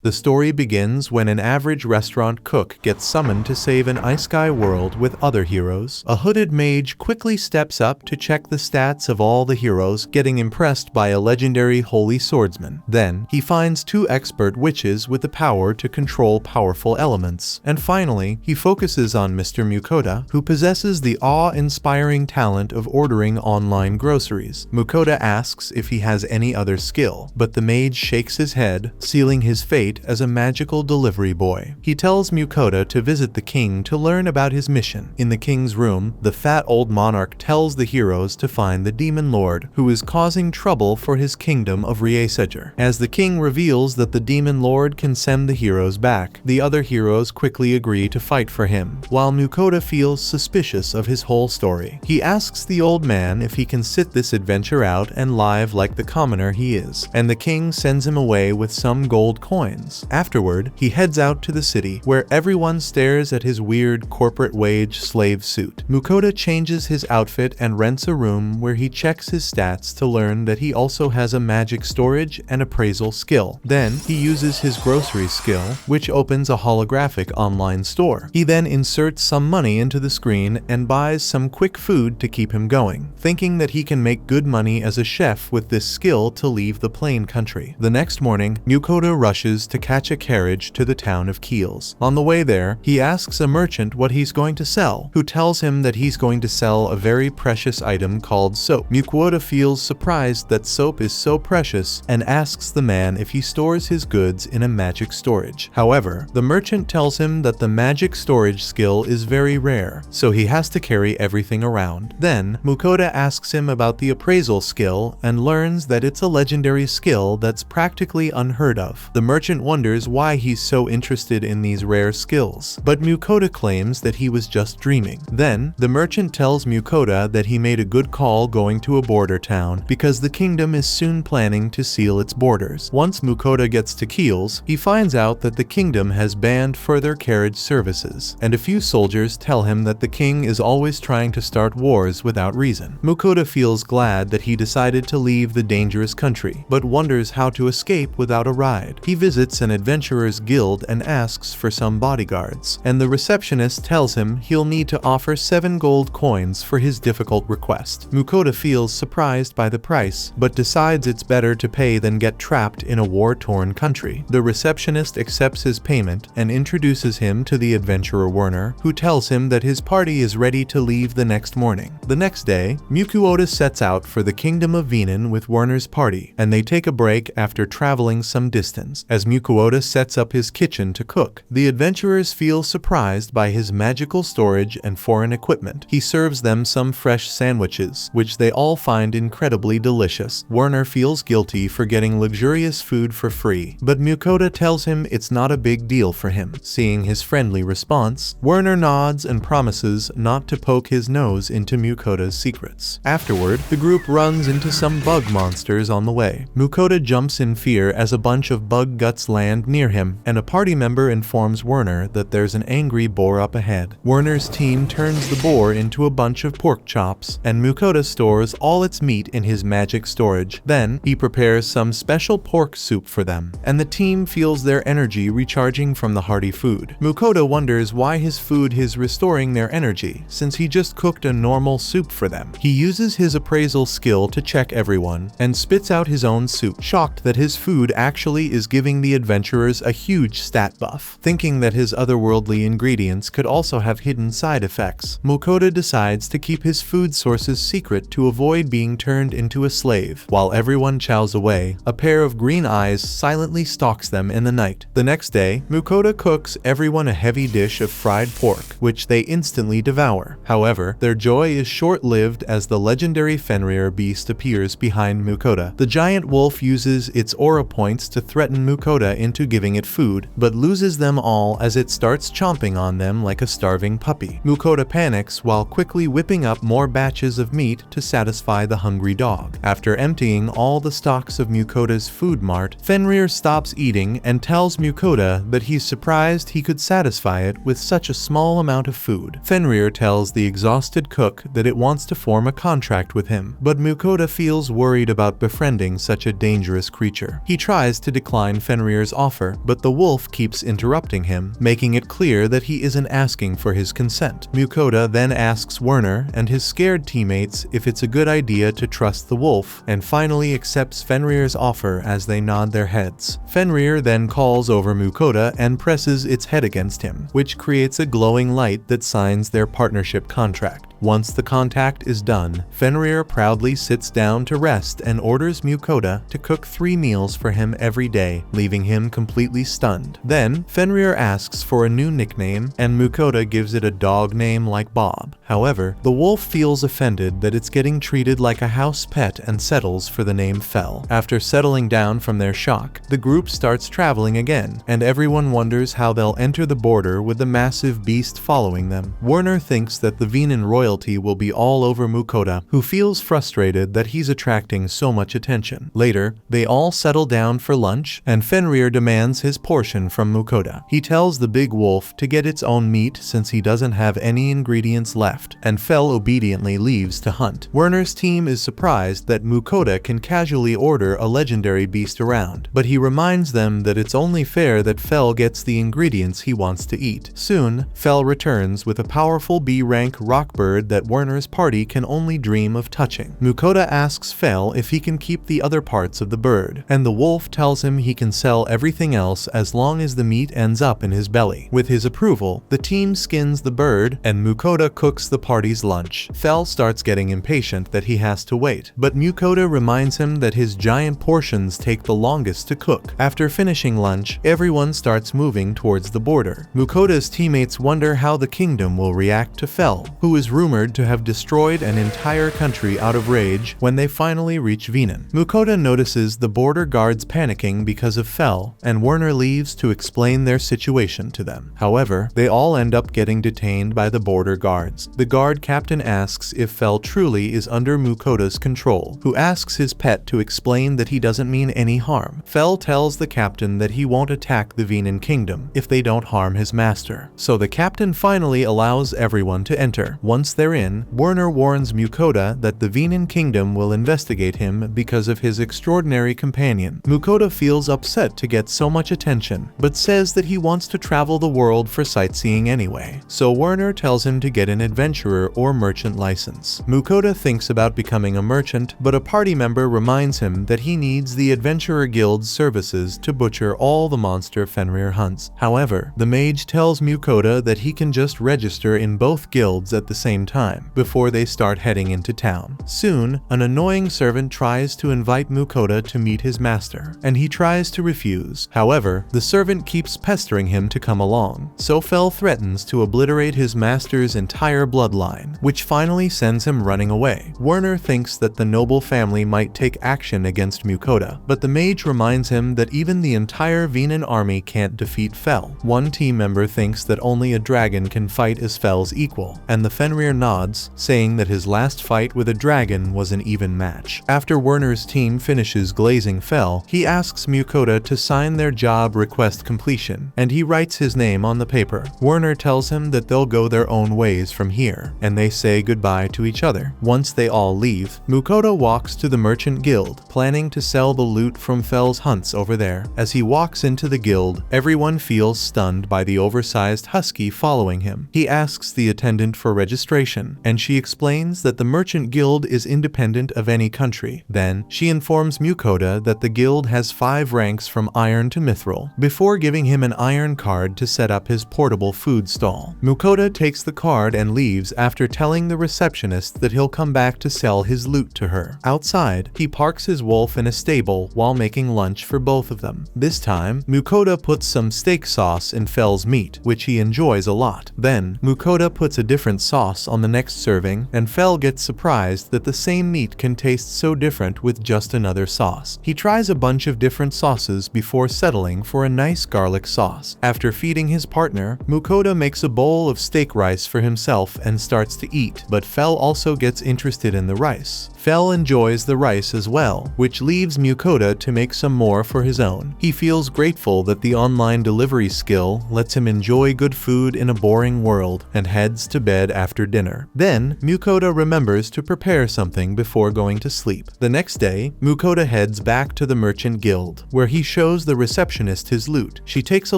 The story begins when an average restaurant cook gets summoned to save an ice-sky world with other heroes. A hooded mage quickly steps up to check the stats of all the heroes, getting impressed by a legendary holy swordsman. Then, he finds 2 expert witches with the power to control powerful elements. And finally, he focuses on Mr. Mukoda, who possesses the awe-inspiring talent of ordering online groceries. Mukoda asks if he has any other skill, but the mage shakes his head, sealing his fate as a magical delivery boy. He tells Mukoda to visit the king to learn about his mission. In the king's room, the fat old monarch tells the heroes to find the demon lord, who is causing trouble for his kingdom of Reincarnated. As the king reveals that the demon lord can send the heroes back, the other heroes quickly agree to fight for him, while Mukoda feels suspicious of his whole story. He asks the old man if he can sit this adventure out and live like the commoner he is, and the king sends him away with some gold coins. Afterward, he heads out to the city, where everyone stares at his weird corporate wage slave suit. Mukoda changes his outfit and rents a room where he checks his stats to learn that he also has a magic storage and appraisal skill. Then, he uses his grocery skill, which opens a holographic online store. He then inserts some money into the screen and buys some quick food to keep him going, thinking that he can make good money as a chef with this skill to leave the plain country. The next morning, Mukoda rushes to catch a carriage to the town of Keels. On the way there, he asks a merchant what he's going to sell, who tells him that he's going to sell a very precious item called soap. Mukoda feels surprised that soap is so precious and asks the man if he stores his goods in a magic storage. However, the merchant tells him that the magic storage skill is very rare, so he has to carry everything around. Then, Mukoda asks him about the appraisal skill and learns that it's a legendary skill that's practically unheard of. The merchant wonders why he's so interested in these rare skills, but Mukoda claims that he was just dreaming. Then, the merchant tells Mukoda that he made a good call going to a border town because the kingdom is soon planning to seal its borders. Once Mukoda gets to Keels, he finds out that the kingdom has banned further carriage services, and a few soldiers tell him that the king is always trying to start wars without reason. Mukoda feels glad that he decided to leave the dangerous country, but wonders how to escape without a ride. He visits an adventurer's guild and asks for some bodyguards, and the receptionist tells him he'll need to offer 7 gold coins for his difficult request. Mukoda feels surprised by the price, but decides it's better to pay than get trapped in a war-torn country. The receptionist accepts his payment and introduces him to the adventurer Werner, who tells him that his party is ready to leave the next morning. The next day, Mukoda sets out for the kingdom of Venan with Werner's party, and they take a break after traveling some distance. As Mukoda sets up his kitchen to cook, the adventurers feel surprised by his magical storage and foreign equipment. He serves them some fresh sandwiches, which they all find incredibly delicious. Werner feels guilty for getting luxurious food for free, but Mukoda tells him it's not a big deal for him. Seeing his friendly response, Werner nods and promises not to poke his nose into Mukoda's secrets. Afterward, the group runs into some bug monsters on the way. Mukoda jumps in fear as a bunch of bug guts land near him, and a party member informs Werner that there's an angry boar up ahead. Werner's team turns the boar into a bunch of pork chops, and Mukoda stores all its meat in his magic storage. Then, he prepares some special pork soup for them, and the team feels their energy recharging from the hearty food. Mukoda wonders why his food is restoring their energy, since he just cooked a normal soup for them. He uses his appraisal skill to check everyone, and spits out his own soup, shocked that his food actually is giving the adventurers a huge stat buff. Thinking that his otherworldly ingredients could also have hidden side effects, Mukoda decides to keep his food sources secret to avoid being turned into a slave. While everyone chows away, a pair of green eyes silently stalks them in the night. The next day, Mukoda cooks everyone a heavy dish of fried pork, which they instantly devour. However, their joy is short-lived as the legendary Fenrir beast appears behind Mukoda. The giant wolf uses its aura points to threaten Mukoda into giving it food, but loses them all as it starts chomping on them like a starving puppy. Mukoda panics while quickly whipping up more batches of meat to satisfy the hungry dog. After emptying all the stocks of Mukoda's food mart, Fenrir stops eating and tells Mukoda that he's surprised he could satisfy it with such a small amount of food. Fenrir tells the exhausted cook that it wants to form a contract with him, but Mukoda feels worried about befriending such a dangerous creature. He tries to decline Fenrir's Fenrir's offer, but the wolf keeps interrupting him, making it clear that he isn't asking for his consent. Mukoda then asks Werner and his scared teammates if it's a good idea to trust the wolf, and finally accepts Fenrir's offer as they nod their heads. Fenrir then calls over Mukoda and presses its head against him, which creates a glowing light that signs their partnership contract. Once the contact is done, Fenrir proudly sits down to rest and orders Mukoda to cook 3 meals for him every day, leaving him completely stunned. Then, Fenrir asks for a new nickname, and Mukoda gives it a dog name like Bob. However, the wolf feels offended that it's getting treated like a house pet and settles for the name Fel. After settling down from their shock, the group starts traveling again, and everyone wonders how they'll enter the border with the massive beast following them. Werner thinks that the Venan royalty will be all over Mukoda, who feels frustrated that he's attracting so much attention. Later, they all settle down for lunch, and Fenrir demands his portion from Mukoda. He tells the big wolf to get its own meat since he doesn't have any ingredients left, and Fel obediently leaves to hunt. Werner's team is surprised that Mukoda can casually order a legendary beast around, but he reminds them that it's only fair that Fel gets the ingredients he wants to eat. Soon, Fel returns with a powerful B-rank rock bird that Werner's party can only dream of touching. Mukoda asks Fel if he can keep the other parts of the bird, and the wolf tells him he can sell everything else as long as the meat ends up in his belly. With his approval, the team skins the bird, and Mukoda cooks the party's lunch. Fel starts getting impatient that he has to wait, but Mukoda reminds him that his giant portions take the longest to cook. After finishing lunch, everyone starts moving towards the border. Mukoda's teammates wonder how the kingdom will react to Fel, who is rumored to have destroyed an entire country out of rage when they finally reach Venan. Mukoda notices the border guards panicking because of Fel, and Werner leaves to explain their situation to them. However, they all end up getting detained by the border guards. The guard captain asks if Fel truly is under Mukoda's control, who asks his pet to explain that he doesn't mean any harm. Fel tells the captain that he won't attack the Venan kingdom if they don't harm his master. So the captain finally allows everyone to enter. Once they're in, Werner warns Mukoda that the Venan kingdom will investigate him because of his extraordinary companion. Mukoda feels upset to get so much attention, but says that he wants to travel the world for sightseeing anyway. So Werner tells him to get an adventurer or merchant license. Mukoda thinks about becoming a merchant, but a party member reminds him that he needs the Adventurer Guild's services to butcher all the monster Fenrir hunts. However, the mage tells Mukoda that he can just register in both guilds at the same time before they start heading into town. Soon, an annoying servant tries to invite Mukoda to meet his master, and he tries to refuse. However, the servant keeps pestering him to come along, so Fel threatens to obliterate his master's entire bloodline, which finally sends him running away. Werner thinks that the noble family might take action against Mukoda, but the mage reminds him that even the entire Venan army can't defeat Fel. One team member thinks that only a dragon can fight as Fel's equal, and the Fenrir nods, saying that his last fight with a dragon was an even match. After Werner's team finishes glazing Fel, he asks Mukoda to sign their job request completion, and he writes his name on the paper. Werner tells him that they'll go their own ways from here, and they say goodbye to each other. Once they all leave, Mukoda walks to the Merchant Guild, planning to sell the loot from Fel's hunts over there. As he walks into the guild, everyone feels stunned by the oversized husky following him. He asks the attendant for registration, and she explains that the Merchant Guild is independent of any country. Then, she informs Mukoda that the guild has 5 ranks from iron to mithril, before giving him an iron card to set up his portable food stall. Mukoda takes the card and leaves after telling the receptionist that he'll come back to sell his loot to her. Outside, he parks his wolf in a stable while making lunch for both of them. This time, Mukoda puts some steak sauce in Fel's meat, which he enjoys a lot. Then, Mukoda puts a different sauce on the next serving, and Fel gets surprised that the same meat can taste so different with just another sauce. He tries a bunch of different sauces before settling for a nice garlic sauce. After feeding his partner, Mukoda makes a bowl of steak rice for himself and starts to eat, but Fel also gets interested in the rice. Fel enjoys the rice as well, which leaves Mukoda to make some more for his own. He feels grateful that the online delivery skill lets him enjoy good food in a boring world and heads to bed after dinner. Then, Mukoda remembers to prepare something before going to sleep. The next day, Mukoda heads back to the Merchant Guild, where he shows the receptionist his loot. She takes a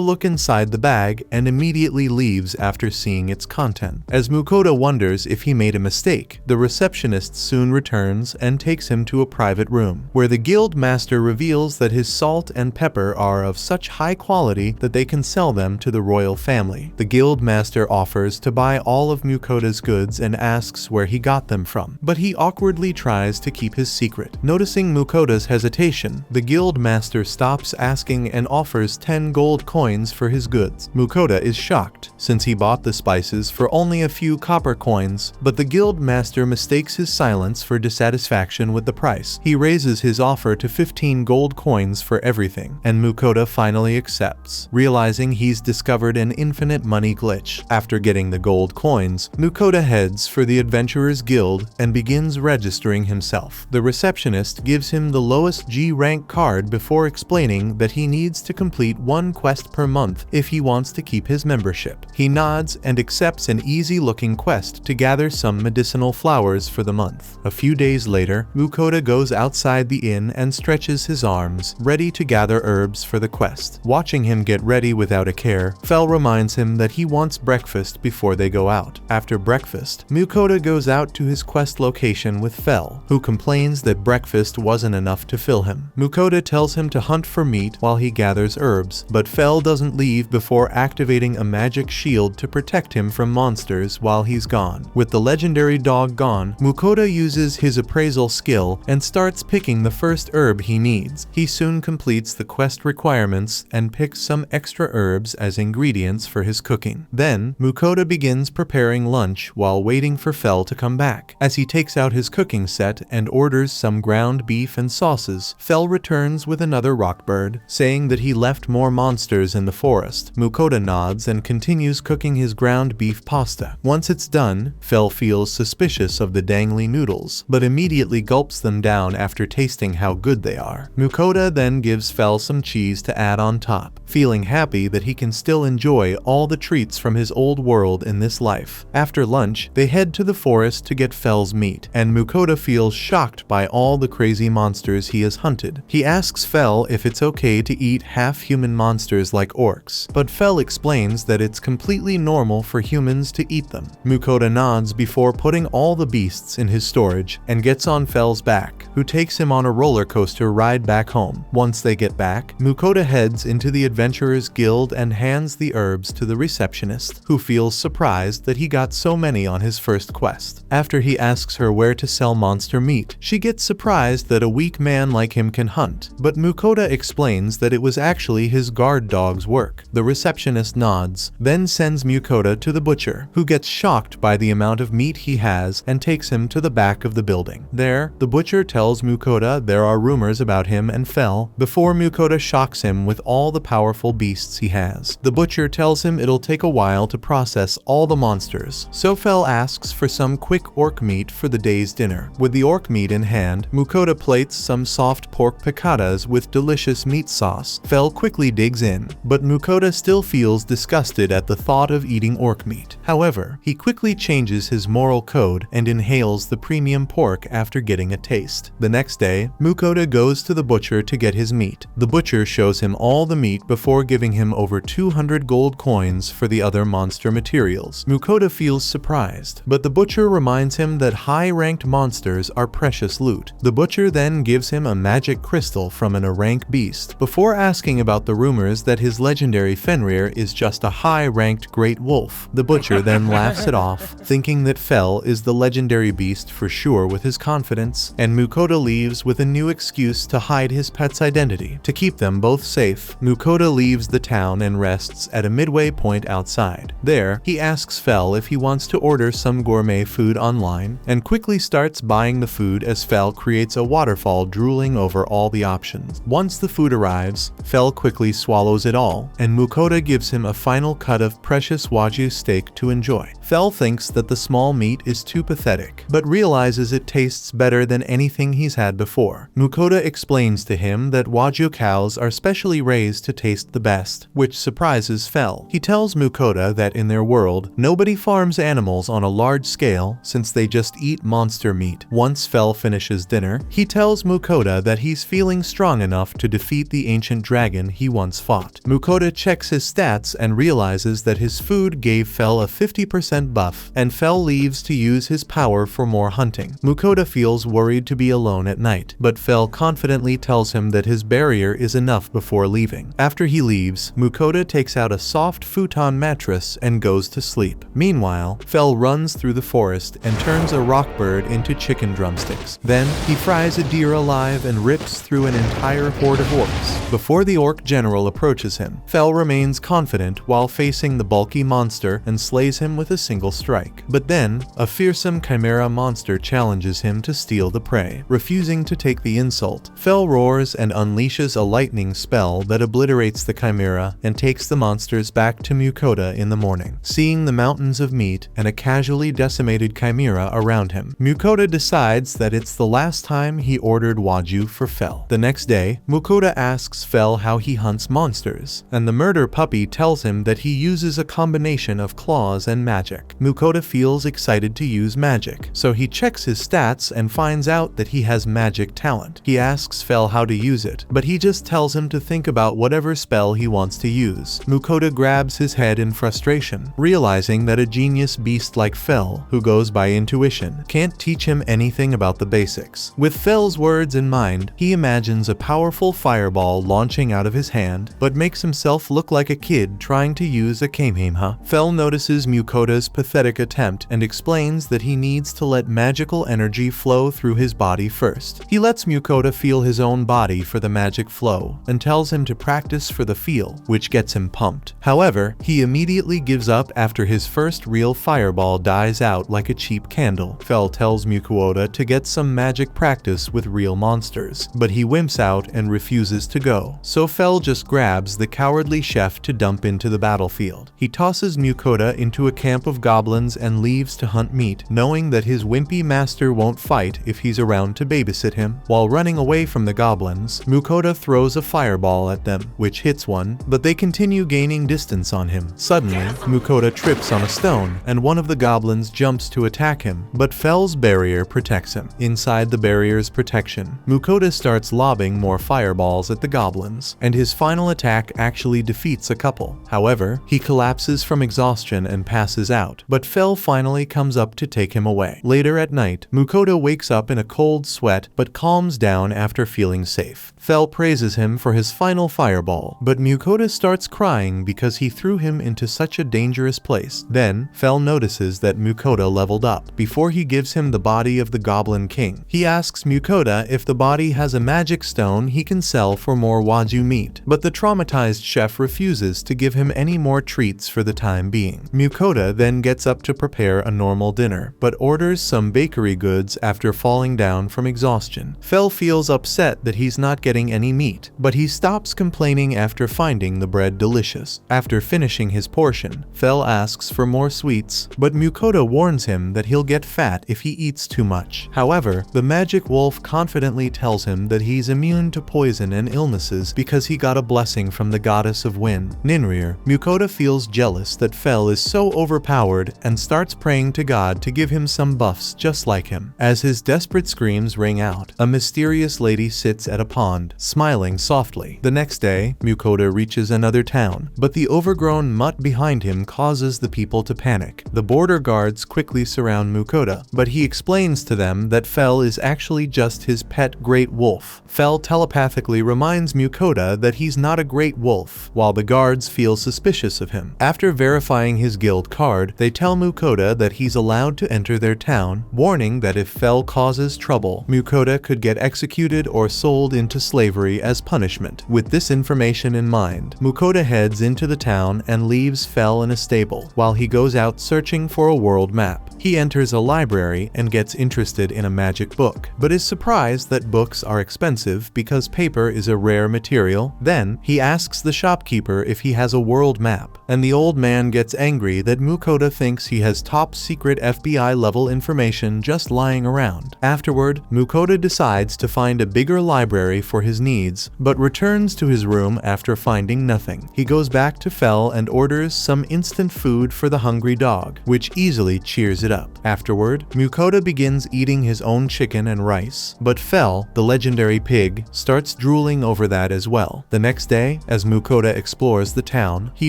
look inside the bag and immediately leaves after seeing its content. As Mukoda wonders if he made a mistake, the receptionist soon returns and takes him to a private room, where the guild master reveals that his salt and pepper are of such high quality that they can sell them to the royal family. The guild master offers to buy all of Mukoda's goods and asks where he got them from, but he awkwardly tries to keep his secret. Noticing Mukoda's hesitation, the guild master stops asking and offers 10 gold coins for his goods. Mukoda is shocked, since he bought the spices for only a few copper coins, but the guild master mistakes his silence for dissatisfaction with the price. He raises his offer to 15 gold coins for everything, and Mukoda finally accepts, realizing he's discovered an infinite money glitch. After getting the gold coins, Mukoda heads for the Adventurers Guild and begins registering himself. The receptionist gives him the lowest G rank card before explaining that he needs to complete one quest per month if he wants to keep his membership. He nods and accepts an easy-looking quest to gather some medicinal flowers for the month. A few days later, Mukoda goes outside the inn and stretches his arms, ready to gather herbs for the quest. Watching him get ready without a care, Fel reminds him that he wants breakfast before they go out. After breakfast, Mukoda goes out to his quest location with Fel, who complains that breakfast wasn't enough to fill him. Mukoda tells him to hunt for meat while he gathers herbs, but Fel doesn't leave before activating a magic shield to protect him from monsters while he's gone. With the legendary dog gone, Mukoda uses his appraisal skill and starts picking the first herb he needs. He soon completes the quest requirements and picks some extra herbs as ingredients for his cooking. Then, Mukoda begins preparing lunch while waiting for Fel to come back. As he takes out his cooking set and orders some ground beef and sauces, Fel returns with another rock bird, saying that he left more monsters in the forest. Mukoda nods and continues cooking his ground beef pasta. Once it's done, Fel feels suspicious of the dangly noodles, but immediately gulps them down after tasting how good they are. Mukoda then gives Fel some cheese to add on top, feeling happy that he can still enjoy all the treats from his old world in this life. After lunch, they head to the forest to get Fel's meat, and Mukoda feels shocked by all the crazy monsters he has hunted. He asks Fel if it's okay to eat half-human monsters like orcs, but Fel explains that it's completely normal for humans to eat them. Mukoda nods before putting all the beasts in his storage and gets on Fel's back, who takes him on a roller coaster ride back home. Once they get back, Mukoda heads into the Adventurers Guild and hands the herbs to the receptionist, who feels surprised that he got so many on his first quest. After he asks her where to sell monster meat, she gets surprised that a weak man like him can hunt, but Mukoda explains that it was actually his guard dog's work. The receptionist nods, then sends Mukoda to the butcher, who gets shocked by the amount of meat he has and takes him to the back of the building. There, the butcher tells Mukoda there are rumors about him and Fel, before Mukoda shocks him with all the powerful beasts he has. The butcher tells him it'll take a while to process all the monsters, so Fel asks for some quick orc meat for the day's dinner. With the orc meat in hand, Mukoda plates some soft pork picadas with delicious meat sauce. Fel quickly digs in, but Mukoda still feels disgusted at the thought of eating orc meat. However, he quickly changes his moral code and inhales the premium pork after getting a taste. The next day, Mukoda goes to the butcher to get his meat. The butcher shows him all the meat before giving him over 200 gold coins for the other monster materials. Mukoda feels surprised, but the butcher reminds him that high-ranked monsters are precious loot. The butcher then gives him a magic crystal from an rank beast, before asking about the rumors that his legendary Fenrir is just a high-ranked great wolf. The butcher then laughs it off, thinking that Fel is the legendary beast for sure with his confidence, and Mukoda leaves with a new excuse to hide his pet's identity. To keep them both safe, Mukoda leaves the town and rests at a midway point outside. There, he asks Fel if he wants to order some gourmet food online, and quickly starts buying the food as Fel creates a waterfall drooling over all the options. Once the food arrives, Fel quickly swallows it all, and Mukoda gives him a final cut of of precious Wagyu steak to enjoy. Fel thinks that the small meat is too pathetic, but realizes it tastes better than anything he's had before. Mukoda explains to him that Wagyu cows are specially raised to taste the best, which surprises Fel. He tells Mukoda that in their world, nobody farms animals on a large scale since they just eat monster meat. Once Fel finishes dinner, he tells Mukoda that he's feeling strong enough to defeat the ancient dragon he once fought. Mukoda checks his stats and realizes that his food gave Fel a 50% buff, and Fel leaves to use his power for more hunting. Mukoda feels worried to be alone at night, but Fel confidently tells him that his barrier is enough before leaving. After he leaves, Mukoda takes out a soft futon mattress and goes to sleep. Meanwhile, Fel runs through the forest and turns a rock bird into chicken drumsticks. Then, he fries a deer alive and rips through an entire horde of orcs. Before the orc general approaches him, Fel remains confident while facing the bulky monster and slays him with a single strike. But then, a fearsome chimera monster challenges him to steal the prey. Refusing to take the insult, Fel roars and unleashes a lightning spell that obliterates the chimera and takes the monsters back to Mukoda in the morning. Seeing the mountains of meat and a casually decimated chimera around him, Mukoda decides that it's the last time he ordered Wagyu for Fel. The next day, Mukoda asks Fel how he hunts monsters, and the murder puppy tells him that he uses a combination of claws and magic. Mukoda feels excited to use magic, so he checks his stats and finds out that he has magic talent. He asks Fel how to use it, but he just tells him to think about whatever spell he wants to use. Mukoda grabs his head in frustration, realizing that a genius beast like Fel, who goes by intuition, can't teach him anything about the basics. With Fel's words in mind, he imagines a powerful fireball launching out of his hand, but makes himself look like a kid trying to use a Kamehameha. Fel notices Mukoda's pathetic attempt and explains that he needs to let magical energy flow through his body first. He lets Mukoda feel his own body for the magic flow and tells him to practice for the feel, which gets him pumped. However, he immediately gives up after his first real fireball dies out like a cheap candle. Fel tells Mukoda to get some magic practice with real monsters, but he wimps out and refuses to go. So Fel just grabs the cowardly chef to dump into the battlefield. He tosses Mukoda into a camp of goblins and leaves to hunt meat, knowing that his wimpy master won't fight if he's around to babysit him. While running away from the goblins, Mukoda throws a fireball at them, which hits one, but they continue gaining distance on him. Suddenly, Mukoda trips on a stone, and one of the goblins jumps to attack him, but Fel's barrier protects him. Inside the barrier's protection, Mukoda starts lobbing more fireballs at the goblins, and his final attack actually defeats a couple. However, he collapses from exhaustion and passes out, but Fel finally comes up to take him away. Later at night, Mukoda wakes up in a cold sweat but calms down after feeling safe. Fel praises him for his final fireball, but Mukoda starts crying because he threw him into such a dangerous place. Then, Fel notices that Mukoda leveled up. Before he gives him the body of the Goblin King, he asks Mukoda if the body has a magic stone he can sell for more Wagyu meat, but the traumatized chef refuses to give him any more treats for the time being. Mukoda then gets up to prepare a normal dinner, but orders some bakery goods after falling down from exhaustion. Fel feels upset that he's not getting any meat, but he stops complaining after finding the bread delicious. After finishing his portion, Fel asks for more sweets, but Mukoda warns him that he'll get fat if he eats too much. However, the magic wolf confidently tells him that he's immune to poison and illnesses because he got a blessing from the goddess of wind, Ninrir. Mukoda feels jealous that Fel is so overpowered and starts praying to God to give him some buffs just like him. As his desperate screams ring out, a mysterious lady sits at a pond, smiling softly. The next day, Mukoda reaches another town, but the overgrown mutt behind him causes the people to panic. The border guards quickly surround Mukoda, but he explains to them that Fel is actually just his pet great wolf. Fel telepathically reminds Mukoda that he's not a great wolf, while the guards feel suspicious of him. After verifying his guild card, they tell Mukoda that he's allowed to enter their town, warning that if Fel causes trouble, Mukoda could get executed or sold into slavery as punishment. With this information in mind, Mukoda heads into the town and leaves Fel in a stable, while he goes out searching for a world map. He enters a library and gets interested in a magic book, but is surprised that books are expensive because paper is a rare material. Then, he asks the shopkeeper if he has a world map, and the old man gets angry that Mukoda thinks he has top secret FBI level information just lying around. Afterward, Mukoda decides to find a bigger library for his needs, but returns to his room after finding nothing. He goes back to Fel and orders some instant food for the hungry dog, which easily cheers it up. Afterward, Mukoda begins eating his own chicken and rice, but Fel, the legendary pig, starts drooling over that as well. The next day, as Mukoda explores the town, he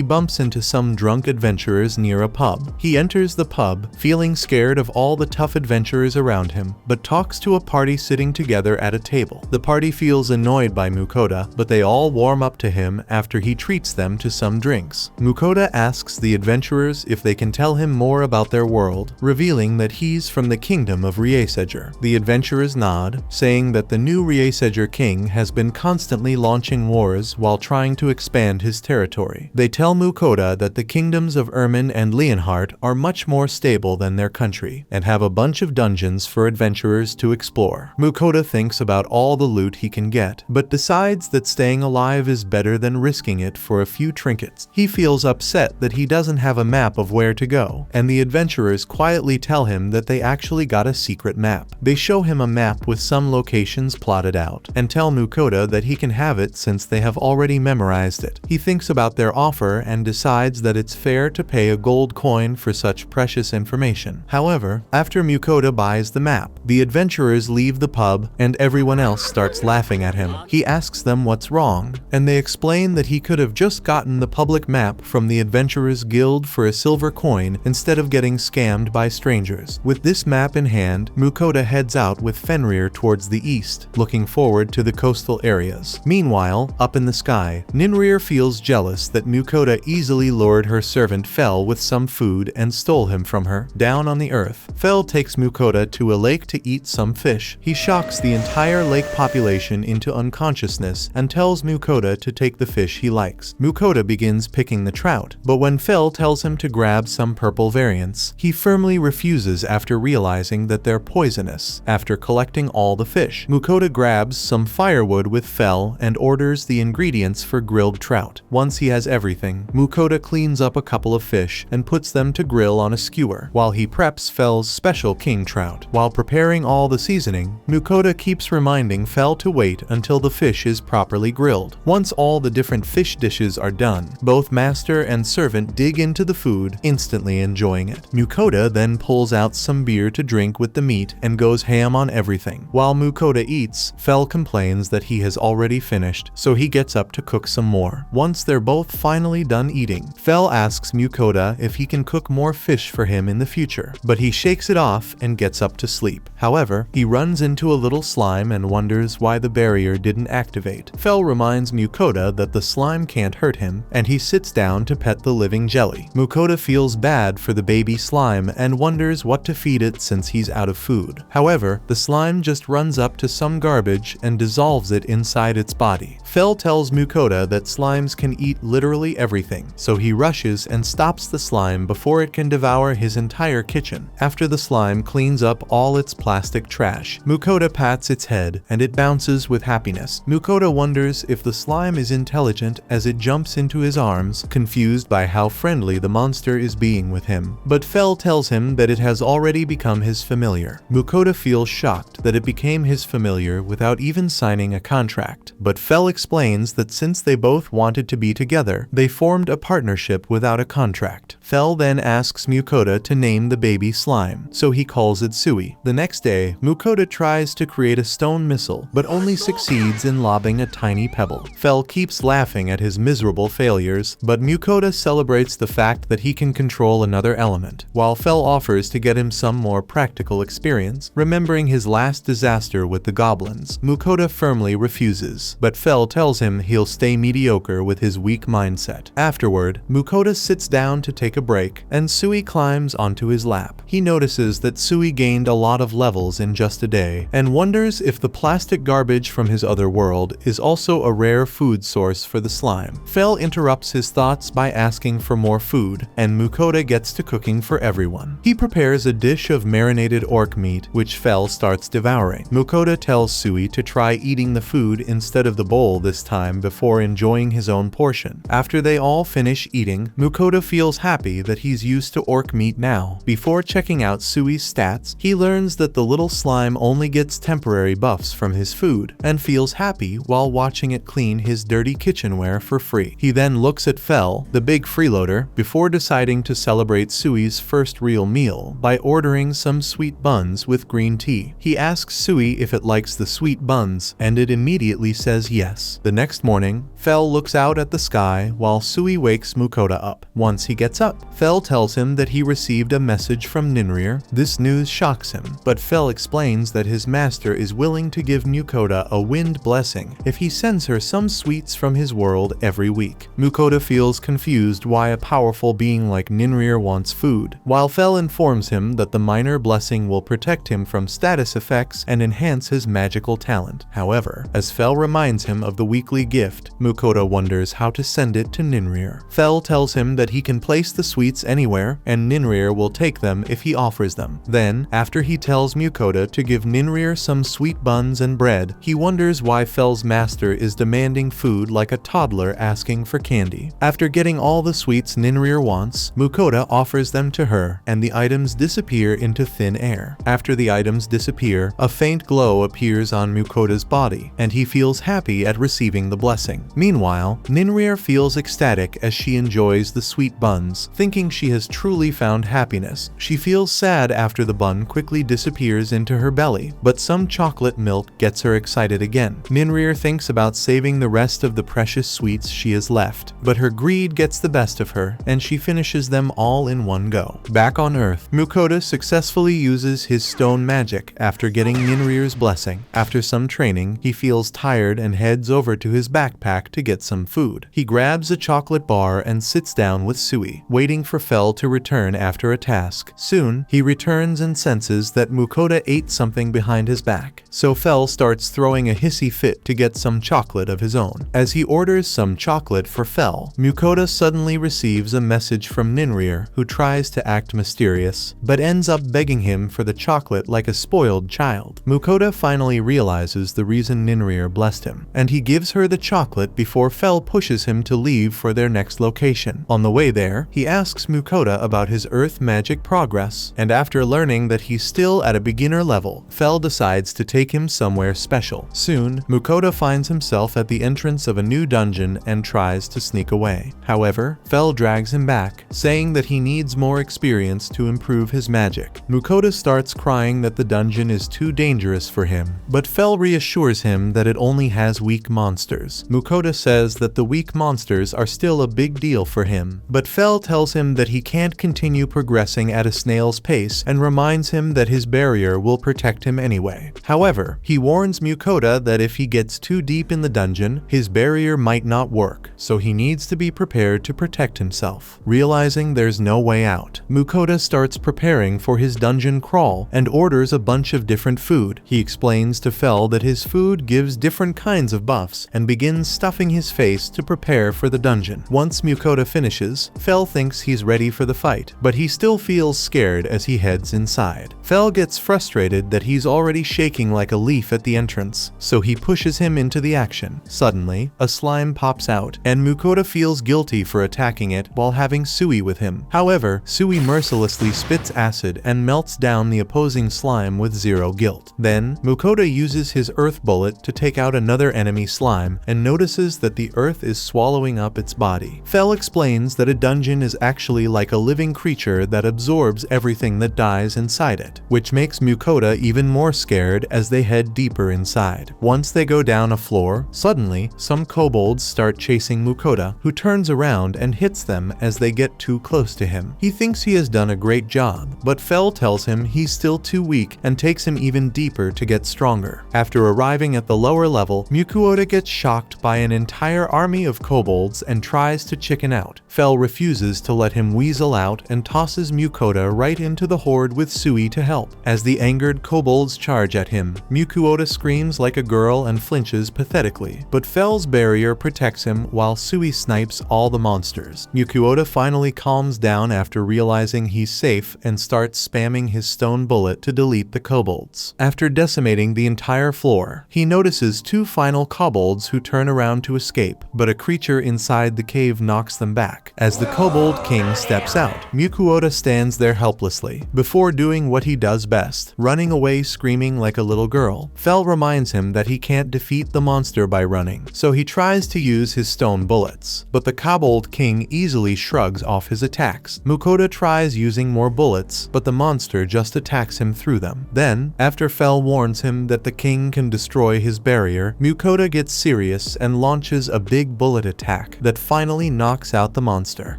bumps into some drunk adventurers near a pub. He enters the pub, feeling scared of all the tough adventurers around him, but talks to a party sitting together at a table. The party feels annoyed by Mukoda, but they all warm up to him after he treats them to some drinks. Mukoda asks the adventurers if they can tell him more about their world, revealing that he's from the kingdom of Reincarnated. The adventurers nod, saying that the new Reincarnated king has been constantly launching wars while trying to expand his territory. They tell Mukoda that the kingdoms of Ermin and Leonhardt are much more stable than their country, and have a bunch of dungeons for adventurers to explore. Mukoda thinks about all the loot he can get, but decides that staying alive is better than risking it for a few trinkets. He feels upset that he doesn't have a map of where to go, and the adventurers quietly tell him that they actually got a secret map. They show him a map with some locations plotted out, and tell Mukoda that he can have it since they have already memorized it. He thinks about their offer and decides that it's fair to pay a gold coin for such precious information. However, after Mukoda buys the map, the adventurers leave the pub and everyone else starts laughing at him. He asks them what's wrong, and they explain that he could have just gotten the public map from the Adventurers Guild for a silver coin instead of getting scammed by strangers. With this map in hand, Mukoda heads out with Fenrir towards the east, looking forward to the coastal areas. Meanwhile, up in the sky, Ninrir feels jealous that Mukoda easily lured her servant Fel with some food and stole him from her. Down on the earth, Fel takes Mukoda to a lake to eat some fish. He shocks the entire lake population into unconsciousness and tells Mukoda to take the fish he likes. Mukoda begins picking the trout, but when Fel tells him to grab some purple variants, he firmly refuses after realizing that they're poisonous. After collecting all the fish, Mukoda grabs some firewood with Fel and orders the ingredients for grilled trout. Once he has everything, Mukoda cleans up a couple of fish and puts them to grill on a skewer, while he preps Fel's special king trout. While preparing all the seasoning, Mukoda keeps reminding Fel to wait until the fish is properly grilled. Once all the different fish dishes are done, both master and servant dig into the food, instantly enjoying it. Mukoda then pulls out some beer to drink with the meat and goes ham on everything. While Mukoda eats, Fel complains that he has already finished, so he gets up to cook some more. Once they're both finally done eating, Fel asks Mukoda if he can cook more fish for him in the future, but he shakes it off and gets up to sleep. However, he runs into a little slime and wonders why the barrier didn't activate. Fel reminds Mukoda that the slime can't hurt him, and he sits down to pet the living jelly. Mukoda feels bad for the baby slime and wonders what to feed it since he's out of food. However, the slime just runs up to some garbage and dissolves it inside its body. Fel tells Mukoda that slimes can eat literally everything, so he rushes and stops the slime before it can devour his entire kitchen. After the slime cleans up all its plastic trash, Mukoda pats its head and it bounces with happiness. Mukoda wonders if the slime is intelligent as it jumps into his arms, confused by how friendly the monster is being with him. But Fel tells him that it has already become his familiar. Mukoda feels shocked that it became his familiar without even signing a contract, but Fel explains that since they both wanted to be together, they formed a partnership without a contract. Fel then asks Mukoda to name the baby slime, so he calls it Sui. The next day, Mukoda tries to create a stone missile, but only succeeds in lobbing a tiny pebble. Fel keeps laughing at his miserable failures, but Mukoda celebrates the fact that he can control another element. While Fel offers to get him some more practical experience, remembering his last disaster with the goblins, Mukoda firmly refuses, but Fel tells him he'll stay mediocre with his weak mindset. Afterward, Mukoda sits down to take a break, and Sui climbs onto his lap. He notices that Sui gained a lot of levels in just a day, and wonders if the plastic garbage from his other world is also a rare food source for the slime. Fel interrupts his thoughts by asking for more food, and Mukoda gets to cooking for everyone. He prepares a dish of marinated orc meat, which Fel starts devouring. Mukoda tells Sui to try eating the food instead of the bowl this time before enjoying his own portion. After they all finish eating, Mukoda feels happy that he's used to orc meat now. Before checking out Sui's stats, he learns that the little slime only gets temporary buffs from his food, and feels happy while watching it clean his dirty kitchenware for free. He then looks at Fel, the big freeloader, before deciding to celebrate Sui's first real meal by ordering some sweet buns with green tea. He asks Sui if it likes the sweet buns, and it immediately says yes. The next morning, Fel looks out at the sky while Sui wakes Mukoda up. Once he gets up, Fel tells him that he received a message from Ninrir. This news shocks him, but Fel explains that his master is willing to give Mukoda a wind blessing if he sends her some sweets from his world every week. Mukoda feels confused why a powerful being like Ninrir wants food, while Fel informs him that the minor blessing will protect him from status effects and enhance his magical talent. However, as Fel reminds him of the weekly gift, Mukoda wonders how to send it to Ninrir. Fel tells him that he can place the sweets anywhere, and Ninrir will take them if he offers them. Then, after he tells Mukoda to give Ninrir some sweet buns and bread, he wonders why Fel's master is demanding food like a toddler asking for candy. After getting all the sweets Ninrir wants, Mukoda offers them to her, and the items disappear into thin air. After the items disappear, a faint glow appears on Mukoda's body, and he feels happy at receiving the blessing. Meanwhile, Ninrir feels ecstatic as she enjoys the sweet buns, thinking she has truly found happiness. She feels sad after the bun quickly disappears into her belly, but some chocolate milk gets her excited again. Ninrir thinks about saving the rest of the precious sweets she has left, but her greed gets the best of her, and she finishes them all in one go. Back on Earth, Mukoda successfully uses his stone magic after getting Ninrir's blessing. After some training, he feels tired and heads over to his backpack to get some food. He grabs a chocolate bar and sits down with Sui, waiting for Fel to return after a task. Soon, he returns and senses that Mukoda ate something behind his back, so Fel starts throwing a hissy fit to get some chocolate of his own. As he orders some chocolate for Fel, Mukoda suddenly receives a message from Ninrir, who tries to act mysterious, but ends up begging him for the chocolate like a spoiled child. Mukoda finally realizes the reason Ninrir blessed him, and he gives her the chocolate before Fel pushes him to leave for their next location. On the way there, he asks Mukoda about his earth magic progress, and after learning that he's still at a beginner level, Fel decides to take him somewhere special. Soon, Mukoda finds himself at the entrance of a new dungeon and tries to sneak away. However, Fel drags him back, saying that he needs more experience to improve his magic. Mukoda starts crying that the dungeon is too dangerous for him, but Fel reassures him that it only has weak monsters. Mukoda says that the weak monsters are still a big deal for him, but Fel tells him that he can't continue progressing at a snail's pace and reminds him that his barrier will protect him anyway. However, he warns Mukoda that if he gets too deep in the dungeon, his barrier might not work, so he needs to be prepared to protect himself. Realizing there's no way out, Mukoda starts preparing for his dungeon crawl and orders a bunch of different food. He explains to Fel that his food gives different kinds of buffs and begins stuffing his face to prepare for the dungeon. Once Mukoda finishes, Fel thinks he's ready for the fight, but he still feels scared as he heads inside. Fel gets frustrated that he's already shaking like a leaf at the entrance, so he pushes him into the action. Suddenly, a slime pops out, and Mukoda feels guilty for attacking it while having Sui with him. However, Sui mercilessly spits acid and melts down the opposing slime with zero guilt. Then, Mukoda uses his earth bullet to take out another enemy slime and notices that the earth is swallowing up its body. Fel explains that a dungeon is actually like a living creature that absorbs everything that dies inside it, which makes Mukoda even more scared as they head deeper inside. Once they go down a floor, suddenly, some kobolds start chasing Mukoda, who turns around and hits them as they get too close to him. He thinks he has done a great job, but Fel tells him he's still too weak and takes him even deeper to get stronger. After arriving at the lower level, Mukoda gets shocked by an entire army of kobolds and tries to chicken out. Fel refuses to let him weasel out and tosses Mukoda right into the horde with Sui to help. As the angered kobolds charge at him, Mukoda screams like a girl and flinches pathetically, but Fel's barrier protects him while Sui snipes all the monsters. Mukoda finally calms down after realizing he's safe and starts spamming his stone bullet to delete the kobolds. After decimating the entire floor, he notices 2 final kobolds who turn around to escape, but a creature inside the cave knocks them back. As the kobold king steps out, Mukoda stands there helplessly, before doing what he does best, running away screaming like a little girl. Fel reminds him that he can't defeat the monster by running, so he tries to use his stone bullets, but the kobold king easily shrugs off his attacks. Mukoda tries using more bullets, but the monster just attacks him through them. Then, after Fel warns him that the king can destroy his barrier, Mukoda gets serious and launches a big bullet attack that finally knocks out the monster.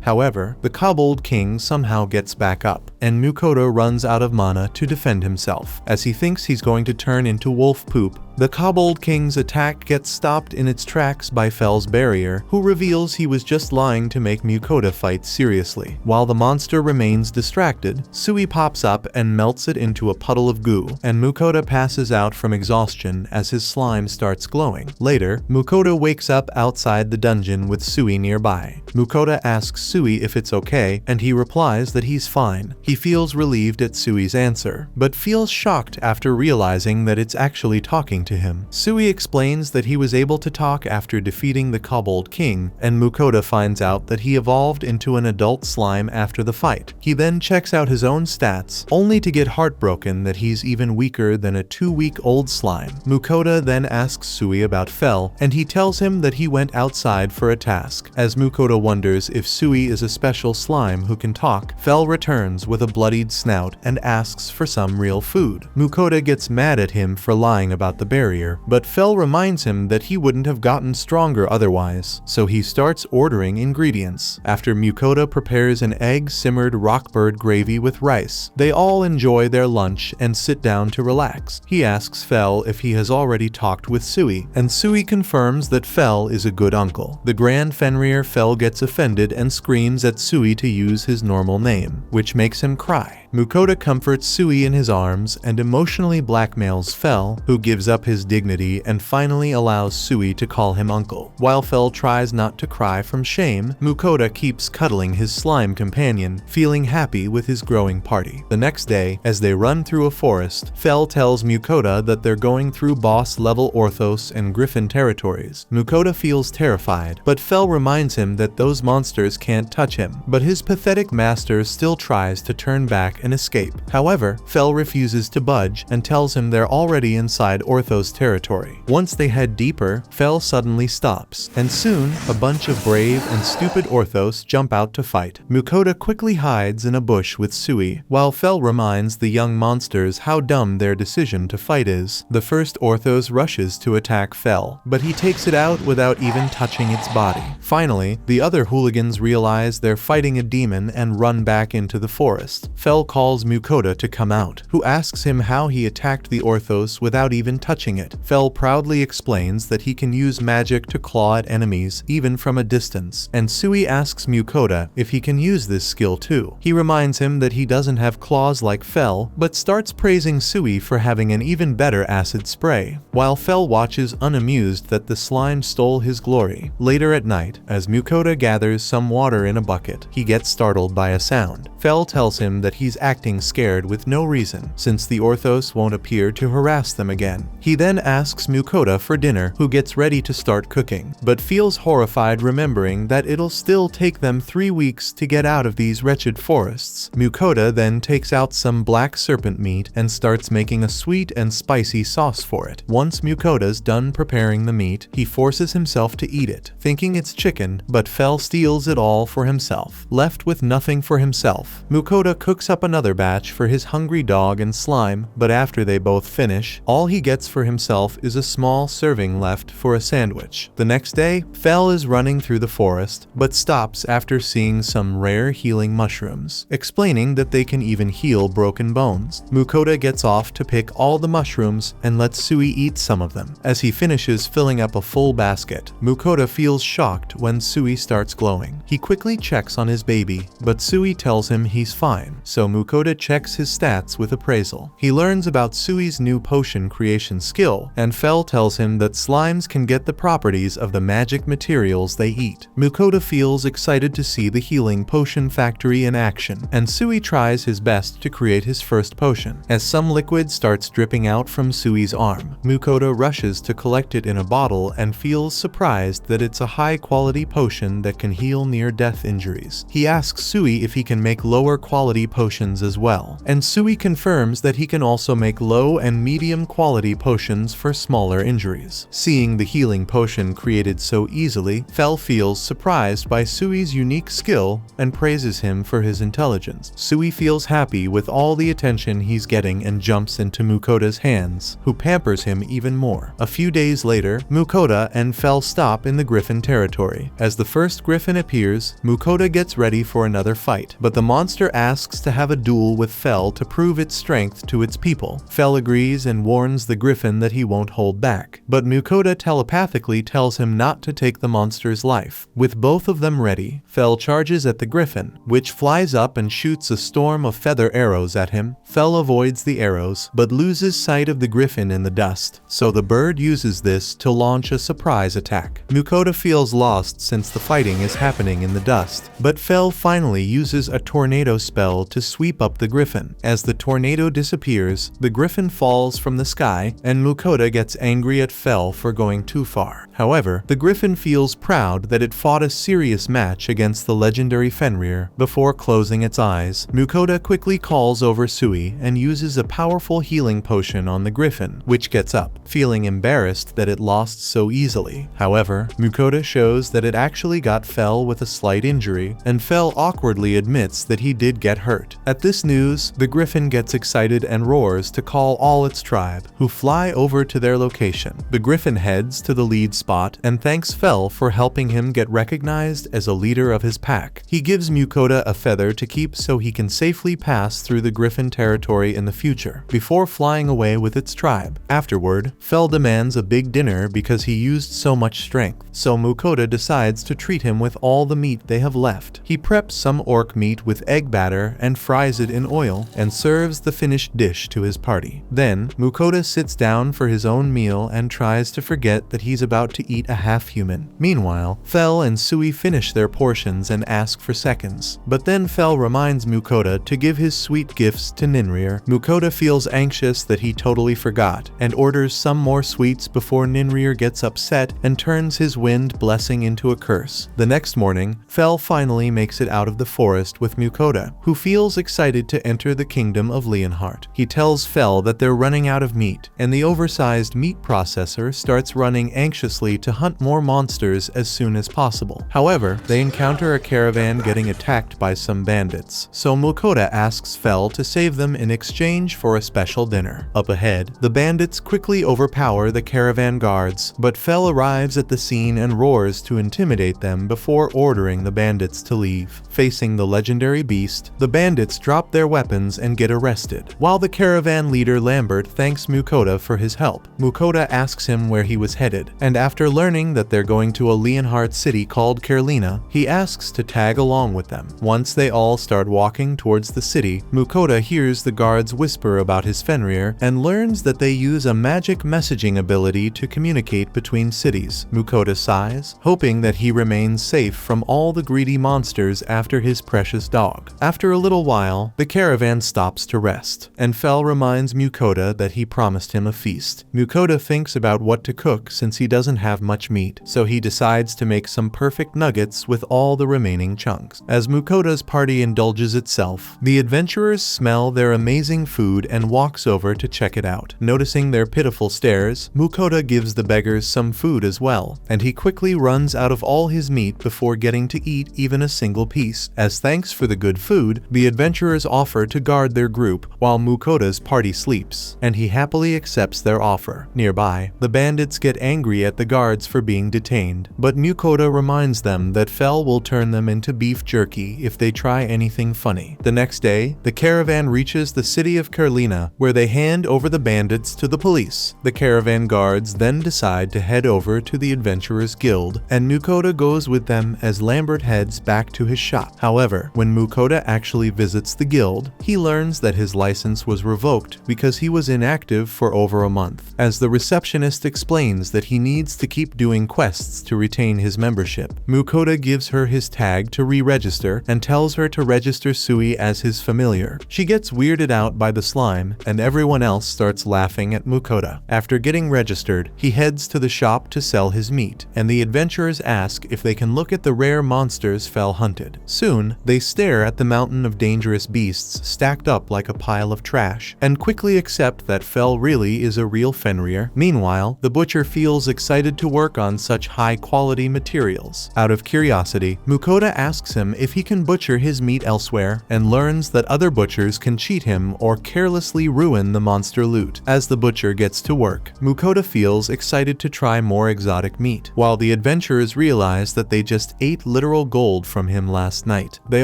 However, the kobold king somehow gets back up, and Mukoda runs out of mana to defend himself. As he thinks he's going to turn into wolf poop, the kobold king's attack gets stopped in its tracks by Fel's barrier, who reveals he was just lying to make Mukoda fight seriously. While the monster remains distracted, Sui pops up and melts it into a puddle of goo, and Mukoda passes out from exhaustion as his slime starts glowing. Later, Mukoda wakes up outside the dungeon with Sui nearby. Mukoda asks Sui if it's okay, and he replies that he's fine. He feels relieved at Sui's answer, but feels shocked after realizing that it's actually talking to him. Sui explains that he was able to talk after defeating the kobold king, and Mukoda finds out that he evolved into an adult slime after the fight. He then checks out his own stats, only to get heartbroken that he's even weaker than a 2-week-old slime. Mukoda then asks Sui about Fel, and he tells him that he went outside for a task. As Mukoda wonders if Sui is a special slime who can talk, Fel returns with a bloodied snout and asks for some real food. Mukoda gets mad at him for lying about the barrier, but Fel reminds him that he wouldn't have gotten stronger otherwise, so he starts ordering ingredients. After Mukoda prepares an egg-simmered rockbird gravy with rice, they all enjoy their lunch and sit down to relax. He asks Fel if he has already talked with Sui, and Sui confirms that Fel is a good uncle. The Grand Fenrir Fel gets offended and screams at Sui to use his normal name, which makes him cry. Mukoda comforts Sui in his arms and emotionally blackmails Fel, who gives up his dignity and finally allows Sui to call him uncle. While Fel tries not to cry from shame, Mukoda keeps cuddling his slime companion, feeling happy with his growing party. The next day, as they run through a forest, Fel tells Mukoda that they're going through boss-level Orthos and Griffin territories. Mukoda feels terrified, but Fel reminds him that those monsters can't touch him, but his pathetic master still tries to turn back and escape. However, Fel refuses to budge and tells him they're already inside Orthos territory. Once they head deeper, Fel suddenly stops, and soon, a bunch of brave and stupid Orthos jump out to fight. Mukoda quickly hides in a bush with Sui, while Fel reminds the young monsters how dumb their decision to fight is. The first Orthos rushes to attack Fel, but he takes it out without even touching its body. Finally, the other hooligans realize they're fighting a demon and run back into the forest. Fel calls Mukoda to come out, who asks him how he attacked the Orthos without even touching it. Fel proudly explains that he can use magic to claw at enemies even from a distance, and Sui asks Mukoda if he can use this skill too. He reminds him that he doesn't have claws like Fel, but starts praising Sui for having an even better acid spray, while Fel watches unamused that the slime stole his glory. Later at night, as Mukoda gathers some water in a bucket, he gets startled by a sound. Fel tells him that he's acting scared with no reason, since the Orthos won't appear to harass them again. He then asks Mukoda for dinner, who gets ready to start cooking, but feels horrified remembering that it'll still take them 3 weeks to get out of these wretched forests. Mukoda then takes out some black serpent meat and starts making a sweet and spicy sauce for it. Once Mukoda's done preparing the meat, he forces himself to eat it, thinking it's chicken, but Fel steals it all for himself. Left with nothing for himself, Mukoda cooks up another batch for his hungry dog and slime, but after they both finish, all he gets for himself is a small serving left for a sandwich. The next day, Fel is running through the forest, but stops after seeing some rare healing mushrooms, explaining that they can even heal broken bones. Mukoda gets off to pick all the mushrooms and lets Sui eat some of them. As he finishes filling up a full basket, Mukoda feels shocked when Sui starts glowing. He quickly checks on his baby, but Sui tells him he's fine, so Mukoda checks his stats with appraisal. He learns about Sui's new potion creation skill, and Fel tells him that slimes can get the properties of the magic materials they eat. Mukoda feels excited to see the healing potion factory in action, and Sui tries his best to create his first potion. As some liquid starts dripping out from Sui's arm, Mukoda rushes to collect it in a bottle and feels surprised that it's a high-quality potion that can heal near-death injuries. He asks Sui if he can make lower-quality potions as well, and Sui confirms that he can also make low and medium-quality potions for smaller injuries. Seeing the healing potion created so easily, Fel feels surprised by Sui's unique skill and praises him for his intelligence. Sui feels happy with all the attention he's getting and jumps into Mukoda's hands, who pampers him even more. A few days later, Mukoda and Fel stop in the Griffin territory. As the first Griffin appears, Mukoda gets ready for another fight, but the monster asks to have a duel with Fel to prove its strength to its people. Fel agrees and warns the Griffin that he won't hold back, but Mukoda telepathically tells him not to take the monster's life. With both of them ready, Fel charges at the Griffin, which flies up and shoots a storm of feather arrows at him. Fel avoids the arrows, but loses sight of the Griffin in the dust, so the bird uses this to launch a surprise attack. Mukoda feels lost since the fighting is happening in the dust, but Fel finally uses a tornado spell to sweep up the Griffin. As the tornado disappears, the Griffin falls from the sky, and Mukoda gets angry at Fel for going too far. However, the Griffin feels proud that it fought a serious match against the legendary Fenrir before closing its eyes. Mukoda quickly calls over Sui and uses a powerful healing potion on the Griffin, which gets up, feeling embarrassed that it lost so easily. However, Mukoda shows that it actually got Fel with a slight injury, and Fel awkwardly admits that he did get hurt. At this news, the Griffin gets excited and roars to call all its tribe, who fly over to their location. The Griffin heads to the lead spot and thanks Fel for helping him get recognized as a leader of his pack. He gives Mukoda a feather to keep so he can safely pass through the Griffin territory in the future, before flying away with its tribe. Afterward, Fel demands a big dinner because he used so much strength, so Mukoda decides to treat him with all the meat they have left. He preps some orc meat with egg batter and fries it in oil, and serves the finished dish to his party. Then, Mukoda sits down for his own meal and tries to forget that he's about to eat a half-human. Meanwhile, Fel and Sui finish their portions and ask for seconds, but then Fel reminds Mukoda to give his sweet gifts to Ninrir. Mukoda feels anxious that he totally forgot, and orders some more sweets before Ninrir gets upset and turns his wind blessing into a curse. The next morning, Fel finally makes it out of the forest with Mukoda, who feels excited to enter the kingdom of Leonhardt. He tells Fel that they're running out of meat, and the oversized meat processor starts running anxiously to hunt more monsters as soon as possible. However, they encounter a caravan getting attacked by some bandits, so Mukoda asks Fel to save them in exchange for a special dinner. Up ahead, the bandits quickly overpower the caravan guards, but Fel arrives at the scene and roars to intimidate them before ordering the bandits to leave. Facing the legendary beast, the bandits drop their weapons and get arrested. While the caravan leader Lambert thanks Mukoda for his help, Mukoda asks him where he was headed, and after learning that they're going to a Leonhardt city called Kerlina, he asks to tag along with them. Once they all start walking towards the city, Mukoda hears the guards whisper about his Fenrir and learns that they use a magic messaging ability to communicate between cities. Mukoda sighs, hoping that he remains safe from all the greedy monsters after his precious dog. After a little while, the caravan stops to rest, and Fel reminds Mukoda that he promised him a feast. Mukoda thinks about what to cook since he doesn't have much meat, so he decides to make some perfect nuggets with all the remaining chunks. As Mukoda's party indulges itself, the adventurers smell their amazing food and walks over to check it out. Noticing their pitiful stares, Mukoda gives the beggars some food as well, and he quickly runs out of all his meat before getting to eat even a single piece. As thanks for the good food, the adventurers offer to guard their group while Mukoda's party sleeps, and he happily accepts their offer. Nearby, the bandits get angry at the guards for being detained, but Mukoda reminds them that Fel will turn them into beef jerky if they try anything funny. The next day, the caravan reaches the city of Kerlina, where they hand over the bandits to the police. The caravan guards then decide to head over to the Adventurers Guild, and Mukoda goes with them as Lambert heads back to his shop. However, when Mukoda actually visits visits the guild, he learns that his license was revoked because he was inactive for over a month, as the receptionist explains that he needs to keep doing quests to retain his membership. Mukoda gives her his tag to re-register and tells her to register Sui as his familiar. She gets weirded out by the slime, and everyone else starts laughing at Mukoda. After getting registered, he heads to the shop to sell his meat, and the adventurers ask if they can look at the rare monsters Fel hunted. Soon, they stare at the mountain of dangerous beasts stacked up like a pile of trash, and quickly accept that Fel really is a real Fenrir. Meanwhile, the butcher feels excited to work on such high-quality materials. Out of curiosity, Mukoda asks him if he can butcher his meat elsewhere, and learns that other butchers can cheat him or carelessly ruin the monster loot. As the butcher gets to work, Mukoda feels excited to try more exotic meat, while the adventurers realize that they just ate literal gold from him last night. They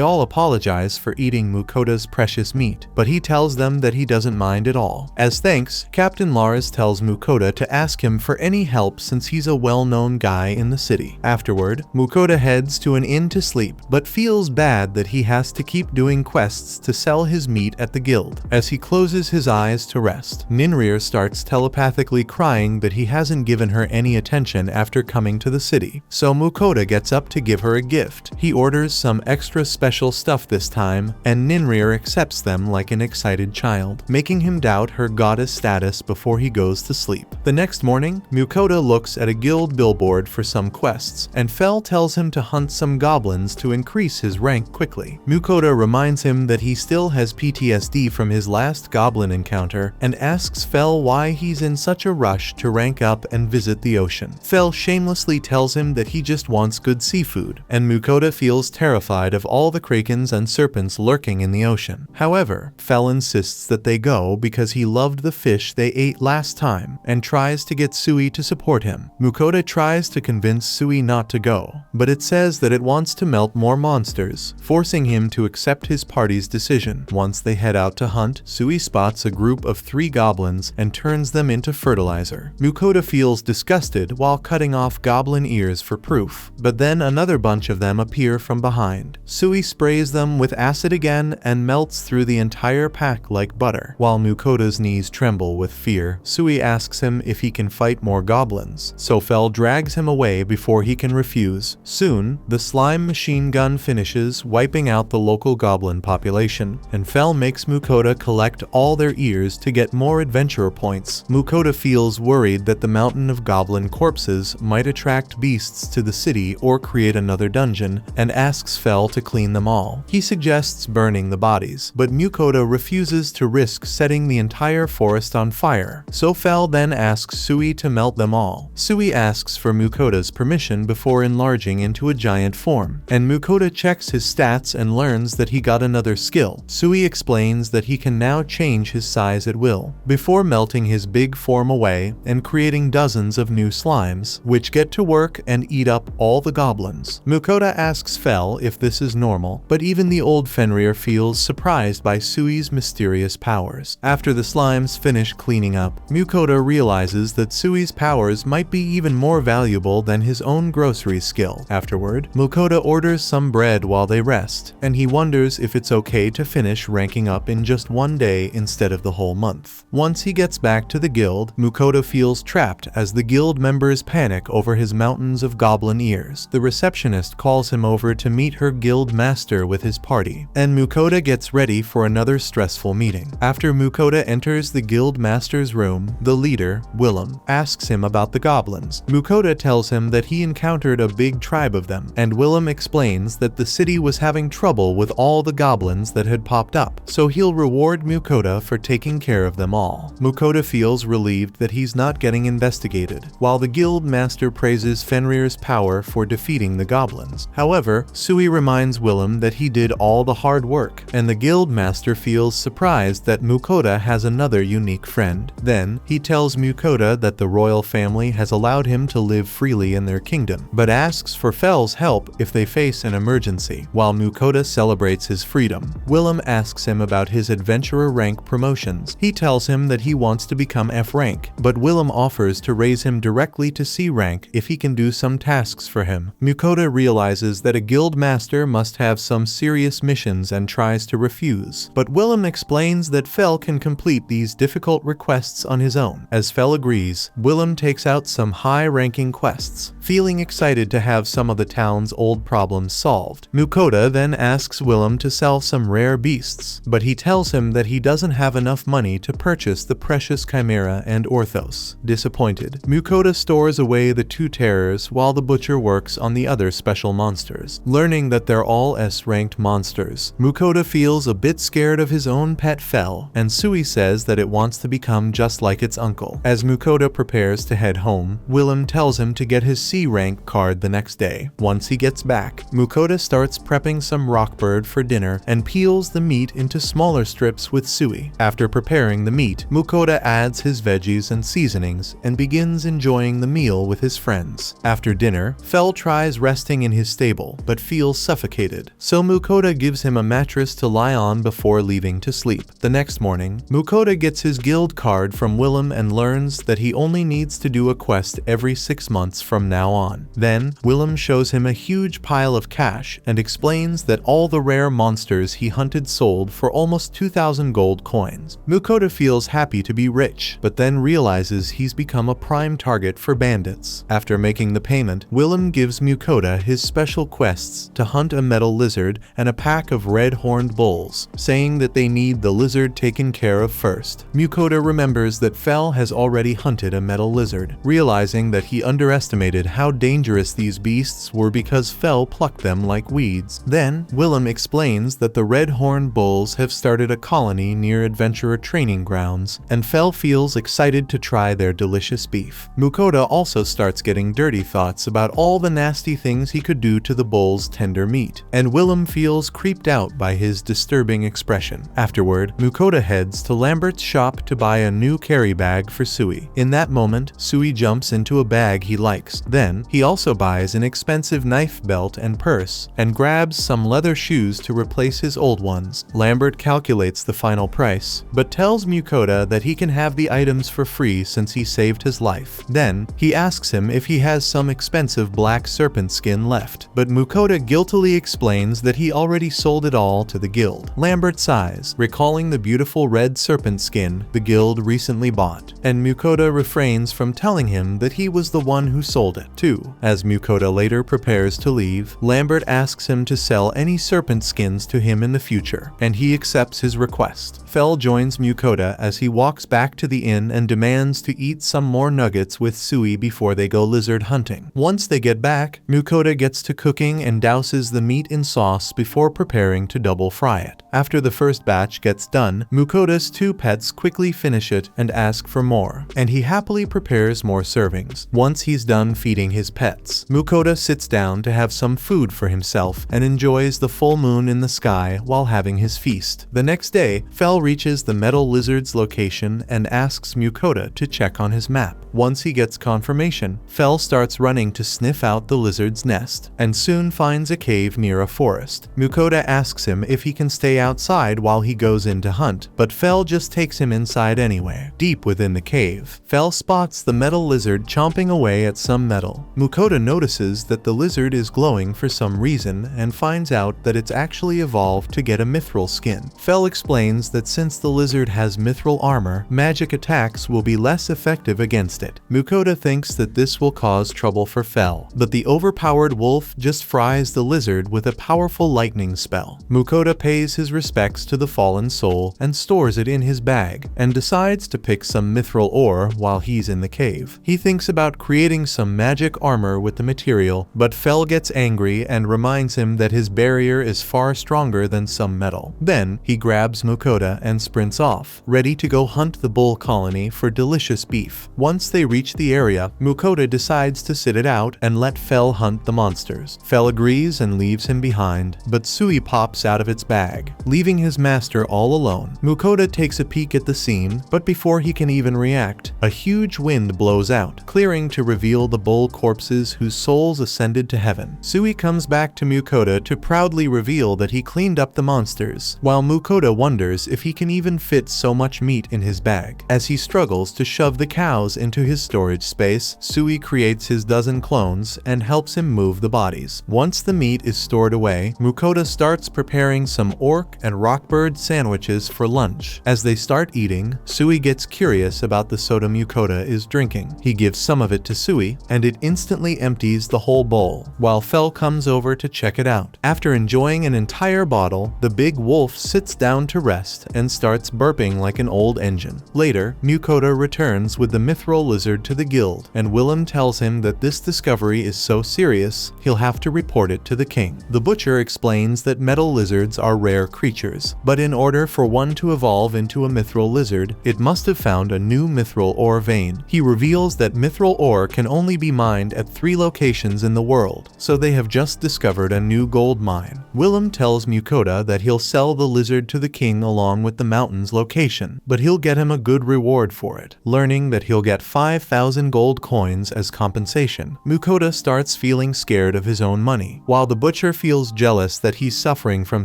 all apologize for eating Mukoda's precious meat, but he tells them that he doesn't mind at all. As thanks, Captain Lars tells Mukoda to ask him for any help since he's a well-known guy in the city. Afterward, Mukoda heads to an inn to sleep, but feels bad that he has to keep doing quests to sell his meat at the guild. As he closes his eyes to rest, Ninrir starts telepathically crying that he hasn't given her any attention after coming to the city. So Mukoda gets up to give her a gift. He orders some extra special stuff this time, and Ninrir accepts them like an excited child, making him doubt her goddess status before he goes to sleep. The next morning, Mukoda looks at a guild billboard for some quests, and Fel tells him to hunt some goblins to increase his rank quickly. Mukoda reminds him that he still has PTSD from his last goblin encounter, and asks Fel why he's in such a rush to rank up and visit the ocean. Fel shamelessly tells him that he just wants good seafood, and Mukoda feels terrified of all the krakens and serpents lurking in the ocean. However, Fel insists that they go because he loved the fish they ate last time, and tries to get Sui to support him. Mukoda tries to convince Sui not to go, but it says that it wants to melt more monsters, forcing him to accept his party's decision. Once they head out to hunt, Sui spots a group of 3 goblins and turns them into fertilizer. Mukoda feels disgusted while cutting off goblin ears for proof, but then another bunch of them appear from behind. Sui sprays them with acid again and melts through the entire pack like butter. While Mukoda's knees tremble with fear, Sui asks him if he can fight more goblins, so Fel drags him away before he can refuse. Soon, the slime machine gun finishes, wiping out the local goblin population, and Fel makes Mukoda collect all their ears to get more adventurer points. Mukoda feels worried that the mountain of goblin corpses might attract beasts to the city or create another dungeon, and asks Fel to clean them all. He suggests burning the bodies, but Mukoda refuses to risk setting the entire forest on fire, so Fel then asks Sui to melt them all. Sui asks for Mukoda's permission before enlarging into a giant form, and Mukoda checks his stats and learns that he got another skill. Sui explains that he can now change his size at will, before melting his big form away and creating dozens of new slimes, which get to work and eat up all the goblins. Mukoda asks Fel if this is normal, but even the old Fenrir feels surprised by Sui's mysterious powers. After the slimes finish cleaning up, Mukoda realizes that Sui's powers might be even more valuable than his own grocery skill. Afterward, Mukoda orders some bread while they rest, and he wonders if it's okay to finish ranking up in just one day instead of the whole month. Once he gets back to the guild, Mukoda feels trapped as the guild members panic over his mountains of goblin ears. The receptionist calls him over to meet her guild master with his party, and Mukoda gets ready for another stressful meeting. After Mukoda enters the guild master's room, the leader, Willem, asks him about the goblins. Mukoda tells him that he encountered a big tribe of them, and Willem explains that the city was having trouble with all the goblins that had popped up, so he'll reward Mukoda for taking care of them all. Mukoda feels relieved that he's not getting investigated, while the guild master praises Fenrir's power for defeating the goblins. However, Sui reminds Willem that he did all the hard work, and the guild master feels surprised that Mukoda has another unique friend. Then, he tells Mukoda that the royal family has allowed him to live freely in their kingdom, but asks for Fel's help if they face an emergency. While Mukoda celebrates his freedom, Willem asks him about his adventurer rank promotions. He tells him that he wants to become F rank, but Willem offers to raise him directly to C rank if he can do some tasks for him. Mukoda realizes that a guild master must have some serious missions and tries to refuse, but Willem explains that Fel can complete these difficult requests on his own. As Fel agrees, Willem takes out some high-ranking quests, feeling excited to have some of the town's old problems solved. Mukoda then asks Willem to sell some rare beasts, but he tells him that he doesn't have enough money to purchase the precious Chimera and Orthos. Disappointed, Mukoda stores away the two terrors while the butcher works on the other special monsters. Learning that they're all S-ranked monsters, Mukoda feels a bit scared of his own pet Fel, and Sui says that it wants to become just like its uncle. As Mukoda prepares to head home, Willem tells him to get his C-rank card the next day. Once he gets back, Mukoda starts prepping some rockbird for dinner and peels the meat into smaller strips with Sui. After preparing the meat, Mukoda adds his veggies and seasonings and begins enjoying the meal with his friends. After dinner, Fel tries resting in his stable, but feels suffocated, so Mukoda gives him a mattress to lie on before leaving to sleep. The next morning, Mukoda gets his guild card from Willem and learns that he only needs to do a quest every 6 months from now on. Then, Willem shows him a huge pile of cash and explains that all the rare monsters he hunted sold for almost 2,000 gold coins. Mukoda feels happy to be rich, but then realizes he's become a prime target for bandits. After making the payment, Willem gives Mukoda his special quests to hunt a metal lizard and a pack of red-horned bulls, saying that they need the lizard taken care of first. Mukoda remembers that Fel has already hunted a metal lizard, realizing that he underestimated how dangerous these beasts were because Fel plucked them like weeds. Then, Willem explains that the red-horned bulls have started a colony near adventurer training grounds, and Fel feels excited to try their delicious beef. Mukoda also starts getting dirty thoughts about all the nasty things he could do to the bull's tender meat, and Willem feels creeped out by his disturbing expression. Afterward, Mukoda heads to Lambert's shop to buy a new carry bag for Sui. In that moment, Sui jumps into a bag he likes. Then, he also buys an expensive knife belt and purse, and grabs some leather shoes to replace his old ones. Lambert calculates the final price, but tells Mukoda that he can have the items for free since he saved his life. Then, he asks him if he has some expensive black serpent skin left, but Mukoda guiltily explains that he already sold it all to the guild. Lambert sighs, recalling the beautiful red serpent skin the guild recently bought, and Mukoda refrains from telling him that he was the one who sold it too. As Mukoda later prepares to leave, Lambert asks him to sell any serpent skins to him in the future, and he accepts his request. Fel joins Mukoda as he walks back to the inn and demands to eat some more nuggets with Sui before they go lizard hunting. Once they get back, Mukoda gets to cooking and douses the meat in sauce before preparing to double fry it. After the first batch gets done, Mukoda's two pets quickly finish it and ask for more, and he happily prepares more servings. Once he's done feeding his pets, Mukoda sits down to have some food for himself and enjoys the full moon in the sky while having his feast. The next day, Fel reaches the metal lizard's location and asks Mukoda to check on his map. Once he gets confirmation, Fel starts running to sniff out the lizard's nest, and soon finds a cave near a forest. Mukoda asks him if he can stay outside while he goes in to hunt, but Fel just takes him inside anyway. Deep within the cave, Fel spots the metal lizard chomping away at some metal. Mukoda notices that the lizard is glowing for some reason and finds out that it's actually evolved to get a mithril skin. Fel explains that since the lizard has mithril armor, magic attacks will be less effective against it. Mukoda thinks that this will cause trouble for Fel, but the overpowered wolf just fries the lizard with a powerful lightning spell. Mukoda pays his respects to the fallen soul and stores it in his bag, and decides to pick some mithril ore while he's in the cave. He thinks about creating some magic armor with the material, but Fel gets angry and reminds him that his barrier is far stronger than some metal. Then, he grabs Mukoda and sprints off, ready to go hunt the bull colony for delicious beef. Once they reach the area, Mukoda decides to sit it out and let Fel hunt the monsters. Fel agrees and leaves him behind, but Sui pops out of its bag, leaving his master all alone. Mukoda takes a peek at the scene, but before he can even react, a huge wind blows out, clearing to reveal the bull corpses whose souls ascended to heaven. Sui comes back to Mukoda to proudly reveal that he cleaned up the monsters, while Mukoda wonders if he can even fit so much meat in his bag. As he struggles to shove the cows into his storage space, Sui creates his dozen clones and helps him move the bodies. Once the meat is stored away, Mukoda starts preparing some ore pork and rockbird sandwiches for lunch. As they start eating, Sui gets curious about the soda Mukoda is drinking. He gives some of it to Sui, and it instantly empties the whole bowl, while Fel comes over to check it out. After enjoying an entire bottle, the big wolf sits down to rest and starts burping like an old engine. Later, Mukoda returns with the mithril lizard to the guild, and Willem tells him that this discovery is so serious, he'll have to report it to the king. The butcher explains that metal lizards are rare creatures, but in order for one to evolve into a mithril lizard, it must have found a new mithril ore vein. He reveals that mithril ore can only be mined at 3 locations in the world, so they have just discovered a new gold mine. Willem tells Mukoda that he'll sell the lizard to the king along with the mountain's location, but he'll get him a good reward for it. Learning that he'll get 5,000 gold coins as compensation, Mukoda starts feeling scared of his own money, while the butcher feels jealous that he's suffering from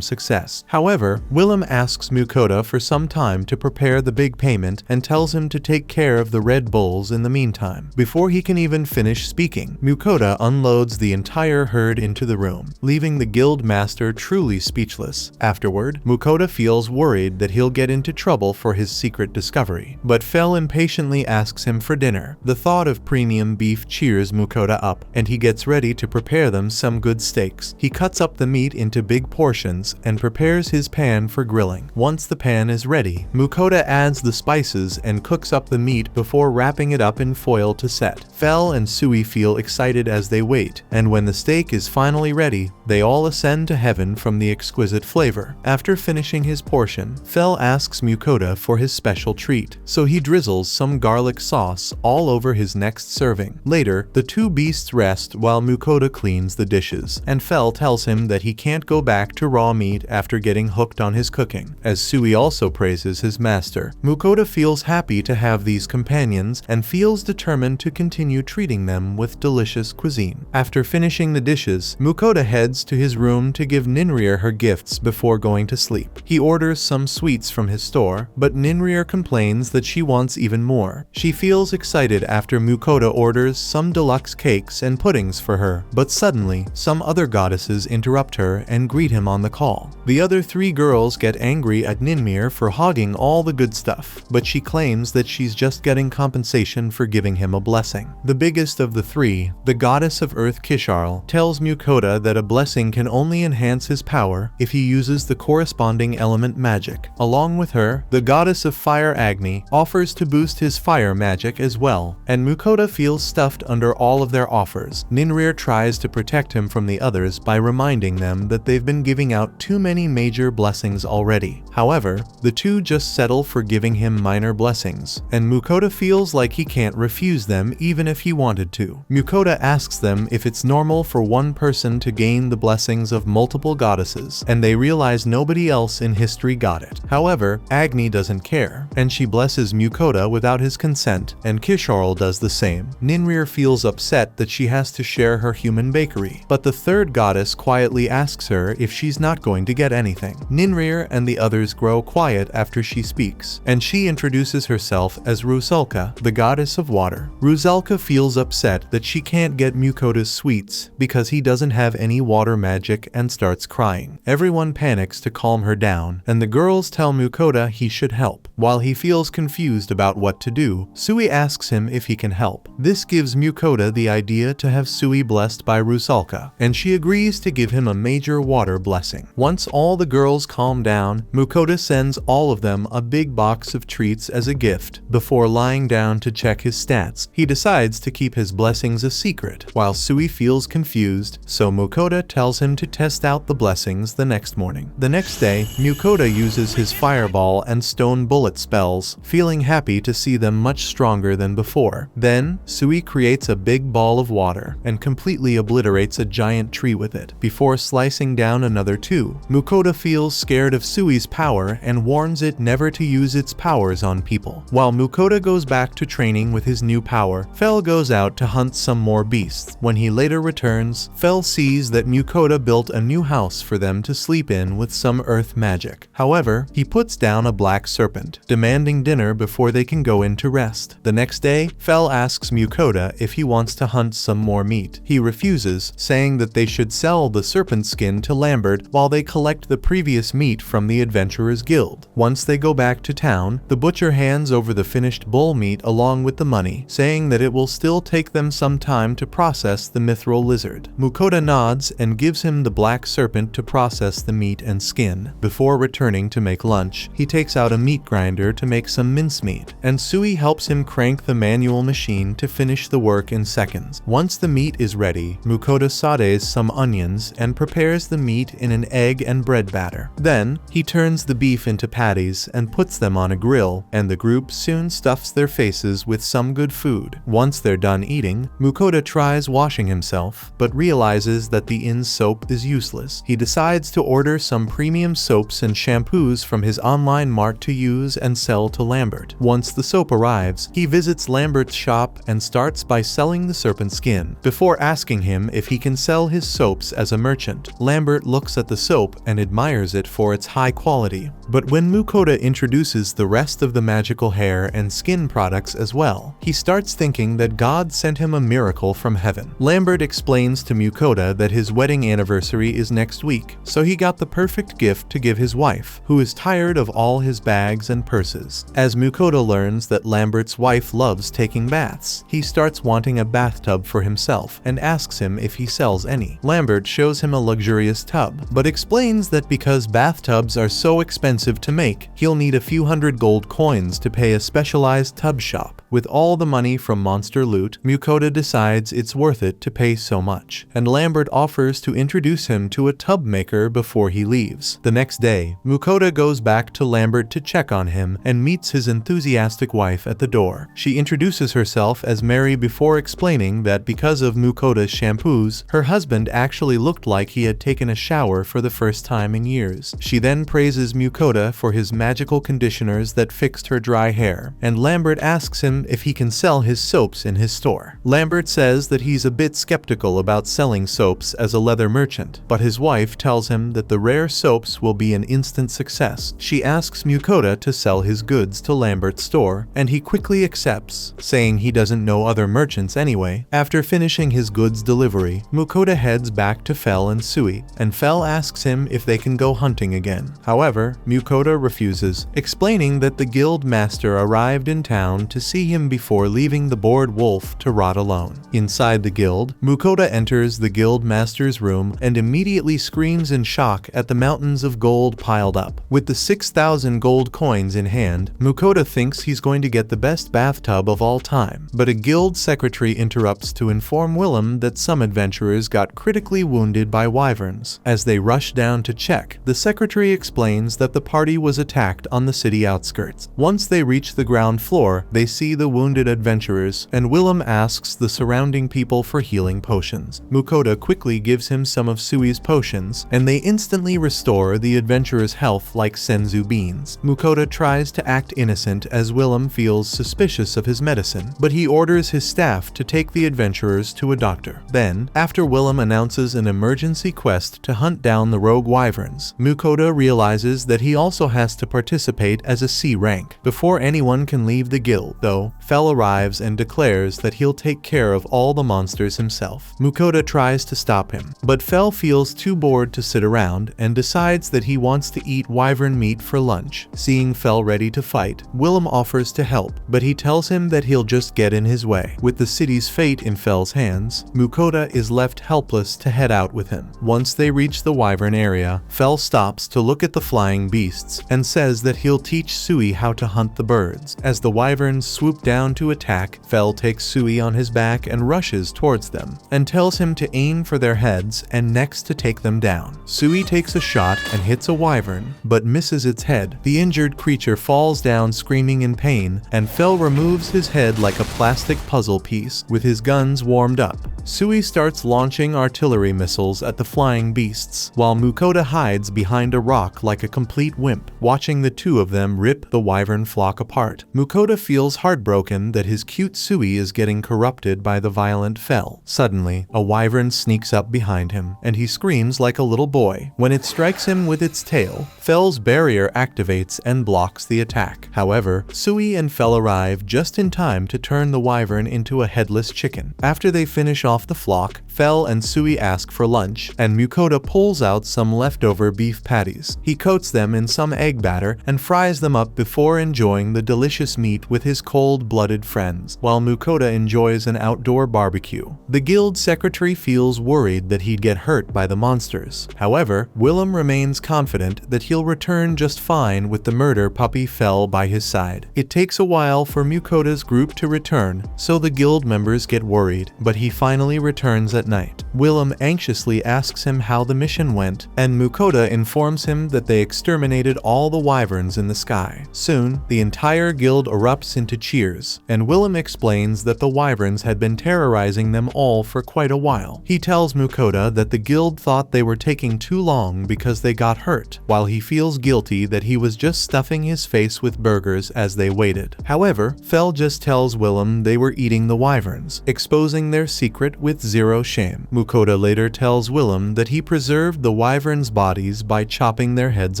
success. However, Willem asks Mukoda for some time to prepare the big payment and tells him to take care of the Red Bulls in the meantime. Before he can even finish speaking, Mukoda unloads the entire herd into the room, leaving the guild master truly speechless. Afterward, Mukoda feels worried that he'll get into trouble for his secret discovery, but Fel impatiently asks him for dinner. The thought of premium beef cheers Mukoda up, and he gets ready to prepare them some good steaks. He cuts up the meat into big portions and prepares his pan for grilling. Once the pan is ready, Mukoda adds the spices and cooks up the meat before wrapping it up in foil to set. Fel and Sui feel excited as they wait, and when the steak is finally ready, they all ascend to heaven from the exquisite flavor. After finishing his portion, Fel asks Mukoda for his special treat, so he drizzles some garlic sauce all over his next serving. Later, the two beasts rest while Mukoda cleans the dishes, and Fel tells him that he can't go back to raw meat after getting hooked on his cooking. As Sui also praises his master, Mukoda feels happy to have these companions and feels determined to continue treating them with delicious cuisine. After finishing the dishes, Mukoda heads to his room to give Ninrir her gifts before going to sleep. He orders some sweets from his store, but Ninrir complains that she wants even more. She feels excited after Mukoda orders some deluxe cakes and puddings for her, but suddenly, some other goddesses interrupt her and greet him on the call. The other 3 girls get angry at Ninmir for hogging all the good stuff, but she claims that she's just getting compensation for giving him a blessing. The biggest of the 3, the goddess of earth Kisharl, tells Mukoda that a blessing can only enhance his power if he uses the corresponding element magic. Along with her, the goddess of fire Agni offers to boost his fire magic as well, and Mukoda feels stuffed under all of their offers. Ninrir tries to protect him from the others by reminding them that they've been giving out too many major blessings already. However, the 2 just settle for giving him minor blessings, and Mukoda feels like he can't refuse them even if he wanted to. Mukoda asks them if it's normal for one person to gain the blessings of multiple goddesses, and they realize nobody else in history got it. However, Agni doesn't care, and she blesses Mukoda without his consent, and Kisharl does the same. Ninrir feels upset that she has to share her human bakery, but the 3rd goddess quietly asks her if she's not going to get anything. Ninrir and the others grow quiet after she speaks, and she introduces herself as Rusalka, the goddess of water. Rusalka feels upset that she can't get Mukoda's sweets because he doesn't have any water magic and starts crying. Everyone panics to calm her down, and the girls tell Mukoda he should help. While he feels confused about what to do, Sui asks him if he can help. This gives Mukoda the idea to have Sui blessed by Rusalka, and she agrees to give him a major water blessing. Once all the girls calm down, Mukoda sends all of them a big box of treats as a gift. Before lying down to check his stats, he decides to keep his blessings a secret, while Sui feels confused, so Mukoda tells him to test out the blessings the next morning. The next day, Mukoda uses his fireball and stone bullet spells, feeling happy to see them much stronger than before. Then, Sui creates a big ball of water and completely obliterates a giant tree with it, before slicing down another 2. Mukoda feels scared of Sui's power and warns it never to use its powers on people. While Mukoda goes back to training with his new power, Fel goes out to hunt some more beasts. When he later returns, Fel sees that Mukoda built a new house for them to sleep in with some earth magic. However, he puts down a black serpent, demanding dinner before they can go in to rest. The next day, Fel asks Mukoda if he wants to hunt some more meat. He refuses, saying that they should sell the serpent skin to Lambert while they collect the previous meat from the Adventurers Guild. Once they go back to town, the butcher hands over the finished bull meat along with the money, saying that it will still take them some time to process the mithril lizard. Mukoda nods and gives him the black serpent to process the meat and skin. Before returning to make lunch, he takes out a meat grinder to make some mincemeat, and Sui helps him crank the manual machine to finish the work in seconds. Once the meat is ready, Mukoda sautés some onions and prepares the meat in an egg and bread batter. Then, he turns the beef into patties and puts them on a grill, and the group soon stuffs their faces with some good food. Once they're done eating, Mukoda tries washing himself, but realizes that the inn's soap is useless. He decides to order some premium soaps and shampoos from his online mart to use and sell to Lambert. Once the soap arrives, he visits Lambert's shop and starts by selling the serpent skin. Before asking him if he can sell his soaps as a merchant, Lambert looks at the soap and admires it for its high quality. But when Mukoda introduces the rest of the magical hair and skin products as well, he starts thinking that God sent him a miracle from heaven. Lambert explains to Mukoda that his wedding anniversary is next week, so he got the perfect gift to give his wife, who is tired of all his bags and purses. As Mukoda learns that Lambert's wife loves taking baths, he starts wanting a bathtub for himself and asks him if he sells any. Lambert shows him a luxurious tub, but explains that because bathtubs are so expensive to make, he'll need a few hundred gold coins to pay a specialized tub shop. With all the money from monster loot, Mukoda decides it's worth it to pay so much, and Lambert offers to introduce him to a tub maker before he leaves. The next day, Mukoda goes back to Lambert to check on him and meets his enthusiastic wife at the door. She introduces herself as Mary before explaining that because of Mukoda's shampoos, her husband actually looked like he had taken a shower for the first time in years. She then praises Mukoda for his magical conditioners that fixed her dry hair, and Lambert asks him if he can sell his soaps in his store. Lambert says that he's a bit skeptical about selling soaps as a leather merchant, but his wife tells him that the rare soaps will be an instant success. She asks Mukoda to sell his goods to Lambert's store, and he quickly accepts, saying he doesn't know other merchants anyway. After finishing his goods delivery, Mukoda heads back to Fel and Sui, and Fel asks him if they can go hunting again. However, Mukoda refuses, explaining that the guild master arrived in town to see him before leaving the bored wolf to rot alone. Inside the guild, Mukoda enters the guild master's room and immediately screams in shock at the mountains of gold piled up. With the 6,000 gold coins in hand, Mukoda thinks he's going to get the best bathtub of all time, but a guild secretary interrupts to inform Willem that some adventurers got critically wounded by wyverns. As they rush down to check, the secretary explains that the party was attacked on the city outskirts. Once they reach the ground floor, they see the wounded adventurers, and Willem asks the surrounding people for healing potions. Mukoda quickly gives him some of Sui's potions, and they instantly restore the adventurers' health like senzu beans. Mukoda tries to act innocent as Willem feels suspicious of his medicine, but he orders his staff to take the adventurers to a doctor. Then, after Willem announces an emergency quest to hunt down the rogue wyverns, Mukoda realizes that he also has to participate as a C rank. Before anyone can leave the guild, though, Fel arrives and declares that he'll take care of all the monsters himself. Mukoda tries to stop him, but Fel feels too bored to sit around and decides that he wants to eat wyvern meat for lunch. Seeing Fel ready to fight, Willem offers to help, but he tells him that he'll just get in his way. With the city's fate in Fel's hands, Mukoda is left helpless to head out with him. Once they reach the wyvern area, Fel stops to look at the flying beasts and says that he'll teach Sui how to hunt the birds. As the wyverns swoop down to attack, Fel takes Sui on his back and rushes towards them, and tells him to aim for their heads and necks to take them down. Sui takes a shot and hits a wyvern, but misses its head. The injured creature falls down screaming in pain, and Fel removes his head like a plastic puzzle piece. With his guns warmed up, Sui starts launching artillery missiles at the flying beasts, while Mukoda hides behind a rock like a complete wimp, watching the two of them rip the wyvern flock apart. Mukoda feels heartbroken that his cute Sui is getting corrupted by the violent Fel. Suddenly, a wyvern sneaks up behind him, and he screams like a little boy. When it strikes him with its tail, Fel's barrier activates and blocks the attack. However, Sui and Fel arrive just in time to turn the wyvern into a headless chicken. After they finish off the flock, Fel and Sui ask for lunch, and Mukoda pulls out some leftover beef patties. He coats them in some egg batter and fries them up before enjoying the delicious meat with his cold-blooded friends, while Mukoda enjoys an outdoor barbecue. The guild secretary feels worried that he'd get hurt by the monsters. However, Willem remains confident that he'll return just fine with the murder puppy Fel by his side. It takes a while for Mukoda's group to return, so the guild members get worried, but he finally returns at night. Willem anxiously asks him how the mission went, and Mukoda informs him that they exterminated all the wyverns in the sky. Soon, the entire guild erupts into cheers, and Willem explains that the wyverns had been terrorizing them all for quite a while. He tells Mukoda that the guild thought they were taking too long because they got hurt, while he feels guilty that he was just stuffing his face with burgers as they waited. However, Fel just tells Willem they were eating the wyverns, exposing their secret with zero shame. Mukoda later tells Willem that he preserved the wyverns' bodies by chopping their heads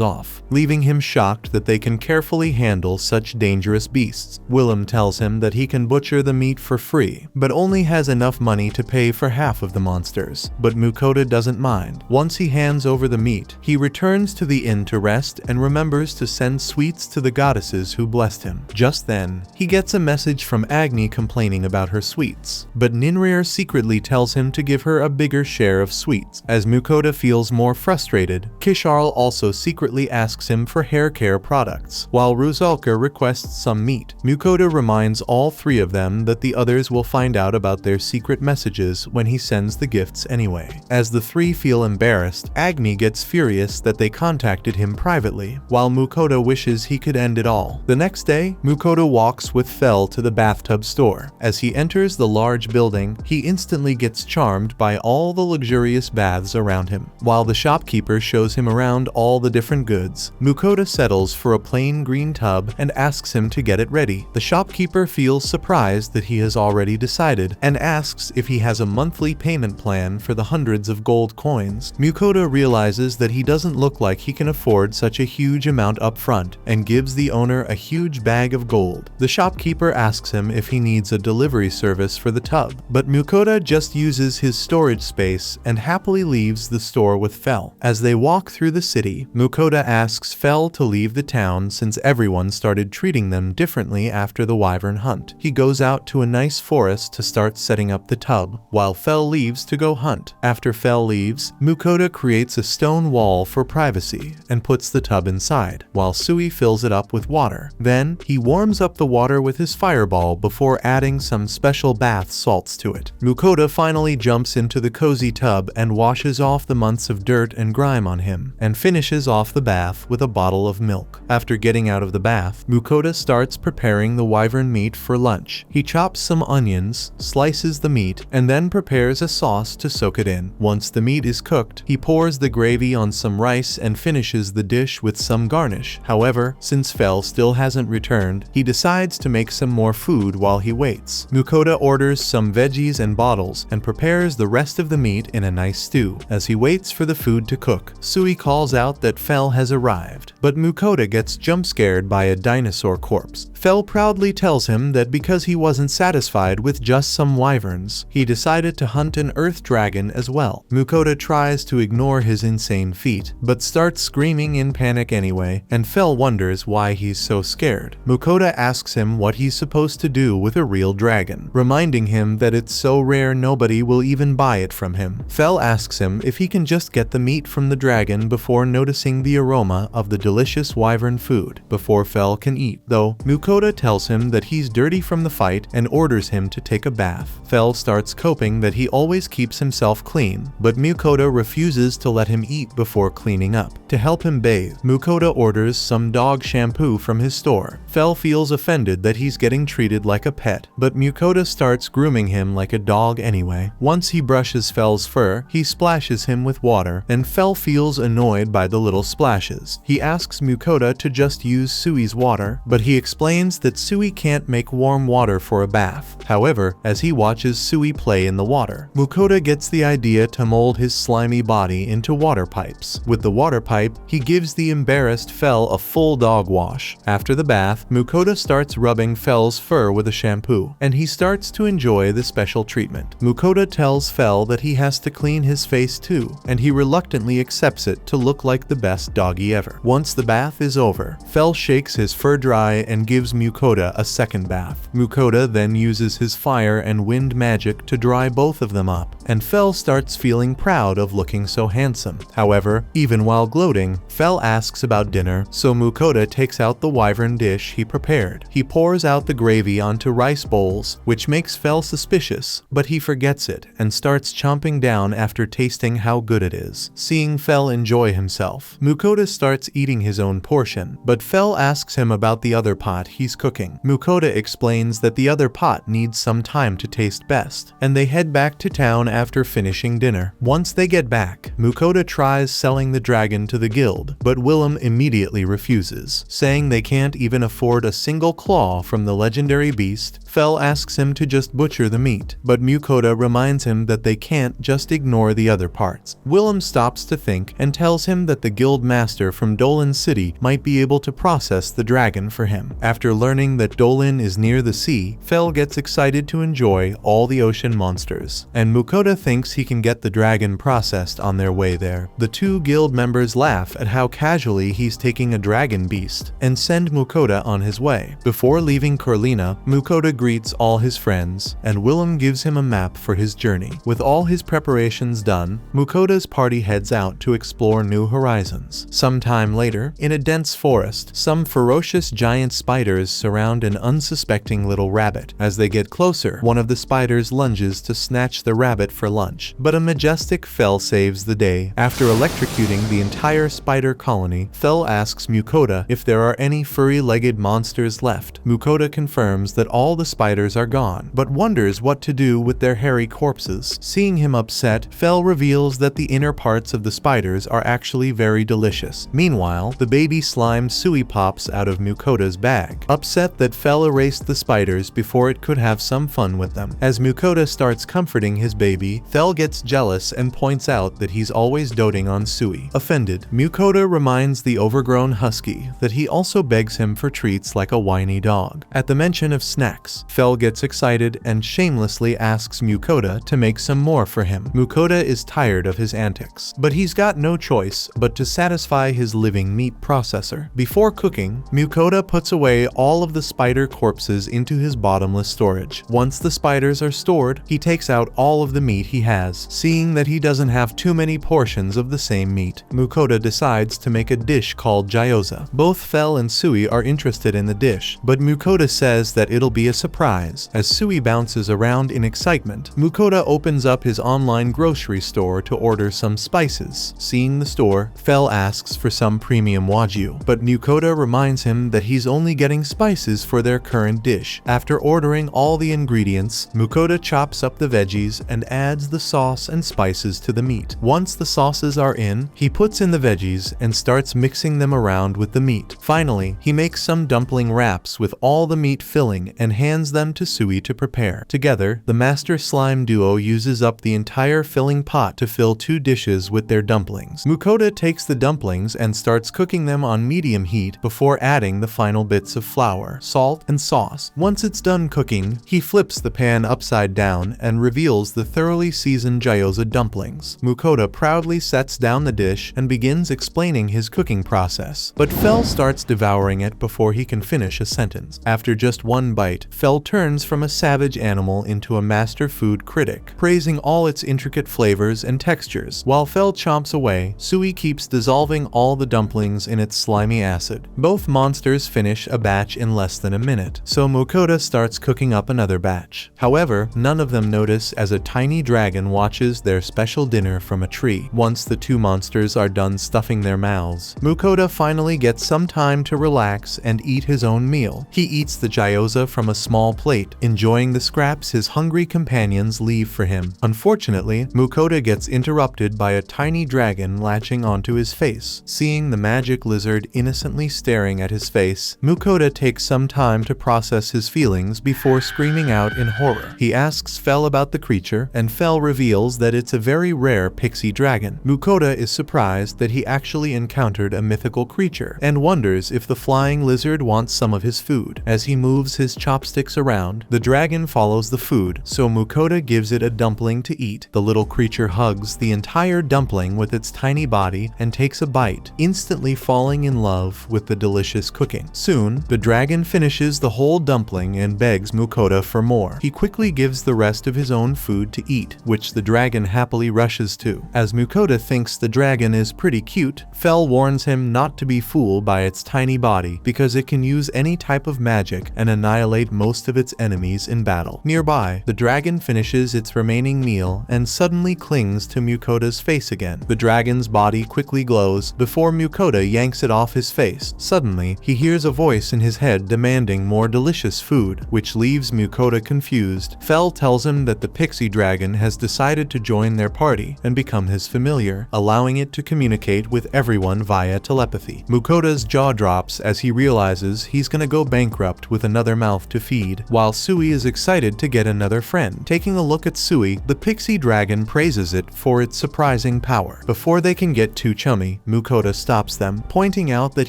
off, leaving him shocked that they can carefully handle such dangerous beasts. Willem tells him that he can butcher the meat for free, but only has enough money to pay for half of the monsters. But Mukoda doesn't mind. Once he hands over the meat, he returns to the inn to rest and remembers to send sweets to the goddesses who blessed him. Just then, he gets a message from Agni complaining about her sweets, but Ninrir secretly tells him to give her a bigger share of sweets. As Mukoda feels more frustrated, Kisharl also secretly asks him for hair care products, while Ruzalka requests some meat. Mukoda reminds all three of them that the others will find out about their secret messages when he sends the gifts anyway. As the three feel embarrassed, Agni gets furious that they contacted him privately, while Mukoda wishes he could end it all. The next day, Mukoda walks with Fel to the bathtub store. As he enters the large building, he instantly gets charmed by all the luxurious baths around him. While the shopkeeper shows him around all the different goods, Mukoda settles for a plain green tub and asks him to get it ready. The shopkeeper feels surprised that he has already decided and asks if he has a monthly payment plan for the hundreds of gold coins. Mukoda realizes that he doesn't look like he can afford such a huge amount up front and gives the owner a huge bag of gold. The shopkeeper asks him if he needs a delivery service for the tub, but Mukoda just uses his storage space and happily leaves the store with Fel. As they walk through the city, Mukoda asks Fel to leave the town since everyone started treating them differently after the wyvern hunt. He goes out to a nice forest to start setting up the tub, while Fel leaves to go hunt. After Fel leaves, Mukoda creates a stone wall for privacy and puts the tub inside, while Sui fills it up with water. Then, he warms up the water with his fireball before adding some special bath salts to it. Mukoda finally jumps into the cozy tub and washes off the months of dirt and grime on him, and finishes off the bath with a bottle of milk. After getting out of the bath, Mukoda starts preparing the wyvern meat for lunch. He chops some onions, slices the meat, and then prepares a sauce to soak it in. Once the meat is cooked, he pours the gravy on some rice and finishes the dish with some garnish. However, since Fel still hasn't returned, he decides to make some more food while he waits. Mukoda orders some veggies and bottles and prepares the rest of the meat in a nice stew. As he waits for the food to cook, Sui calls out that Fel has arrived, but Mukoda gets jump scared by a dinosaur corpse. Fel proudly tells him that because he wasn't satisfied with just some wyverns, he decided to hunt an earth dragon as well. Mukoda tries to ignore his insane feat, but starts screaming in panic anyway, and Fel wonders why he's so scared. Mukoda asks him what he's supposed to do with a real dragon, reminding him that it's so rare nobody will even buy it from him. Fel asks him if he can just get the meat from the dragon before noticing the aroma of the delicious wyvern food before Fel can eat, though Mukoda tells him that he's dirty from the fight and orders him to take a bath. Fel starts coping that he always keeps himself clean, but Mukoda refuses to let him eat before cleaning up. To help him bathe, Mukoda orders some dog shampoo from his store. Fel feels offended that he's getting treated like a pet, but Mukoda starts grooming him like a dog anyway. Once he brushes Fel's fur, he splashes him with water, and Fel feels annoyed by the little splashes. He asks Mukoda to just use Sui's water, but he explains that Sui can't make warm water for a bath. However, as he watches Sui play in the water, Mukoda gets the idea to mold his slimy body into water pipes. With the water pipes pipe, he gives the embarrassed Fel a full dog wash. After the bath, Mukoda starts rubbing Fel's fur with a shampoo, and he starts to enjoy the special treatment. Mukoda tells Fel that he has to clean his face too, and he reluctantly accepts it to look like the best doggy ever. Once the bath is over, Fel shakes his fur dry and gives Mukoda a second bath. Mukoda then uses his fire and wind magic to dry both of them up, and Fel starts feeling proud of looking so handsome. However, even while gloating, Fel asks about dinner, so Mukoda takes out the wyvern dish he prepared. He pours out the gravy onto rice bowls, which makes Fel suspicious, but he forgets it and starts chomping down after tasting how good it is. Seeing Fel enjoy himself, Mukoda starts eating his own portion, but Fel asks him about the other pot he's cooking. Mukoda explains that the other pot needs some time to taste best, and they head back to town after finishing dinner. Once they get back, Mukoda tries selling the dragon to the guild, but Willem immediately refuses, saying they can't even afford a single claw from the legendary beast. Fel asks him to just butcher the meat, but Mukoda reminds him that they can't just ignore the other parts. Willem stops to think and tells him that the guild master from Dolan City might be able to process the dragon for him. After learning that Dolan is near the sea, Fel gets excited to enjoy all the ocean monsters, and Mukoda thinks he can get the dragon processed on their way there. The two guild members laugh at how casually he's taking a dragon beast and send Mukoda on his way. Before leaving Corlina, Mukoda greets all his friends, and Willem gives him a map for his journey. With all his preparations done, Mukoda's party heads out to explore new horizons. Sometime later, in a dense forest, some ferocious giant spiders surround an unsuspecting little rabbit. As they get closer, one of the spiders lunges to snatch the rabbit for lunch, but a majestic Fel saves the day. After electrocuting the entire spider colony, Fel asks Mukoda if there are any furry-legged monsters left. Mukoda confirms that all the spiders are gone, but wonders what to do with their hairy corpses. Seeing him upset, Fel reveals that the inner parts of the spiders are actually very delicious. Meanwhile, the baby slime Sui pops out of Mukoda's bag, upset that Fel erased the spiders before it could have some fun with them. As Mukoda starts comforting his baby, Fel gets jealous and points out that he's always doting on Sui. Offended, Mukoda reminds the overgrown husky that he also begs him for treats like a whiny dog. At the mention of snacks, Fel gets excited and shamelessly asks Mukoda to make some more for him. Mukoda is tired of his antics, but he's got no choice but to satisfy his living meat processor. Before cooking, Mukoda puts away all of the spider corpses into his bottomless storage. Once the spiders are stored, he takes out all of the meat he has. Seeing that he doesn't have too many portions of the same meat, Mukoda decides to make a dish called gyoza. Both Fel and Sui are interested in the dish, but Mukoda says that it'll be a surprise. As Sui bounces around in excitement, Mukoda opens up his online grocery store to order some spices. Seeing the store, Fel asks for some premium wagyu, but Mukoda reminds him that he's only getting spices for their current dish. After ordering all the ingredients, Mukoda chops up the veggies and adds the sauce and spices to the meat. Once the sauces are in, he puts in the veggies and starts mixing them around with the meat. Finally, he makes some dumpling wraps with all the meat filling and hands them to Sui to prepare. Together, the master slime duo uses up the entire filling pot to fill 2 dishes with their dumplings. Mukoda takes the dumplings and starts cooking them on medium heat before adding the final bits of flour, salt, and sauce. Once it's done cooking, he flips the pan upside down and reveals the thoroughly seasoned gyoza dumplings. Mukoda proudly sets down the dish and begins explaining his cooking process, but Fel starts devouring it before he can finish a sentence. After just one bite, Fel turns from a savage animal into a master food critic, praising all its intricate flavors and textures. While Fel chomps away, Sui keeps dissolving all the dumplings in its slimy acid. Both monsters finish a batch in less than a minute, so Mukoda starts cooking up another batch. However, none of them notice as a tiny dragon watches their special dinner from a tree. Once the two monsters are done stuffing their mouths, Mukoda finally gets some time to relax and eat his own meal. He eats the gyoza from a small plate, enjoying the scraps his hungry companions leave for him. Unfortunately, Mukoda gets interrupted by a tiny dragon latching onto his face. Seeing the magic lizard innocently staring at his face, Mukoda takes some time to process his feelings before screaming out in horror. He asks Fel about the creature, and Fel reveals that it's a very rare pixie dragon. Mukoda is surprised that he actually actually encountered a mythical creature and wonders if the flying lizard wants some of his food. As he moves his chopsticks around, the dragon follows the food, so Mukoda gives it a dumpling to eat. The little creature hugs the entire dumpling with its tiny body and takes a bite, instantly falling in love with the delicious cooking. Soon, the dragon finishes the whole dumpling and begs Mukoda for more. He quickly gives the rest of his own food to eat, which the dragon happily rushes to. As Mukoda thinks the dragon is pretty cute, Fel warns him not to be fooled by its tiny body because it can use any type of magic and annihilate most of its enemies in battle. Nearby, the dragon finishes its remaining meal and suddenly clings to Mukoda's face again. The dragon's body quickly glows before Mukoda yanks it off his face. Suddenly, he hears a voice in his head demanding more delicious food, which leaves Mukoda confused. Fel tells him that the pixie dragon has decided to join their party and become his familiar, allowing it to communicate with everyone via telepathy. Mukoda's jaw drops as he realizes he's gonna go bankrupt with another mouth to feed, while Sui is excited to get another friend. Taking a look at Sui, the pixie dragon praises it for its surprising power. Before they can get too chummy, Mukoda stops them, pointing out that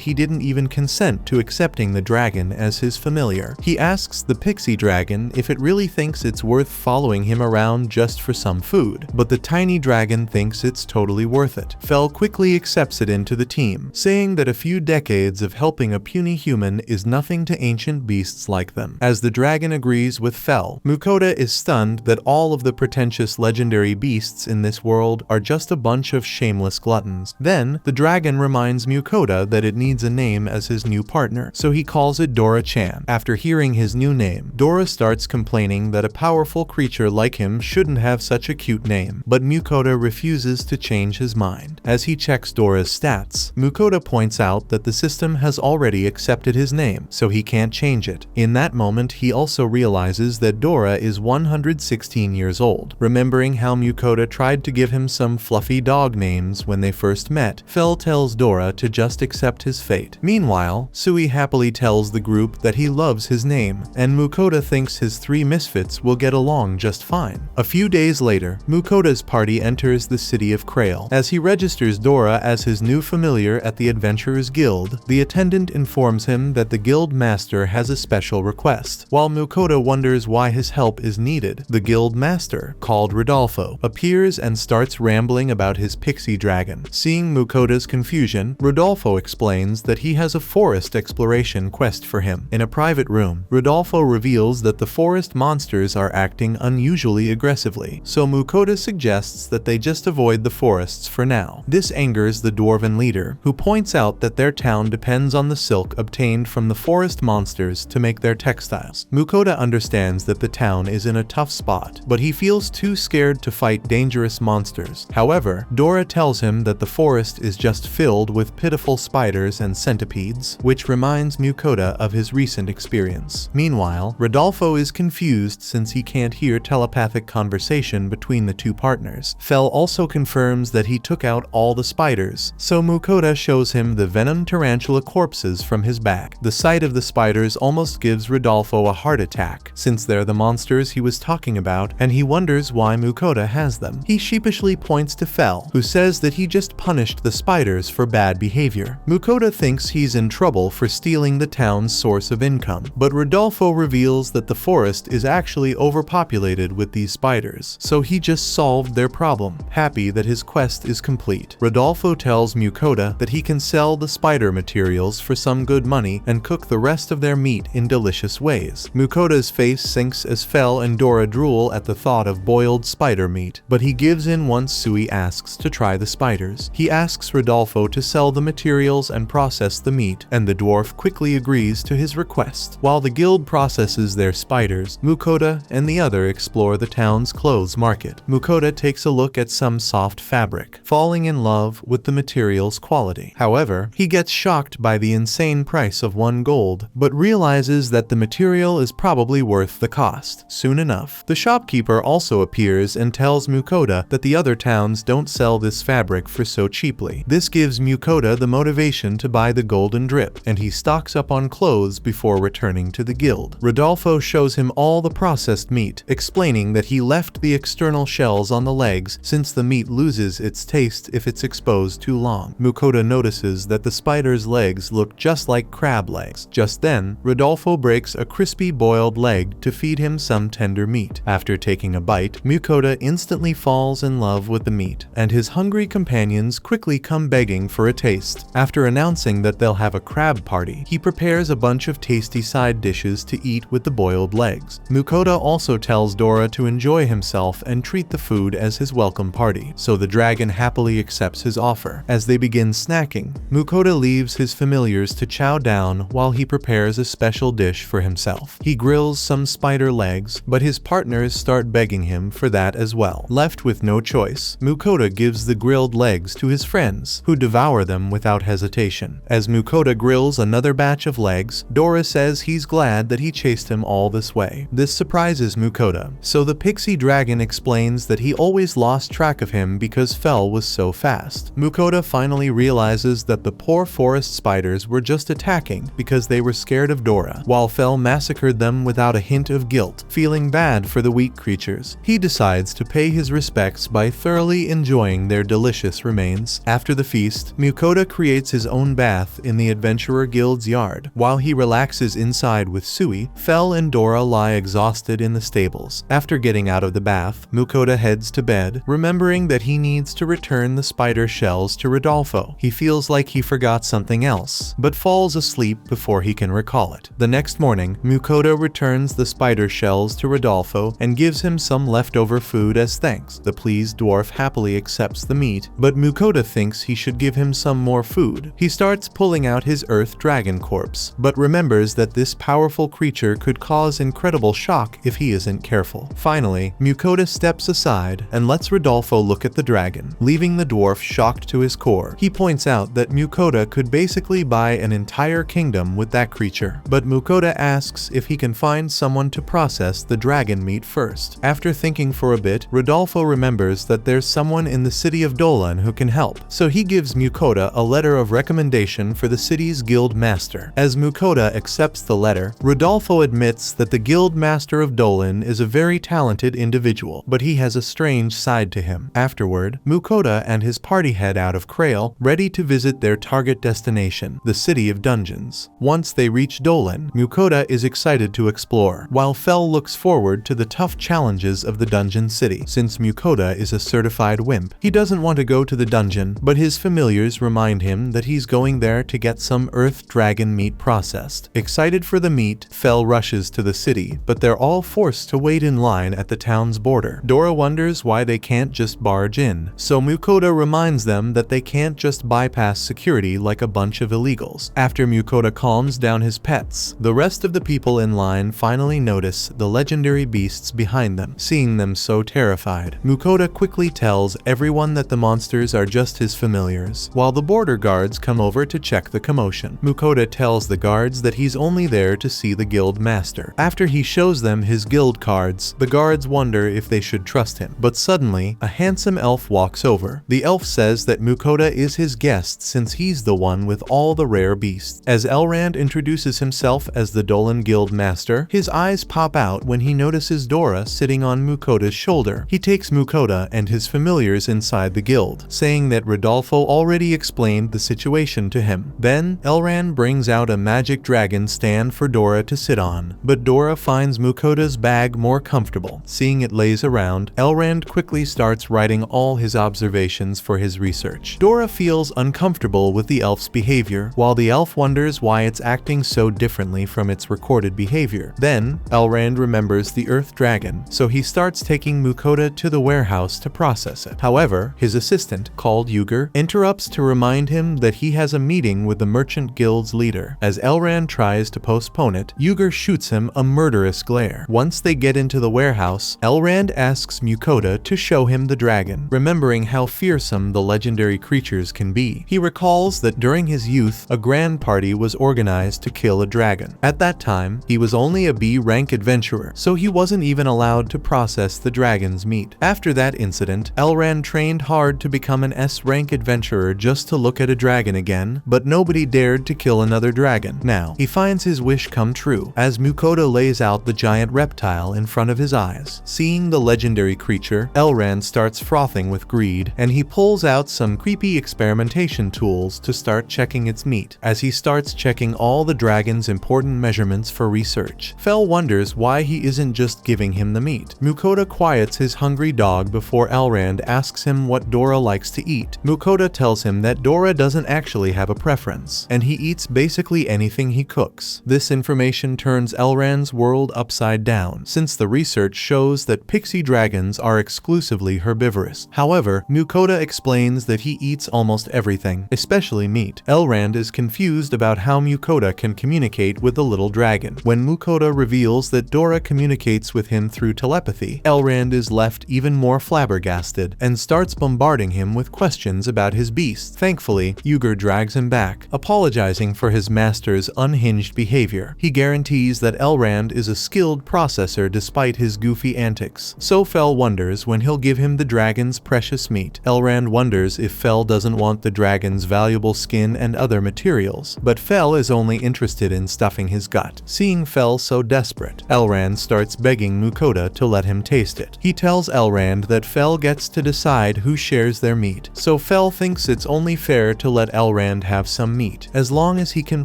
he didn't even consent to accepting the dragon as his familiar. He asks the pixie dragon if it really thinks it's worth following him around just for some food, but the tiny dragon thinks it's totally worth it. Fel quickly accepts it into the team, saying that a few decades of helping a puny human is nothing to ancient beasts like them. As the dragon agrees with Fel, Mukoda is stunned that all of the pretentious legendary beasts in this world are just a bunch of shameless gluttons. Then, the dragon reminds Mukoda that it needs a name as his new partner, so he calls it Dora-chan. After hearing his new name, Dora starts complaining that a powerful creature like him shouldn't have such a cute name, but Mukoda refuses to change his mind. As he checks Dora's stats, Mukoda points out that the system has already accepted his name, so he can't change it. In that moment, he also realizes that Dora is 116 years old. Remembering how Mukoda tried to give him some fluffy dog names when they first met, Fel tells Dora to just accept his fate. Meanwhile, Sui happily tells the group that he loves his name, and Mukoda thinks his three misfits will get along just fine. A few days later, Mukoda's party enters the city of Krail. As he registers Dora as his new familiar at the Adventurers Guild, the attendant informs him that the guild master has a special request. While Mukoda wonders why his help is needed, the guild master, called Rodolfo, appears and starts rambling about his pixie dragon. Seeing Mukoda's confusion, Rodolfo explains that he has a forest exploration quest for him. In a private room, Rodolfo reveals that the forest monsters are acting unusually aggressively, so Mukoda suggests that they just avoid the forests for now. This angers the dwarven leader, who points out that their town depends on the silk obtained from the forest monsters to make their textiles. Mukoda understands that the town is in a tough spot, but he feels too scared to fight dangerous monsters. However, Dora tells him that the forest is just filled with pitiful spiders and centipedes, which reminds Mukoda of his recent experience. Meanwhile, Rodolfo is confused since he can't hear telepathic conversation between the two partners. Fel also confirms that he took out all the spiders, so Mukoda shows him the venom tarantula corpses from his back. The sight of the spiders almost gives Rodolfo a heart attack, since they're the monsters he was talking about, and he wonders why Mukoda has them. He sheepishly points to Fel, who says that he just punished the spiders for bad behavior. Mukoda thinks he's in trouble for stealing the town's source of income, but Rodolfo reveals that the forest is actually overpopulated with these spiders, so he just solved their problem, happy that his quest is complete. Rodolfo tells Mukoda that he can sell the spider materials for some good money and cook the rest of their meat in delicious ways. Mukoda's face sinks as Fel and Dora drool at the thought of boiled spider meat, but he gives in once Sui asks to try the spiders. He asks Rodolfo to sell the materials and process the meat, and the dwarf quickly agrees to his request. While the guild processes their spiders, Mukoda and the other explore the town's clothes market. Mukoda takes a look at some soft fabric, falling in love with the material's quality. However, he gets shocked by the insane price of 1 gold, but realizes that the material is probably worth the cost. Soon enough, the shopkeeper also appears and tells Mukoda that the other towns don't sell this fabric for so cheaply. This gives Mukoda the motivation to buy the golden drip, and he stocks up on clothes before returning to the guild. Rodolfo shows him all the processed meat, explaining that he left the external shells on the legs since the meat loses its taste if it's exposed too long. Mukoda notices that the spider's legs look just like crab legs. Just then, Rodolfo breaks a crispy boiled leg to feed him some tender meat. After taking a bite, Mukoda instantly falls in love with the meat, and his hungry companions quickly come begging for a taste. After announcing that they'll have a crab party, he prepares a bunch of tasty side dishes to eat with the boiled legs. Mukoda also tells Dora to enjoy himself and treat the food as his welcome party, so the dragon happily accepts his offer. As they begin snacking, Mukoda leaves his familiars to chow down while he prepares a special dish for himself. He grills some spider legs, but his partners start begging him for that as well. Left with no choice, Mukoda gives the grilled legs to his friends, who devour them without hesitation. As Mukoda grills another batch of legs, Dora says he's glad that he chased him all this way. This surprises Mukoda, so the pixie dragon explains that he always lost track of him because Fel was so fast. Mukoda finally realizes that the poor forest spiders were just attacking because they were scared of Dora, while Fel massacred them without a hint of guilt. Feeling bad for the weak creatures, he decides to pay his respects by thoroughly enjoying their delicious remains. After the feast, Mukoda creates his own bath in the Adventurer Guild's yard. While he relaxes inside with Sui, Fel and Dora lie exhausted in the stables. After getting out of the bath, Mukoda heads to bed, remembering that he needs to return the spider shells to Rodolfo. He feels like he forgot something else, but falls asleep before he can recall it. The next morning, Mukoda returns the spider shells to Rodolfo and gives him some leftover food as thanks. The pleased dwarf happily accepts the meat, but Mukoda thinks he should give him some more food. He starts pulling out his earth dragon corpse, but remembers that this powerful creature could cause incredible shock if he isn't careful. Finally, Mukoda steps aside and lets Rodolfo look at the dragon, leaving the dwarf shocked to his core. He points out that Mukoda could basically buy an entire kingdom with that creature, but Mukoda asks if he can find someone to process the dragon meat first. After thinking for a bit, Rodolfo remembers that there's someone in the city of Dolan who can help, so he gives Mukoda a letter of recommendation for the city's guild master. As Mukoda accepts the letter, Rodolfo admits that the guild master of Dolan is a very talented individual, but he has a strange side to him. Afterward, Mukoda and his party head out of Krail, ready to visit their target destination, the City of Dungeons. Once they reach Dolan, Mukoda is excited to explore, while Fel looks forward to the tough challenges of the dungeon city. Since Mukoda is a certified wimp, he doesn't want to go to the dungeon, but his familiars remind him that he's going there to get some earth dragon meat processed. Excited for the meat, Fel rushes to the city, but they're all forced to wait in line at the town's border. Dora wonders why they can't just barge in, so Mukoda reminds them that they can't just bypass security like a bunch of illegals. After Mukoda calms down his pets, the rest of the people in line finally notice the legendary beasts behind them. Seeing them so terrified, Mukoda quickly tells everyone that the monsters are just his familiars, while the border guards come over to check the commotion. Mukoda tells the guards that he's only there to see the guild master. After he shows them his guild cards, the guards wonder if they should trust him, but suddenly, a handsome elf walks over. The elf says that Mukoda is his guest since he's the one with all the rare beasts. As Elrond introduces himself as the Dolan Guild Master, his eyes pop out when he notices Dora sitting on Mukoda's shoulder. He takes Mukoda and his familiars inside the guild, saying that Rodolfo already explained the situation to him. Then, Elrond brings out a magic dragon stand for Dora to sit on, but Dora finds Mukoda's bag more comfortable. Seeing it lays around, Elrond quickly starts writing all his observations for his research. Dora feels uncomfortable with the elf's behavior, while the elf wonders why it's acting so differently from its recorded behavior. Then, Elrond remembers the Earth Dragon, so he starts taking Mukoda to the warehouse to process it. However, his assistant, called Uger, interrupts to remind him that he has a meeting with the Merchant Guild's leader. As Elrond tries to postpone it, Uger shoots him a murderous glare. Once they get into the warehouse, Elrond asks Mukoda to show him the dragon, remembering how fearsome the legendary creatures can be. He recalls that during his youth, a grand party was organized to kill a dragon. At that time, he was only a B-rank adventurer, so he wasn't even allowed to process the dragon's meat. After that incident, Elrond trained hard to become an S-rank adventurer just to look at a dragon again, but nobody dared to kill another dragon. Now, he finds his wish come true, as Mukoda lays out the giant reptile in front of his eyes. Seeing the legendary creature, Elrond starts frothing with greed, and he pulls out some creepy experimentation tools to start checking its meat. As he starts checking all the dragon's important measurements for research, Fel wonders why he isn't just giving him the meat. Mukoda quiets his hungry dog before Elrond asks him what Dora likes to eat. Mukoda tells him that Dora doesn't actually have a preference, and he eats basically anything he cooks. This information turns Elrond's world upside down, since the research shows that pixie dragons are exclusively herbivorous. However, Mukoda explains that he eats almost everything, especially meat. Elrond is confused about how Mukoda can communicate with the little dragon. When Mukoda reveals that Dora communicates with him through telepathy, Elrond is left even more flabbergasted and starts bombarding him with questions about his beast. Thankfully, Ygr drags him back, apologizing for his master's unhinged behavior. He guarantees that Elrond is a skilled processor despite his goofy antics. So Fel wonders when he'll give him the dragon's precious meat. Elrond wonders if Fel doesn't want the dragon's valuable skin and other materials, but Fel is only interested in stuffing his gut. Seeing Fel so desperate, Elrond starts begging Mukoda to let him taste it. He tells Elrond that Fel gets to decide who shares their meat, so Fel thinks it's only fair to let Elrond have some meat, as long as he can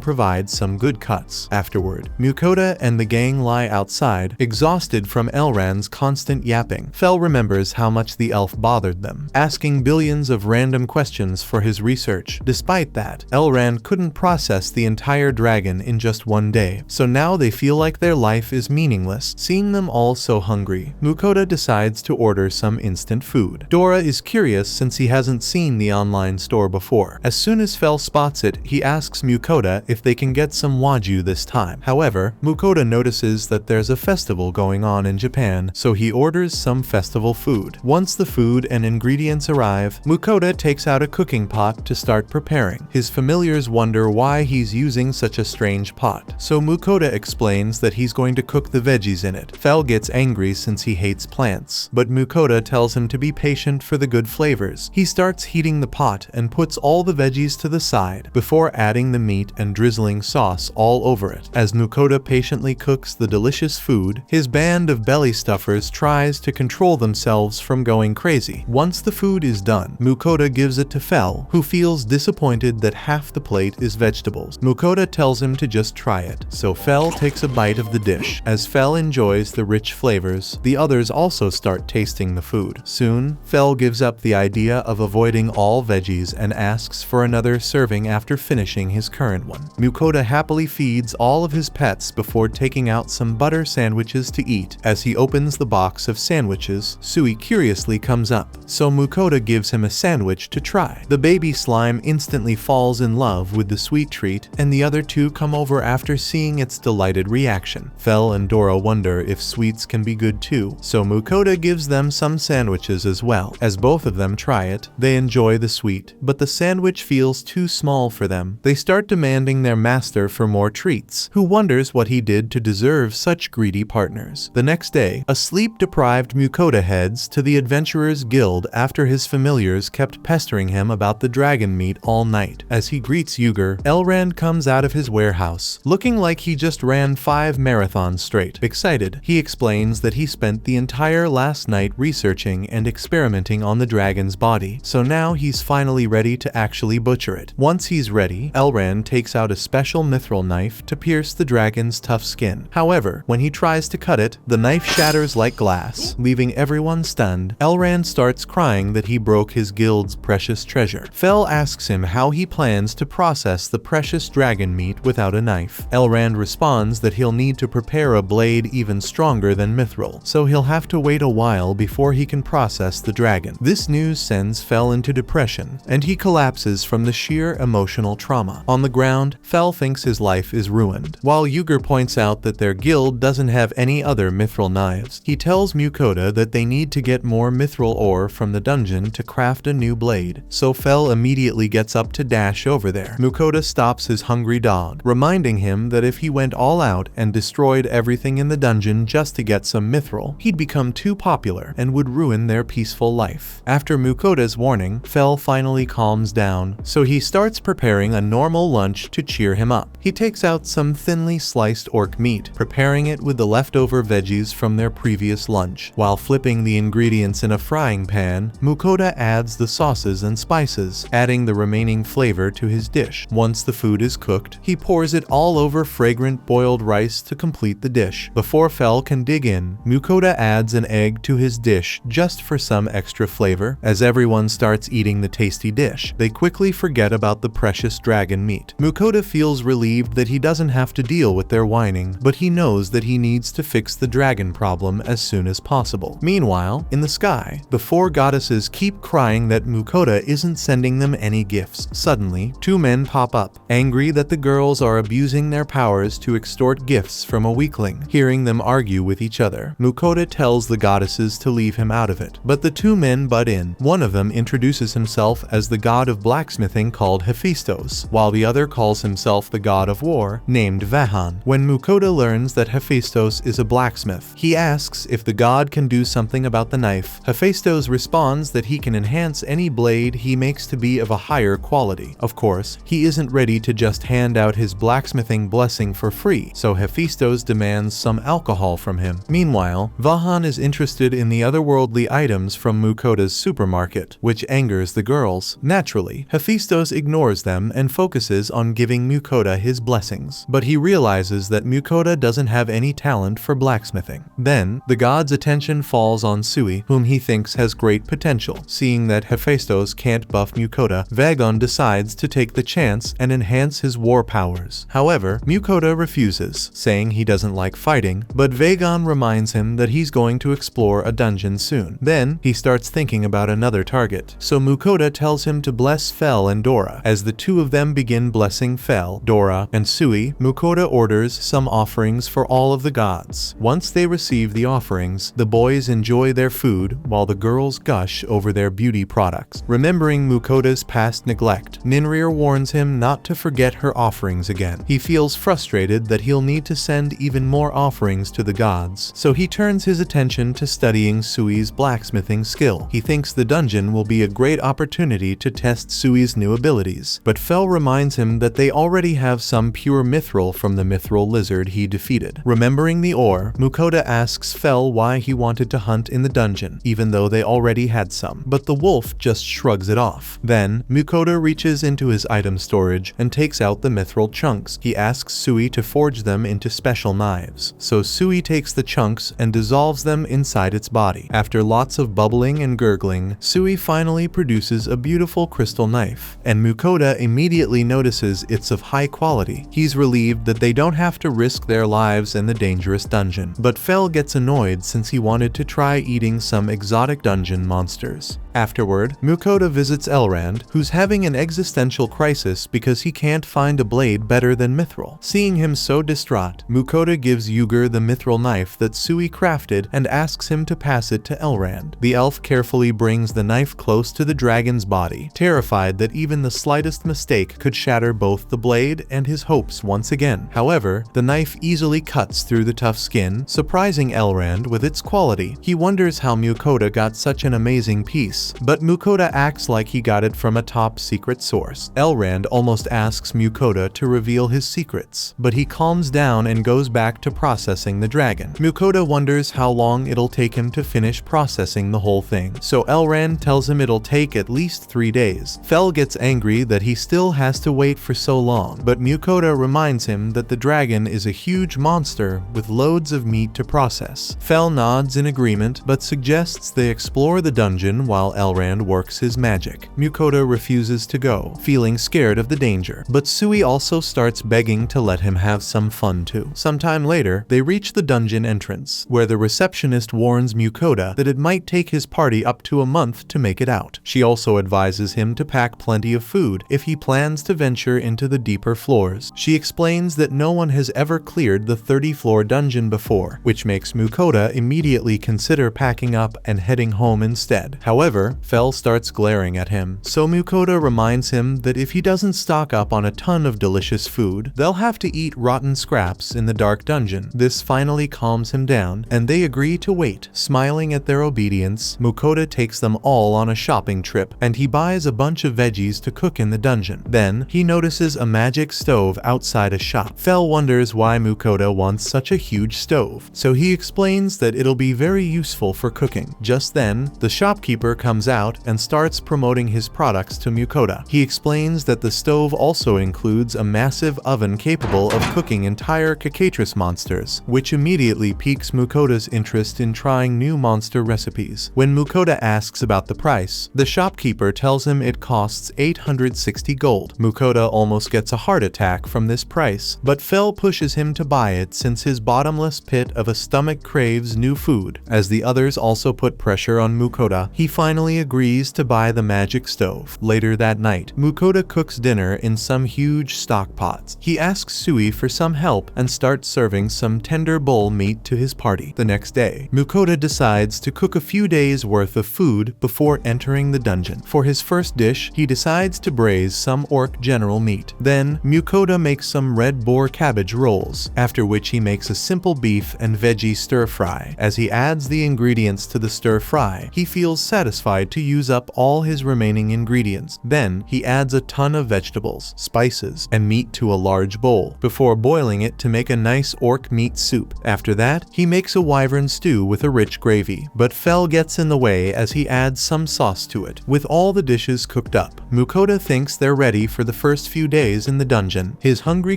provide some good cuts. Afterward, Mukoda and the gang lie outside, exhausted from Elrond's constant yapping. Fel remembers how much the elf bothered them, asking billions of random questions for his research. Despite that, Elrond couldn't process the entire dragon in just one day, so now they feel like their life is meaningless. Seeing them all so hungry, Mukoda decides to order some instant food. Dora is curious since he hasn't seen the online store before. As soon as Fel spots it, he asks Mukoda if they can get some wagyu this time. However, Mukoda notices that there's a festival going on in Japan, so he orders some festival food. Once the food and ingredients arrive, Mukoda takes out a cooking pot to start preparing. His familiars wonder why he's using such a strange pot, so Mukoda explains that he's going to cook the veggies in it. Fel gets angry since he hates plants, but Mukoda tells him to be patient for the good flavors. He starts heating the pot and puts all the veggies to the side before adding the meat and drizzling sauce all over it. As Mukoda patiently cooks the delicious food, his band of belly stuffers tries to control themselves from going crazy. Once the food is done, Mukoda gives it to Fel, who feels disappointed that half the plate is vegetables. Mukoda tells him to just try it, so Fel takes a bite of the dish. As Fel enjoys the rich flavors, the others also start tasting the food. Soon, Fel gives up the idea of avoiding all veggies and asks for another serving after finishing his current one. Mukoda happily feeds all of his pets before taking out some butter sandwiches to eat. As he opens the box of sandwiches, Sui curiously comes up, so Mukoda gives him a sandwich to try. The baby slime instantly falls in love with the sweet treat, and the other two come over after seeing its delighted reaction. Fel and Dora wonder if sweets can be good too, so Mukoda gives them some sandwiches as well. As both of them try it, they enjoy the sweet, but the sandwich feels too small for them. They start demanding their master for more treats, who wonders what he did to deserve such greedy partners. The next day, a sleep-deprived Mukoda heads to the Adventurers Guild after his familiars kept pestering him about the dragon meat all night. As he greets Ygr, Elrond comes out of his warehouse, looking like he just ran 5 marathons straight. Excited, he explains that he spent the entire last night researching and experimenting on the dragon's body, so now he's finally ready to actually butcher it. Once he's ready, Elrond takes out a special mithril knife to pierce the dragon's tough skin. However, when he tries to cut it, the knife shatters like glass, leaving everyone stunned. Elrond starts crying that he broke his guild's precious treasure. Fel asks him how he plans to process the precious dragon meat without a knife. Elrond responds that he'll need to prepare a blade even stronger than mithril, so he'll have to wait a while before he can process the dragon. This news sends Fel into depression, and he collapses from the sheer emotional trauma. On the ground, Fel thinks his life is ruined. While Ygr points out that their guild doesn't have any other mithril knives, he tells Mukoda that they need to get more mithril ore from the dungeon to craft a new blade, so Fel immediately gets up to dash over there. Mukoda stops his hungry dog, reminding him that if he went all out and destroyed everything in the dungeon just to get some mithril, he'd become too popular and would ruin their peaceful life. After Mukoda's warning, Fel finally calms down, so he starts preparing a normal lunch to cheer him up. He takes out some thinly sliced orc meat, preparing it with the leftover veggies from their previous lunch. While flipping the ingredients in a frying pan, Mukoda adds the sauces sauces and spices, adding the remaining flavor to his dish. Once the food is cooked, he pours it all over fragrant boiled rice to complete the dish. Before Fel can dig in, Mukoda adds an egg to his dish just for some extra flavor. As everyone starts eating the tasty dish, they quickly forget about the precious dragon meat. Mukoda feels relieved that he doesn't have to deal with their whining, but he knows that he needs to fix the dragon problem as soon as possible. Meanwhile, in the sky, the four goddesses keep crying that Mukoda isn't sending them any gifts. Suddenly, two men pop up, angry that the girls are abusing their powers to extort gifts from a weakling. Hearing them argue with each other, Mukoda tells the goddesses to leave him out of it, but the two men butt in. One of them introduces himself as the god of blacksmithing called Hephaestus, while the other calls himself the god of war, named Vahan. When Mukoda learns that Hephaestus is a blacksmith, he asks if the god can do something about the knife. Hephaestus responds that he can enhance any blade he makes to be of a higher quality. Of course, he isn't ready to just hand out his blacksmithing blessing for free, so Hephaestus demands some alcohol from him. Meanwhile, Vahan is interested in the otherworldly items from Mukoda's supermarket, which angers the girls. Naturally, Hephaestus ignores them and focuses on giving Mukoda his blessings, but he realizes that Mukoda doesn't have any talent for blacksmithing. Then, the god's attention falls on Sui, whom he thinks has great potential. Seeing that Hephaestus can't buff Mukoda, Vagon decides to take the chance and enhance his war powers. However, Mukoda refuses, saying he doesn't like fighting, but Vagon reminds him that he's going to explore a dungeon soon. Then, he starts thinking about another target, so Mukoda tells him to bless Fel and Dora. As the two of them begin blessing Fel, Dora, and Sui, Mukoda orders some offerings for all of the gods. Once they receive the offerings, the boys enjoy their food while the girls gush over their beauty products. Remembering Mukoda's past neglect, Ninrir warns him not to forget her offerings again. He feels frustrated that he'll need to send even more offerings to the gods, so he turns his attention to studying Sui's blacksmithing skill. He thinks the dungeon will be a great opportunity to test Sui's new abilities, but Fel reminds him that they already have some pure mithril from the mithril lizard he defeated. Remembering the ore, Mukoda asks Fel why he wanted to hunt in the dungeon, even though they already had some, but the wolf just shrugs it off. Then, Mukoda reaches into his item storage and takes out the mithril chunks. He asks Sui to forge them into special knives, so Sui takes the chunks and dissolves them inside its body. After lots of bubbling and gurgling, Sui finally produces a beautiful crystal knife, and Mukoda immediately notices it's of high quality. He's relieved that they don't have to risk their lives in the dangerous dungeon, but Fel gets annoyed since he wanted to try eating some exotic dungeon monsters. Afterward, Mukoda visits Elrond, who's having an existential crisis because he can't find a blade better than mithril. Seeing him so distraught, Mukoda gives Ugur the mithril knife that Sui crafted and asks him to pass it to Elrond. The elf carefully brings the knife close to the dragon's body, terrified that even the slightest mistake could shatter both the blade and his hopes once again. However, the knife easily cuts through the tough skin, surprising Elrond with its quality. He wonders how Mukoda got such an amazing piece, but Mukoda acts like he got it from a top secret source. Elrond almost asks Mukoda to reveal his secrets, but he calms down and goes back to processing the dragon. Mukoda wonders how long it'll take him to finish processing the whole thing, so Elrond tells him it'll take at least 3 days. Fel gets angry that he still has to wait for so long, but Mukoda reminds him that the dragon is a huge monster with loads of meat to process. Fel nods in agreement, but suggests they explore the dungeon while Elrond works his magic. Mukoda refuses to go, feeling scared of the danger, but Sui also starts begging to let him have some fun too. Sometime later, they reach the dungeon entrance, where the receptionist warns Mukoda that it might take his party up to a month to make it out. She also advises him to pack plenty of food if he plans to venture into the deeper floors. She explains that no one has ever cleared the 30-floor dungeon before, which makes Mukoda immediately consider packing up and heading home instead. However, Fel starts glaring at him, so Mukoda reminds him that if he doesn't stock up on a ton of delicious food, they'll have to eat rotten scraps in the dark dungeon. This finally calms him down, and they agree to wait. Smiling at their obedience, Mukoda takes them all on a shopping trip, and he buys a bunch of veggies to cook in the dungeon. Then, he notices a magic stove outside a shop. Fel wonders why Mukoda wants such a huge stove, so he explains that it'll be very useful for cooking. Just then, the shopkeeper comes comes out and starts promoting his products to Mukoda. He explains that the stove also includes a massive oven capable of cooking entire cacatris monsters, which immediately piques Mukoda's interest in trying new monster recipes. When Mukoda asks about the price, the shopkeeper tells him it costs 860 gold. Mukoda almost gets a heart attack from this price, but Fel pushes him to buy it since his bottomless pit of a stomach craves new food. As the others also put pressure on Mukoda, he finally agrees to buy the magic stove. Later that night, Mukoda cooks dinner in some huge stock pots. He asks Sui for some help and starts serving some tender bull meat to his party. The next day, Mukoda decides to cook a few days worth of food before entering the dungeon. For his first dish, he decides to braise some orc general meat. Then, Mukoda makes some red boar cabbage rolls, after which he makes a simple beef and veggie stir-fry. As he adds the ingredients to the stir-fry, he feels satisfied to use up all his remaining ingredients. Then, he adds a ton of vegetables, spices, and meat to a large bowl, before boiling it to make a nice orc meat soup. After that, he makes a wyvern stew with a rich gravy, but Fel gets in the way as he adds some sauce to it. With all the dishes cooked up, Mukoda thinks they're ready for the first few days in the dungeon. His hungry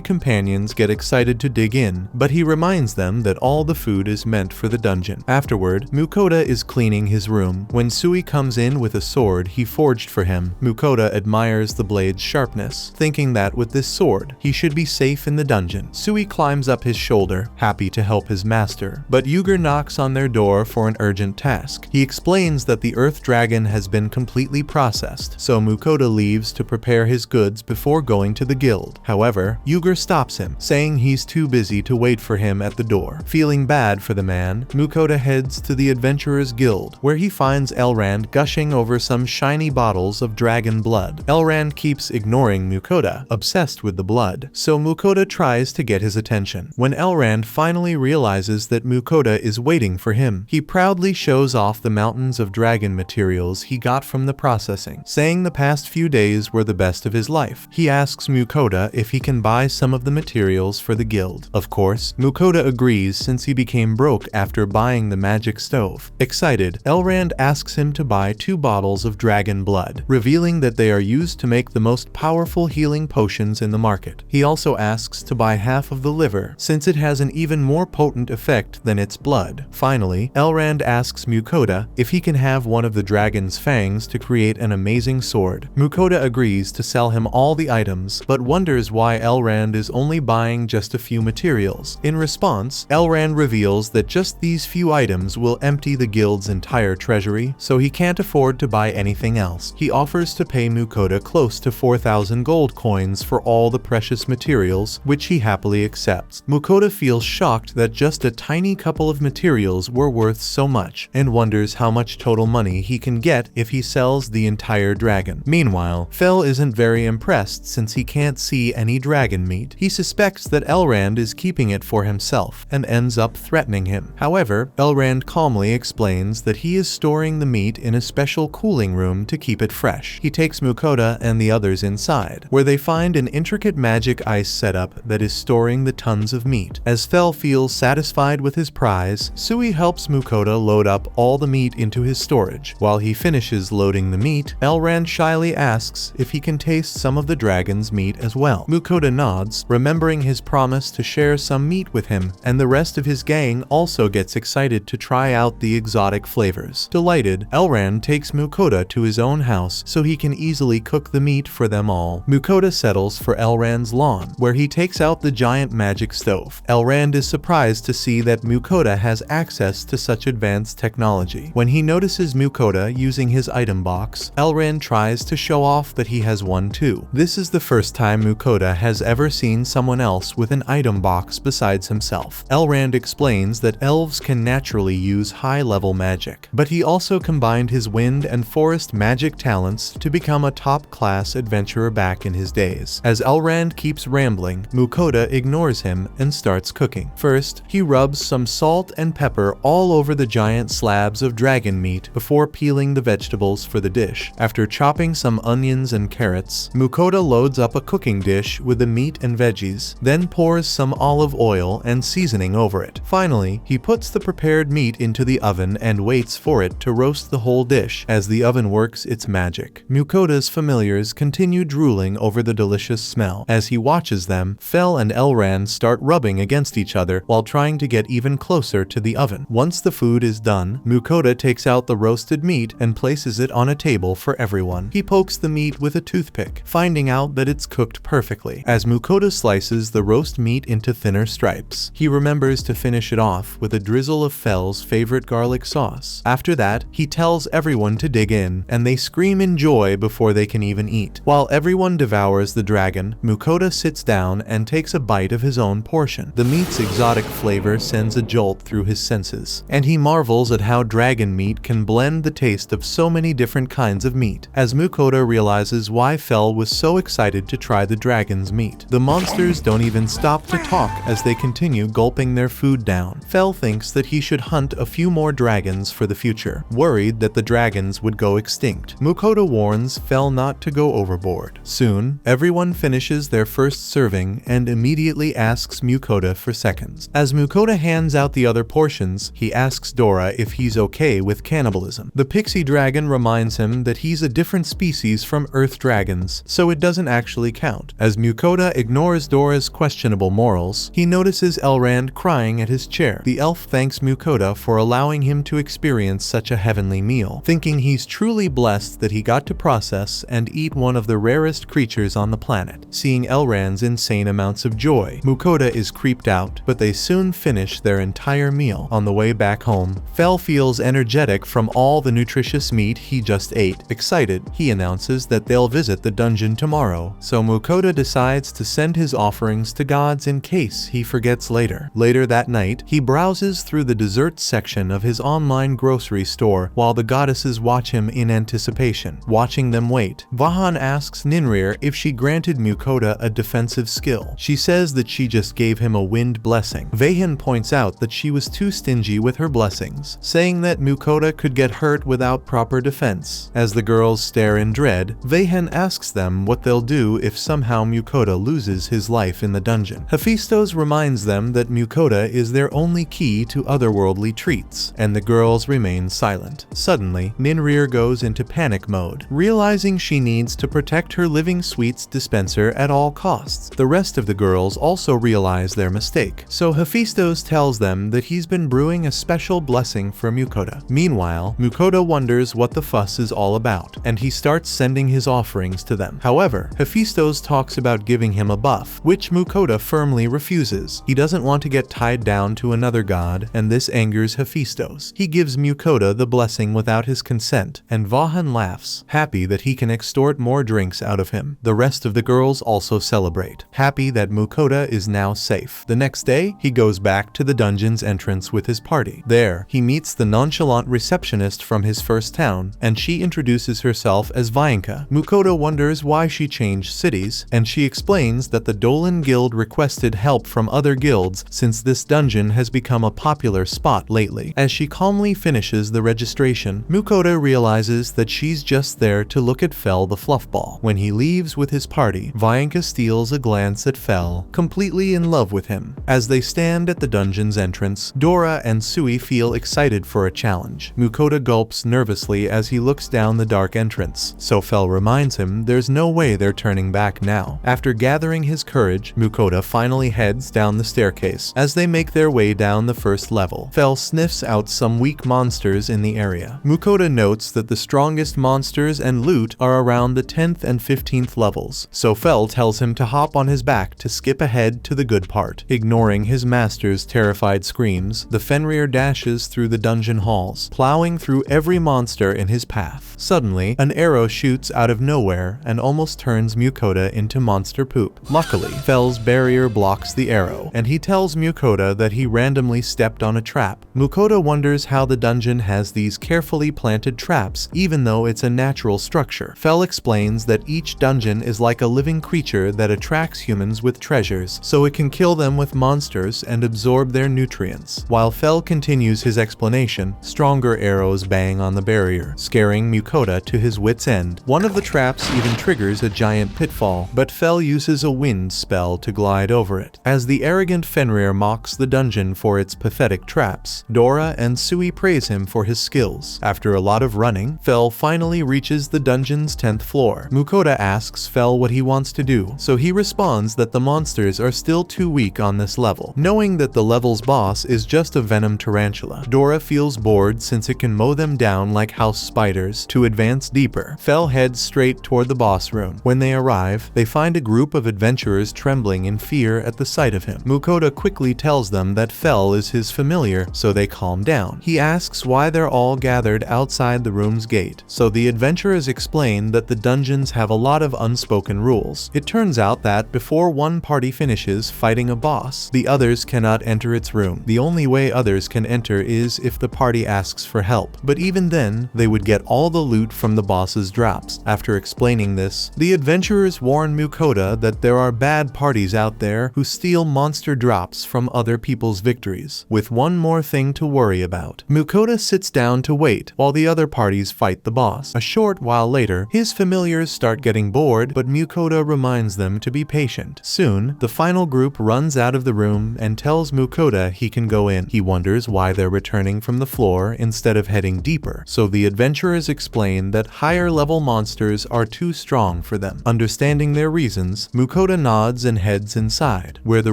companions get excited to dig in, but he reminds them that all the food is meant for the dungeon. Afterward, Mukoda is cleaning his room. When Sui comes in with a sword he forged for him, Mukoda admires the blade's sharpness, thinking that with this sword, he should be safe in the dungeon. Sui climbs up his shoulder, happy to help his master, but Yuger knocks on their door for an urgent task. He explains that the earth dragon has been completely processed, so Mukoda leaves to prepare his goods before going to the guild. However, Yuger stops him, saying he's too busy to wait for him at the door. Feeling bad for the man, Mukoda heads to the Adventurers Guild, where he finds Elrond gushing over some shiny bottles of dragon blood. Elrond keeps ignoring Mukoda, obsessed with the blood, so Mukoda tries to get his attention. When Elrond finally realizes that Mukoda is waiting for him, he proudly shows off the mountains of dragon materials he got from the processing, saying the past few days were the best of his life. He asks Mukoda if he can buy some of the materials for the guild. Of course, Mukoda agrees since he became broke after buying the magic stove. Excited, Elrond asks him to buy 2 bottles of dragon blood, revealing that they are used to make the most powerful healing potions in the market. He also asks to buy half of the liver, since it has an even more potent effect than its blood. Finally, Elrond asks Mukoda if he can have one of the dragon's fangs to create an amazing sword. Mukoda agrees to sell him all the items, but wonders why Elrond is only buying just a few materials. In response, Elrond reveals that just these few items will empty the guild's entire treasury, so he can't afford to buy anything else. He offers to pay Mukoda close to 4,000 gold coins for all the precious materials, which he happily accepts. Mukoda feels shocked that just a tiny couple of materials were worth so much, and wonders how much total money he can get if he sells the entire dragon. Meanwhile, Fel isn't very impressed since he can't see any dragon meat. He suspects that Elrond is keeping it for himself, and ends up threatening him. However, Elrond calmly explains that he is storing the meat in a special cooling room to keep it fresh. He takes Mukoda and the others inside, where they find an intricate magic ice setup that is storing the tons of meat. As Fel feels satisfied with his prize, Sui helps Mukoda load up all the meat into his storage. While he finishes loading the meat, Elrond shyly asks if he can taste some of the dragon's meat as well. Mukoda nods, remembering his promise to share some meat with him, and the rest of his gang also gets excited to try out the exotic flavors. Delighted, Elrond takes Mukoda to his own house so he can easily cook the meat for them all. Mukoda settles for Elrond's lawn, where he takes out the giant magic stove. Elrond is surprised to see that Mukoda has access to such advanced technology. When he notices Mukoda using his item box, Elrond tries to show off that he has one too. This is the first time Mukoda has ever seen someone else with an item box besides himself. Elrond explains that elves can naturally use high-level magic, but he also combined his wind and forest magic talents to become a top-class adventurer back in his days. As Elrond keeps rambling, Mukoda ignores him and starts cooking. First, he rubs some salt and pepper all over the giant slabs of dragon meat before peeling the vegetables for the dish. After chopping some onions and carrots, Mukoda loads up a cooking dish with the meat and veggies, then pours some olive oil and seasoning over it. Finally, he puts the prepared meat into the oven and waits for it to roast the whole whole dish as the oven works its magic. Mukota's familiars continue drooling over the delicious smell. As he watches them, Fel and Elran start rubbing against each other while trying to get even closer to the oven. Once the food is done, Mukota takes out the roasted meat and places it on a table for everyone. He pokes the meat with a toothpick, finding out that it's cooked perfectly. As Mukota slices the roast meat into thinner stripes, he remembers to finish it off with a drizzle of Fel's favorite garlic sauce. After that, he tells everyone to dig in, and they scream in joy before they can even eat. While everyone devours the dragon, Mukota sits down and takes a bite of his own portion. The meat's exotic flavor sends a jolt through his senses, and he marvels at how dragon meat can blend the taste of so many different kinds of meat. As Mukota realizes why Fel was so excited to try the dragon's meat, the monsters don't even stop to talk as they continue gulping their food down. Fel thinks that he should hunt a few more dragons for the future, worried that the dragons would go extinct. Mukota warns Fel not to go overboard. Soon, everyone finishes their first serving and immediately asks Mukota for seconds. As Mukota hands out the other portions, he asks Dora if he's okay with cannibalism. The pixie dragon reminds him that he's a different species from Earth dragons, so it doesn't actually count. As Mukota ignores Dora's questionable morals, he notices Elrond crying at his chair. The elf thanks Mukota for allowing him to experience such a heavenly meal, thinking he's truly blessed that he got to process and eat one of the rarest creatures on the planet. Seeing Elrond's insane amounts of joy, Mukota is creeped out, but they soon finish their entire meal. On the way back home, Fel feels energetic from all the nutritious meat he just ate. Excited, he announces that they'll visit the dungeon tomorrow, so Mukota decides to send his offerings to gods in case he forgets later. Later that night, he browses through the dessert section of his online grocery store while the goddesses watch him in anticipation. Watching them wait, Vahan asks Ninrir if she granted Mukota a defensive skill. She says that she just gave him a wind blessing. Vahan points out that she was too stingy with her blessings, saying that Mukota could get hurt without proper defense. As the girls stare in dread, Vahan asks them what they'll do if somehow Mukota loses his life in the dungeon. Hephaestus reminds them that Mukota is their only key to otherworldly treats, and the girls remain silent. Suddenly, Ninrir goes into panic mode, realizing she needs to protect her living sweets dispenser at all costs. The rest of the girls also realize their mistake, so Hephaestus tells them that he's been brewing a special blessing for Mukota. Meanwhile, Mukota wonders what the fuss is all about, and he starts sending his offerings to them. However, Hephaestus talks about giving him a buff, which Mukota firmly refuses. He doesn't want to get tied down to another god, and this angers Hephaestus. He gives Mukota the blessing without his consent, and Vahan laughs, happy that he can extort more drinks out of him. The rest of the girls also celebrate, happy that Mukota is now safe. The next day, he goes back to the dungeon's entrance with his party. There, he meets the nonchalant receptionist from his first town, and she introduces herself as Vainka. Mukota wonders why she changed cities, and she explains that the Dolan Guild requested help from other guilds since this dungeon has become a popular spot lately. As she calmly finishes the registration, Mukota realizes that she's just there to look at Fel the Fluffball. When he leaves with his party, Vainka steals a glance at Fel, completely in love with him. As they stand at the dungeon's entrance, Dora and Sui feel excited for a challenge. Mukota gulps nervously as he looks down the dark entrance, so Fel reminds him there's no way they're turning back now. After gathering his courage, Mukota finally heads down the staircase. As they make their way down the first level, Fel sniffs out some weak monsters in the area. Mukota notes that the strongest monsters and loot are around the 10th and 15th levels, so Fel tells him to hop on his back to skip ahead to the good part. Ignoring his master's terrified screams, the Fenrir dashes through the dungeon halls, plowing through every monster in his path. Suddenly, an arrow shoots out of nowhere and almost turns Mukota into monster poop. Luckily, Fel's barrier blocks the arrow, and he tells Mukota that he randomly stepped on a trap. Mukota wonders how the dungeon has these carefully planted traps even though it's a natural structure. Fel explains that each dungeon is like a living creature that attracts humans with treasures, so it can kill them with monsters and absorb their nutrients. While Fel continues his explanation, stronger arrows bang on the barrier, scaring Mukota to his wit's end. One of the traps even triggers a giant pitfall, but Fel uses a wind spell to glide over it. As the arrogant Fenrir mocks the dungeon for its pathetic traps, Dora and Sui praise him for his skills. After a lot of running, Fel finally reaches the dungeon's 10th floor. Mukoda asks Fel what he wants to do, so he responds that the monsters are still too weak on this level. Knowing that the level's boss is just a venom tarantula, Dora feels bored since it can mow them down like house spiders. To advance deeper, Fel heads straight toward the boss room. When they arrive, they find a group of adventurers trembling in fear at the sight of him. Mukoda quickly tells them that Fel is his familiar, so they calm down. He asks why they're all gathered outside the room's gate, so the adventurers explain that the dungeons have a lot of unspoken rules. It turns out that before one party finishes fighting a boss, the others cannot enter its room. The only way others can enter is if the party asks for help, but even then, they would get all the loot from the boss's drops. After explaining this, the adventurers warn Mukoda that there are bad parties out there who steal monster drops from other people's victories, with one more thing to worry about. Mukoda sits down to wait while the other parties fight the boss. A short while later, his familiars start getting bored, but Mukoda reminds them to be patient. Soon, the final group runs out of the room and tells Mukoda he can go in. He wonders why they're returning from the floor instead of heading deeper, so the adventurers explain that higher level monsters are too strong for them. Understanding their reasons, Mukoda nods and heads inside, where the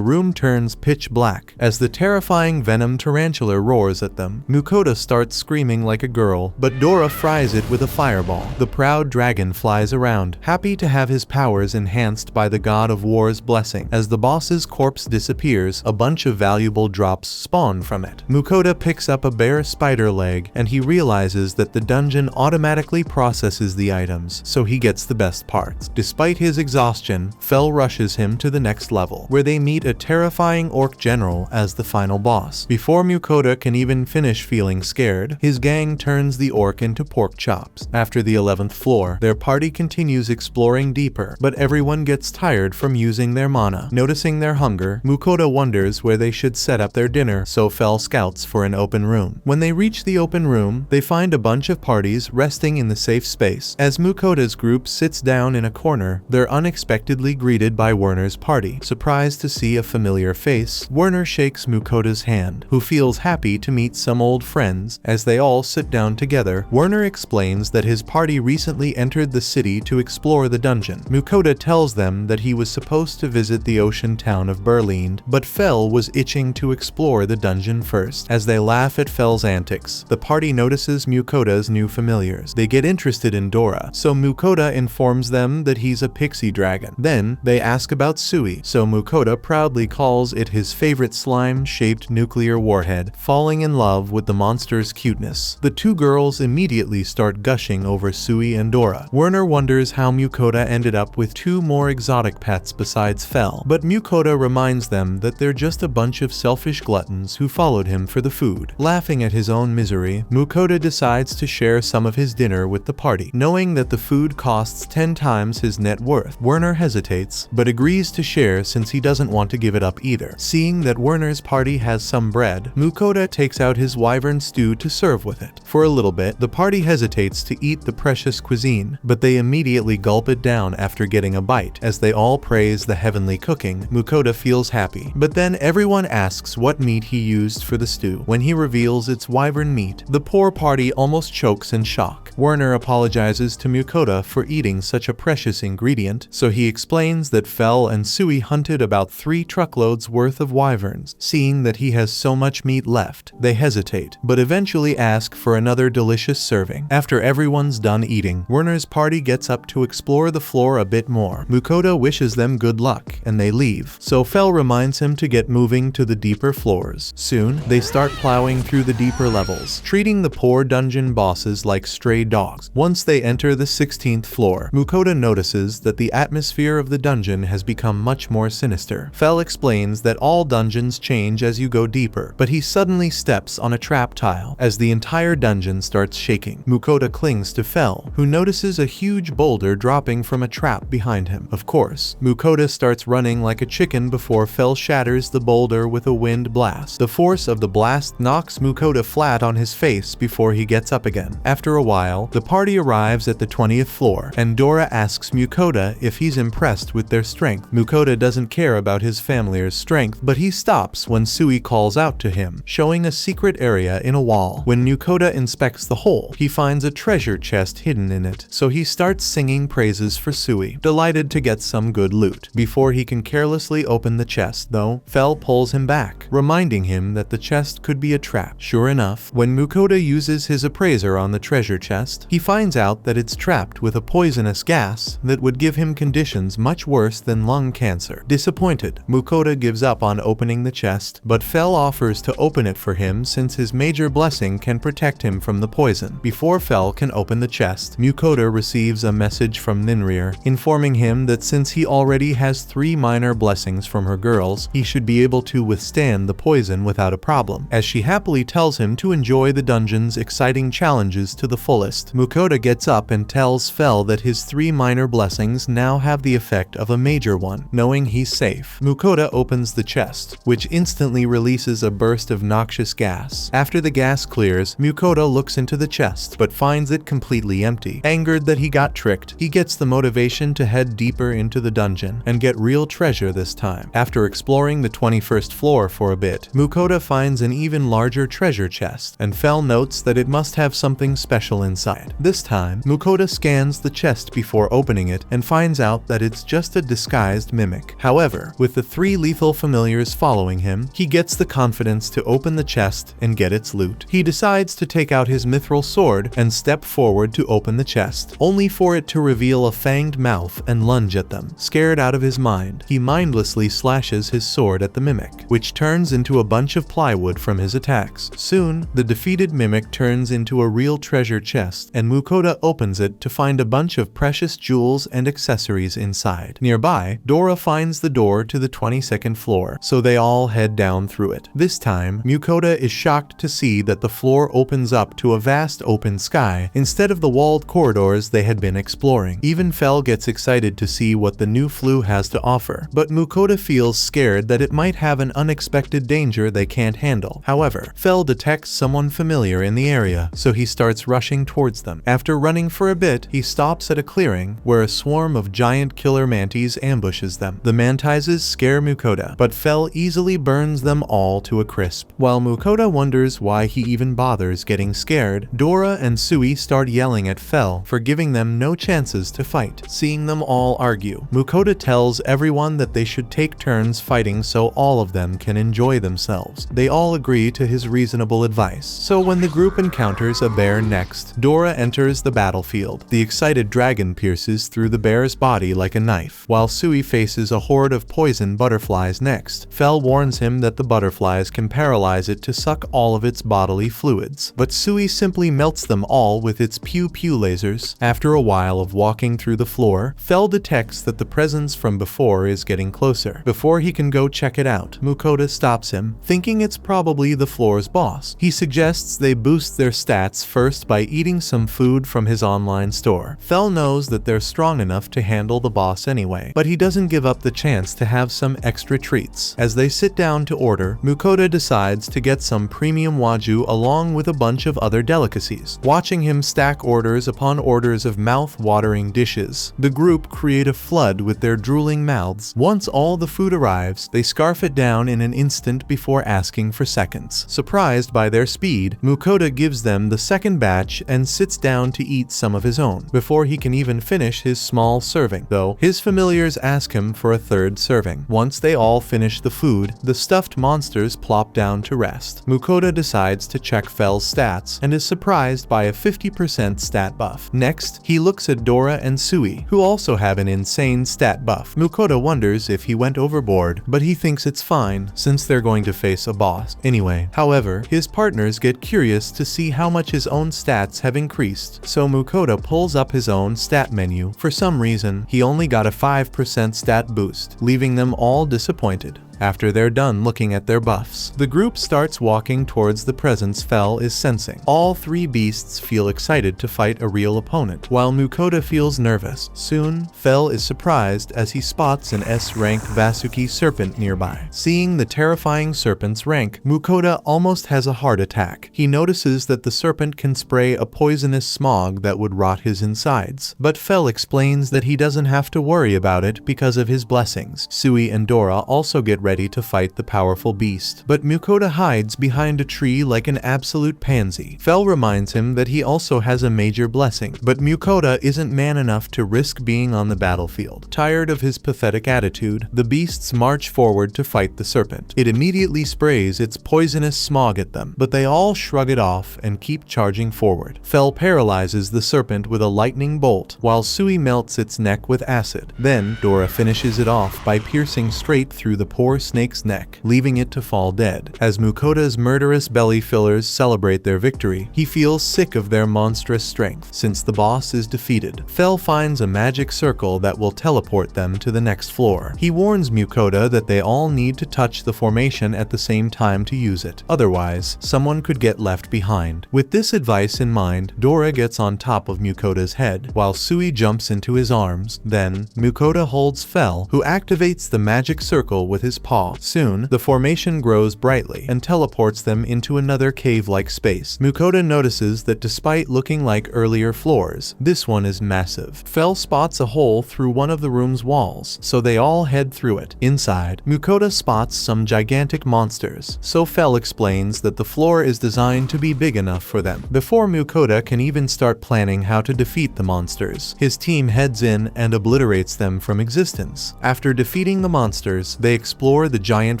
room turns pitch black. As the terrifying venom tarantula roars at them, Mukoda starts screaming like a girl, but Dora fries it with a fireball. The proud dragon flies around, happy to have his powers enhanced by the god of war's blessing. As the boss's corpse disappears, a bunch of valuable drops spawn from it. Mukoda picks up a bare spider leg, and he realizes that the dungeon automatically processes the items, so he gets the best parts. Despite his exhaustion, Fel rushes him to the next level, where they meet a terrifying orc general as the final boss. Before Mukoda can even finish feeling scared, his gang turns the orc into pork chops. After the 11th floor, their party continues exploring deeper, but everyone gets tired from using their mana. Noticing their hunger, Mukoda wonders where they should set up their dinner, so Fel scouts for an open room. When they reach the open room, they find a bunch of parties resting in the safe space. As Mukoda's group sits down in a corner, they're unexpectedly greeted by Werner's party. Surprised to see a familiar face, Werner shakes Mukoda's hand, who feels happy to meet some old friends. As they all sit down together, Werner explains that his party recently entered the city to explore the dungeon. Mukoda tells them that he was supposed to visit the ocean town of Berlin, but Fel was itching to explore the dungeon first. As they laugh at Fel's antics, the party notices Mukoda's new familiars. They get interested in Dora, so Mukoda informs them that he's a pixie dragon. Then, they ask about Sui, so Mukoda proudly calls it his favorite slime-shaped nuclear warhead, falling in love with the monster's cuteness. The two girls immediately start gushing over Sui and Dora. Werner wonders how Mukoda ended up with two more exotic pets besides Fel, but Mukoda reminds them that they're just a bunch of selfish gluttons who followed him for the food. Laughing at his own misery, Mukoda decides to share some of his dinner with the party. Knowing that the food costs 10 times his net worth, Werner hesitates, but agrees to share since he doesn't want to give it up either. Seeing that Werner's party has some bread, Mukoda takes out his wyvern stew to serve with it. For a little bit, the party hesitates to eat the precious cuisine, but they immediately gulp it down after getting a bite. As they all praise the heavenly cooking, Mukoda feels happy. But then everyone asks what meat he used for the stew. When he reveals it's wyvern meat, the poor party almost chokes in shock. Werner apologizes to Mukoda for eating such a precious ingredient, so he explains that Fel and Sui hunted about 3 truckloads worth of wyverns. Seeing that he has so much meat left, they hesitate, but eventually ask for another delicious serving. After everyone's done eating, Werner's party gets up to explore the floor a bit more. Mukoda wishes them good luck, and they leave, so Fel reminds him to get moving to the deeper floors. Soon, they start plowing through the deeper levels, treating the poor dungeon bosses like stray dogs. Once they enter the 16th floor, Mukoda notices that the atmosphere of the dungeon has become much more sinister. Fel explains that all dungeons change as you go deeper, but he suddenly steps on a trap tile as the entire dungeon starts shaking. Mukoda clings to Fel, who notices a huge boulder dropping from a trap behind him. Of course, Mukoda starts running like a chicken before Fel shatters the boulder with a wind blast. The force of the blast knocks Mukoda flat on his face before he gets up again. After a while, the party arrives at the 20th floor, and Dora asks Mukoda if he's impressed with their strength. Mukoda doesn't care about his family's strength, but he stops when Sui calls out to him, showing a secret area in a wall. When Mukoda inspects the hole, he finds a treasure chest hidden in it, so he starts singing praises for Sui, delighted to get some good loot. Before he can carelessly open the chest, though, Fel pulls him back, reminding him that the chest could be a trap. Sure enough, when Mukoda uses his appraiser on the treasure chest, he finds out that it's trapped with a poisonous gas that would give him conditions much worse than lung cancer. Disappointed, Mukoda gives up on opening the chest, but Fel offers to open it for him since his major blessing can protect him from the poison. Before Fel can open the chest, Mukoda receives a message from Ninrir, informing him that since he already has 3 minor blessings from her girls, he should be able to withstand the poison without a problem. As she happily tells him to enjoy the dungeon's exciting challenges to the fullest, Mukoda gets up and tells Fel that his 3 minor blessings now have the effect of a major one. Knowing he's safe, Mukoda opens the chest, which instantly releases a burst of noxious gas. After the gas clears, Mukoda looks into the chest, but finds it completely empty. Angered that he got tricked, he gets the motivation to head deeper into the dungeon and get real treasure this time. After exploring the 21st floor for a bit, Mukoda finds an even larger treasure chest, and Fel notes that it must have something special inside. This time, Mukoda scans the chest before opening it and finds out that it's just a disguised mimic. However, with the 3 lethal familiars following him, he gets the confidence to open the chest and get its loot. He decides to take out his mithril sword and step forward to open the chest, only for it to reveal a fanged mouth and lunge at them. Scared out of his mind, he mindlessly slashes his sword at the mimic, which turns into a bunch of plywood from his attacks. Soon, the defeated mimic turns into a real treasure chest, and Mukoda opens it to find a bunch of precious jewels and accessories inside. Nearby, Dora finds the door to the 22nd floor, so they all head down through it. This time, Mukoda is shocked to see that the floor opens up to a vast open sky instead of the walled corridors they had been exploring. Even Fel gets excited to see what the new flue has to offer, but Mukoda feels scared that it might have an unexpected danger they can't handle. However, Fel detects someone familiar in the area, so he starts rushing towards them. After running for a bit, he stops at a clearing where a swarm of giant killer manties ambushes them. The mantises scare Mukoda, but Fel easily burns them all to a crisp. While Mukoda wonders why he even bothers getting scared, Dora and Sui start yelling at Fel for giving them no chances to fight. Seeing them all argue, Mukoda tells everyone that they should take turns fighting so all of them can enjoy themselves. They all agree to his reasonable advice. So when the group encounters a bear next, Dora enters the battlefield. The excited dragon pierces through the bear's body like a knife, while Sui faces a horde of poison butterflies next. Fel warns him that the butterflies can paralyze it to suck all of its bodily fluids, but Sui simply melts them all with its pew-pew lasers. After a while of walking through the floor, Fel detects that the presence from before is getting closer. Before he can go check it out, Mukoda stops him, thinking it's probably the floor's boss. He suggests they boost their stats first by eating some food from his online store. Fel knows that they're strong enough to handle the boss anyway, but he doesn't give up the chance to have some extra treats. As they sit down to order, Mukoda decides to get some premium wagyu along with a bunch of other delicacies. Watching him stack orders upon orders of mouth-watering dishes, the group create a flood with their drooling mouths. Once all the food arrives, they scarf it down in an instant before asking for seconds. Surprised by their speed, Mukoda gives them the second batch and sits down to eat some of his own, before he can even finish his small serving, though his familiars ask him for a third serving. Once they all finish the food, the stuffed monsters plop down to rest. Mukoda decides to check Fel's stats and is surprised by a 50% stat buff. Next, he looks at Dora and Sui, who also have an insane stat buff. Mukoda wonders if he went overboard, but he thinks it's fine since they're going to face a boss anyway. However, his partners get curious to see how much his own stats have increased, so Mukoda pulls up his own stat menu. For some reason, he only got a 5% stat boost, leaving them all disappointed. After they're done looking at their buffs, the group starts walking towards the presence Fel is sensing. All 3 beasts feel excited to fight a real opponent, while Mukoda feels nervous. Soon, Fel is surprised as he spots an S-rank Vasuki serpent nearby. Seeing the terrifying serpent's rank, Mukoda almost has a heart attack. He notices that the serpent can spray a poisonous smog that would rot his insides, but Fel explains that he doesn't have to worry about it because of his blessings. Sui and Dora also get ready to fight the powerful beast. But Mukoda hides behind a tree like an absolute pansy. Fel reminds him that he also has a major blessing, but Mukoda isn't man enough to risk being on the battlefield. Tired of his pathetic attitude, the beasts march forward to fight the serpent. It immediately sprays its poisonous smog at them, but they all shrug it off and keep charging forward. Fel paralyzes the serpent with a lightning bolt, while Sui melts its neck with acid. Then, Dora finishes it off by piercing straight through the poor snake's neck, leaving it to fall dead. As Mukoda's murderous belly fillers celebrate their victory, he feels sick of their monstrous strength. Since the boss is defeated, Fel finds a magic circle that will teleport them to the next floor. He warns Mukoda that they all need to touch the formation at the same time to use it. Otherwise, someone could get left behind. With this advice in mind, Dora gets on top of Mukoda's head, while Sui jumps into his arms. Then, Mukoda holds Fel, who activates the magic circle with his paw. Soon, the formation grows brightly and teleports them into another cave-like space. Mukoda notices that despite looking like earlier floors, this one is massive. Fel spots a hole through one of the room's walls, so they all head through it. Inside, Mukoda spots some gigantic monsters, so Fel explains that the floor is designed to be big enough for them. Before Mukoda can even start planning how to defeat the monsters, his team heads in and obliterates them from existence. After defeating the monsters, they explore the giant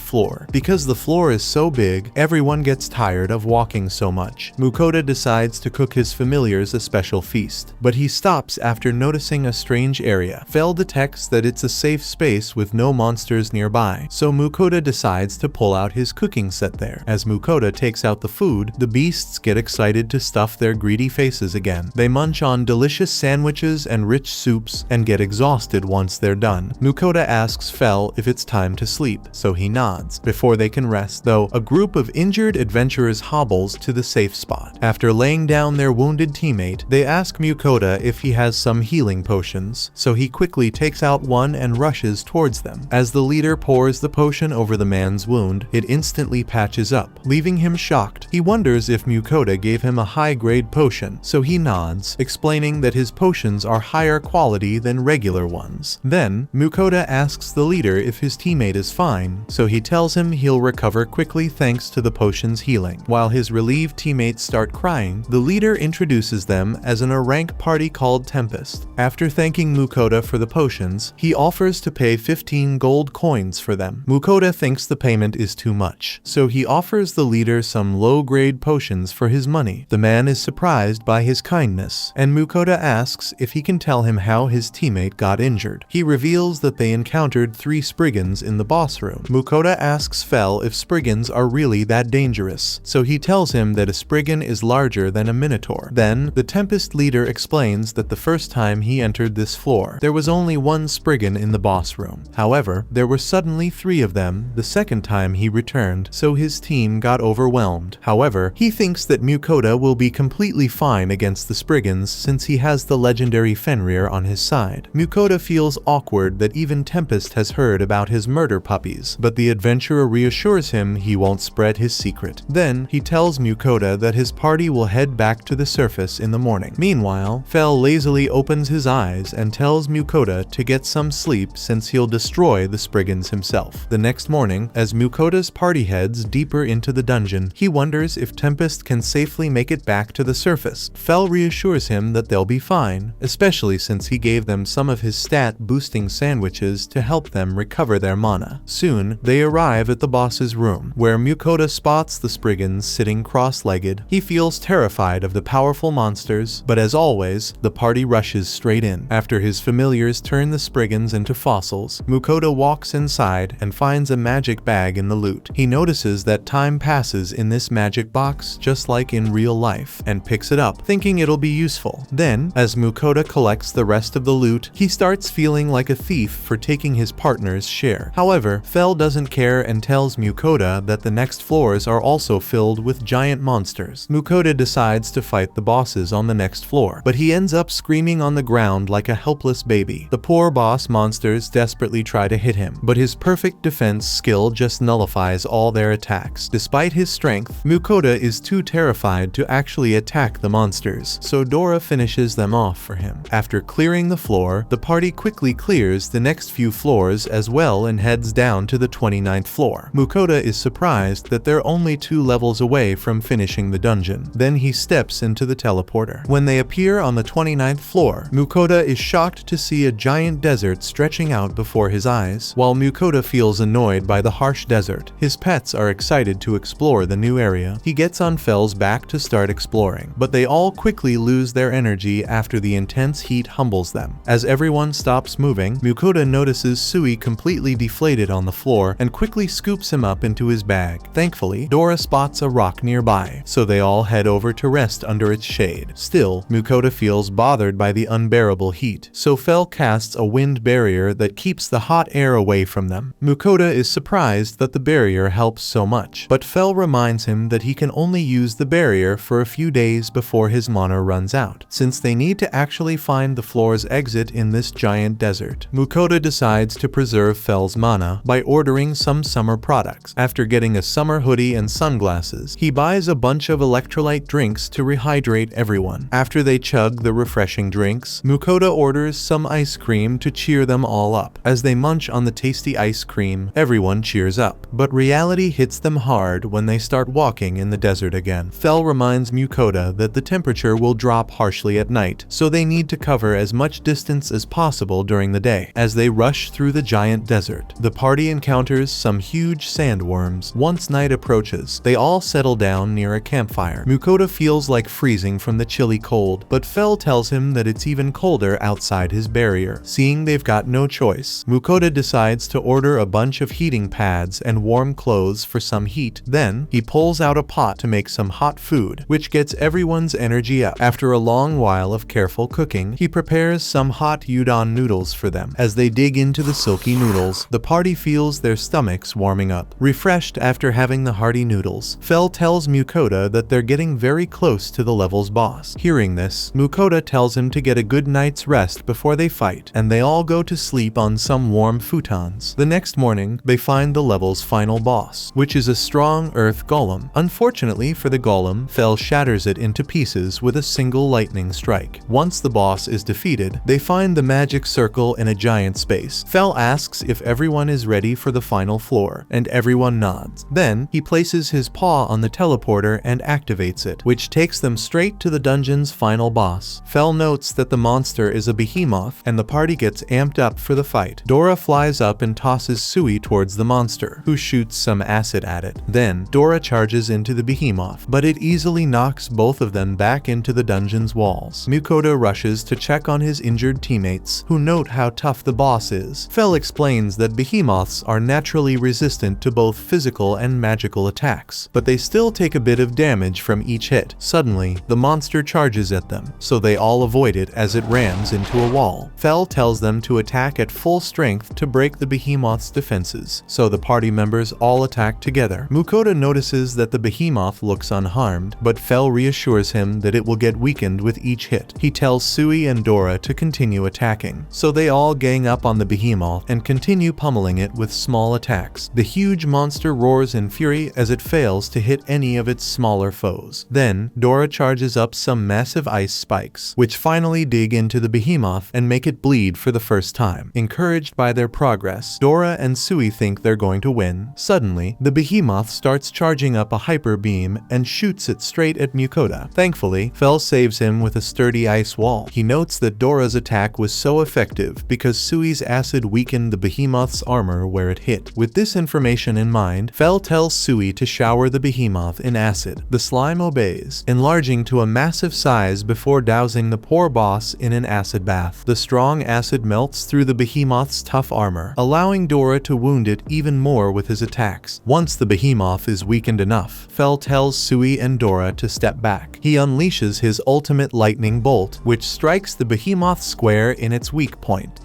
floor. Because the floor is so big, everyone gets tired of walking so much. Mukoda decides to cook his familiars a special feast, but he stops after noticing a strange area. Fel detects that it's a safe space with no monsters nearby, so Mukoda decides to pull out his cooking set there. As Mukoda takes out the food, the beasts get excited to stuff their greedy faces again. They munch on delicious sandwiches and rich soups and get exhausted once they're done. Mukoda asks Fel if it's time to sleep, so he nods. Before they can rest, though, a group of injured adventurers hobbles to the safe spot. After laying down their wounded teammate, they ask Mukoda if he has some healing potions, so he quickly takes out one and rushes towards them. As the leader pours the potion over the man's wound, it instantly patches up, leaving him shocked. He wonders if Mukoda gave him a high-grade potion, so he nods, explaining that his potions are higher quality than regular ones. Then, Mukoda asks the leader if his teammate is fine, so he tells him he'll recover quickly thanks to the potion's healing. While his relieved teammates start crying, the leader introduces them as an rank party called Tempest. After thanking Mukoda for the potions, he offers to pay 15 gold coins for them. Mukoda thinks the payment is too much, so he offers the leader some low-grade potions for his money. The man is surprised by his kindness, and Mukoda asks if he can tell him how his teammate got injured. He reveals that they encountered 3 Spriggans in the boss room. Mukoda asks Fel if Spriggans are really that dangerous, so he tells him that a Spriggan is larger than a Minotaur. Then, the Tempest leader explains that the first time he entered this floor, there was only 1 Spriggan in the boss room. However, there were suddenly 3 of them the second time he returned, so his team got overwhelmed. However, he thinks that Mukoda will be completely fine against the Spriggans since he has the legendary Fenrir on his side. Mukoda feels awkward that even Tempest has heard about his murder puppies, but the adventurer reassures him he won't spread his secret. Then, he tells Mukoda that his party will head back to the surface in the morning. Meanwhile, Fel lazily opens his eyes and tells Mukoda to get some sleep since he'll destroy the Spriggans himself. The next morning, as Mukoda's party heads deeper into the dungeon, he wonders if Tempest can safely make it back to the surface. Fel reassures him that they'll be fine, especially since he gave them some of his stat-boosting sandwiches to help them recover their mana. Soon, they arrive at the boss's room, where Mukoda spots the Spriggans sitting cross-legged. He feels terrified of the powerful monsters, but as always, the party rushes straight in. After his familiars turn the Spriggans into fossils, Mukoda walks inside and finds a magic bag in the loot. He notices that time passes in this magic box just like in real life, and picks it up, thinking it'll be useful. Then, as Mukoda collects the rest of the loot, he starts feeling like a thief for taking his partner's share. However, Fel doesn't care and tells Mukoda that the next floors are also filled with giant monsters. Mukoda decides to fight the bosses on the next floor, but he ends up screaming on the ground like a helpless baby. The poor boss monsters desperately try to hit him, but his perfect defense skill just nullifies all their attacks. Despite his strength, Mukoda is too terrified to actually attack the monsters, so Dora finishes them off for him. After clearing the floor, the party quickly clears the next few floors as well and heads down down to the 29th floor. Mukoda is surprised that they're only 2 levels away from finishing the dungeon. Then he steps into the teleporter. When they appear on the 29th floor, Mukoda is shocked to see a giant desert stretching out before his eyes. While Mukoda feels annoyed by the harsh desert, his pets are excited to explore the new area. He gets on Fell's back to start exploring, but they all quickly lose their energy after the intense heat humbles them. As everyone stops moving, Mukoda notices Sui completely deflated on the floor and quickly scoops him up into his bag. Thankfully, Dora spots a rock nearby, so they all head over to rest under its shade. Still, Mukoda feels bothered by the unbearable heat, so Fell casts a wind barrier that keeps the hot air away from them. Mukoda is surprised that the barrier helps so much, but Fell reminds him that he can only use the barrier for a few days before his mana runs out, since they need to actually find the floor's exit in this giant desert. Mukoda decides to preserve Fell's mana by ordering some summer products. After getting a summer hoodie and sunglasses, he buys a bunch of electrolyte drinks to rehydrate everyone. After they chug the refreshing drinks, Mukoda orders some ice cream to cheer them all up. As they munch on the tasty ice cream, everyone cheers up. But reality hits them hard when they start walking in the desert again. Fell reminds Mukoda that the temperature will drop harshly at night, so they need to cover as much distance as possible during the day. As they rush through the giant desert, the party encounters some huge sandworms. Once night approaches, they all settle down near a campfire. Mukoda feels like freezing from the chilly cold, but Fell tells him that it's even colder outside his barrier. Seeing they've got no choice, Mukoda decides to order a bunch of heating pads and warm clothes for some heat. Then, he pulls out a pot to make some hot food, which gets everyone's energy up. After a long while of careful cooking, he prepares some hot udon noodles for them. As they dig into the silky noodles, the party feels their stomachs warming up. Refreshed after having the hearty noodles, Fell tells Mukoda that they're getting very close to the level's boss. Hearing this, Mukoda tells him to get a good night's rest before they fight, and they all go to sleep on some warm futons. The next morning, they find the level's final boss, which is a strong earth golem. Unfortunately for the golem, Fell shatters it into pieces with a single lightning strike. Once the boss is defeated, they find the magic circle in a giant space. Fell asks if everyone is ready for the final floor, and everyone nods. Then, he places his paw on the teleporter and activates it, which takes them straight to the dungeon's final boss. Fell notes that the monster is a behemoth, and the party gets amped up for the fight. Dora flies up and tosses Sui towards the monster, who shoots some acid at it. Then, Dora charges into the behemoth, but it easily knocks both of them back into the dungeon's walls. Mukoda rushes to check on his injured teammates, who note how tough the boss is. Fell explains that behemoths are naturally resistant to both physical and magical attacks, but they still take a bit of damage from each hit. Suddenly, the monster charges at them, so they all avoid it as it rams into a wall. Fell tells them to attack at full strength to break the behemoth's defenses, so the party members all attack together. Mukoda notices that the behemoth looks unharmed, but Fell reassures him that it will get weakened with each hit. He tells Sui and Dora to continue attacking, so they all gang up on the behemoth and continue pummeling it with small attacks. The huge monster roars in fury as it fails to hit any of its smaller foes. Then, Dora charges up some massive ice spikes, which finally dig into the behemoth and make it bleed for the first time. Encouraged by their progress, Dora and Sui think they're going to win. Suddenly, the behemoth starts charging up a hyper beam and shoots it straight at Mukoda. Thankfully, Fell saves him with a sturdy ice wall. He notes that Dora's attack was so effective because Sui's acid weakened the behemoth's armor where it hit. With this information in mind, Fell tells Sui to shower the behemoth in acid. The slime obeys, enlarging to a massive size before dousing the poor boss in an acid bath. The strong acid melts through the behemoth's tough armor, allowing Dora to wound it even more with his attacks. Once the behemoth is weakened enough, Fell tells Sui and Dora to step back. He unleashes his ultimate lightning bolt, which strikes the behemoth square in its weak point.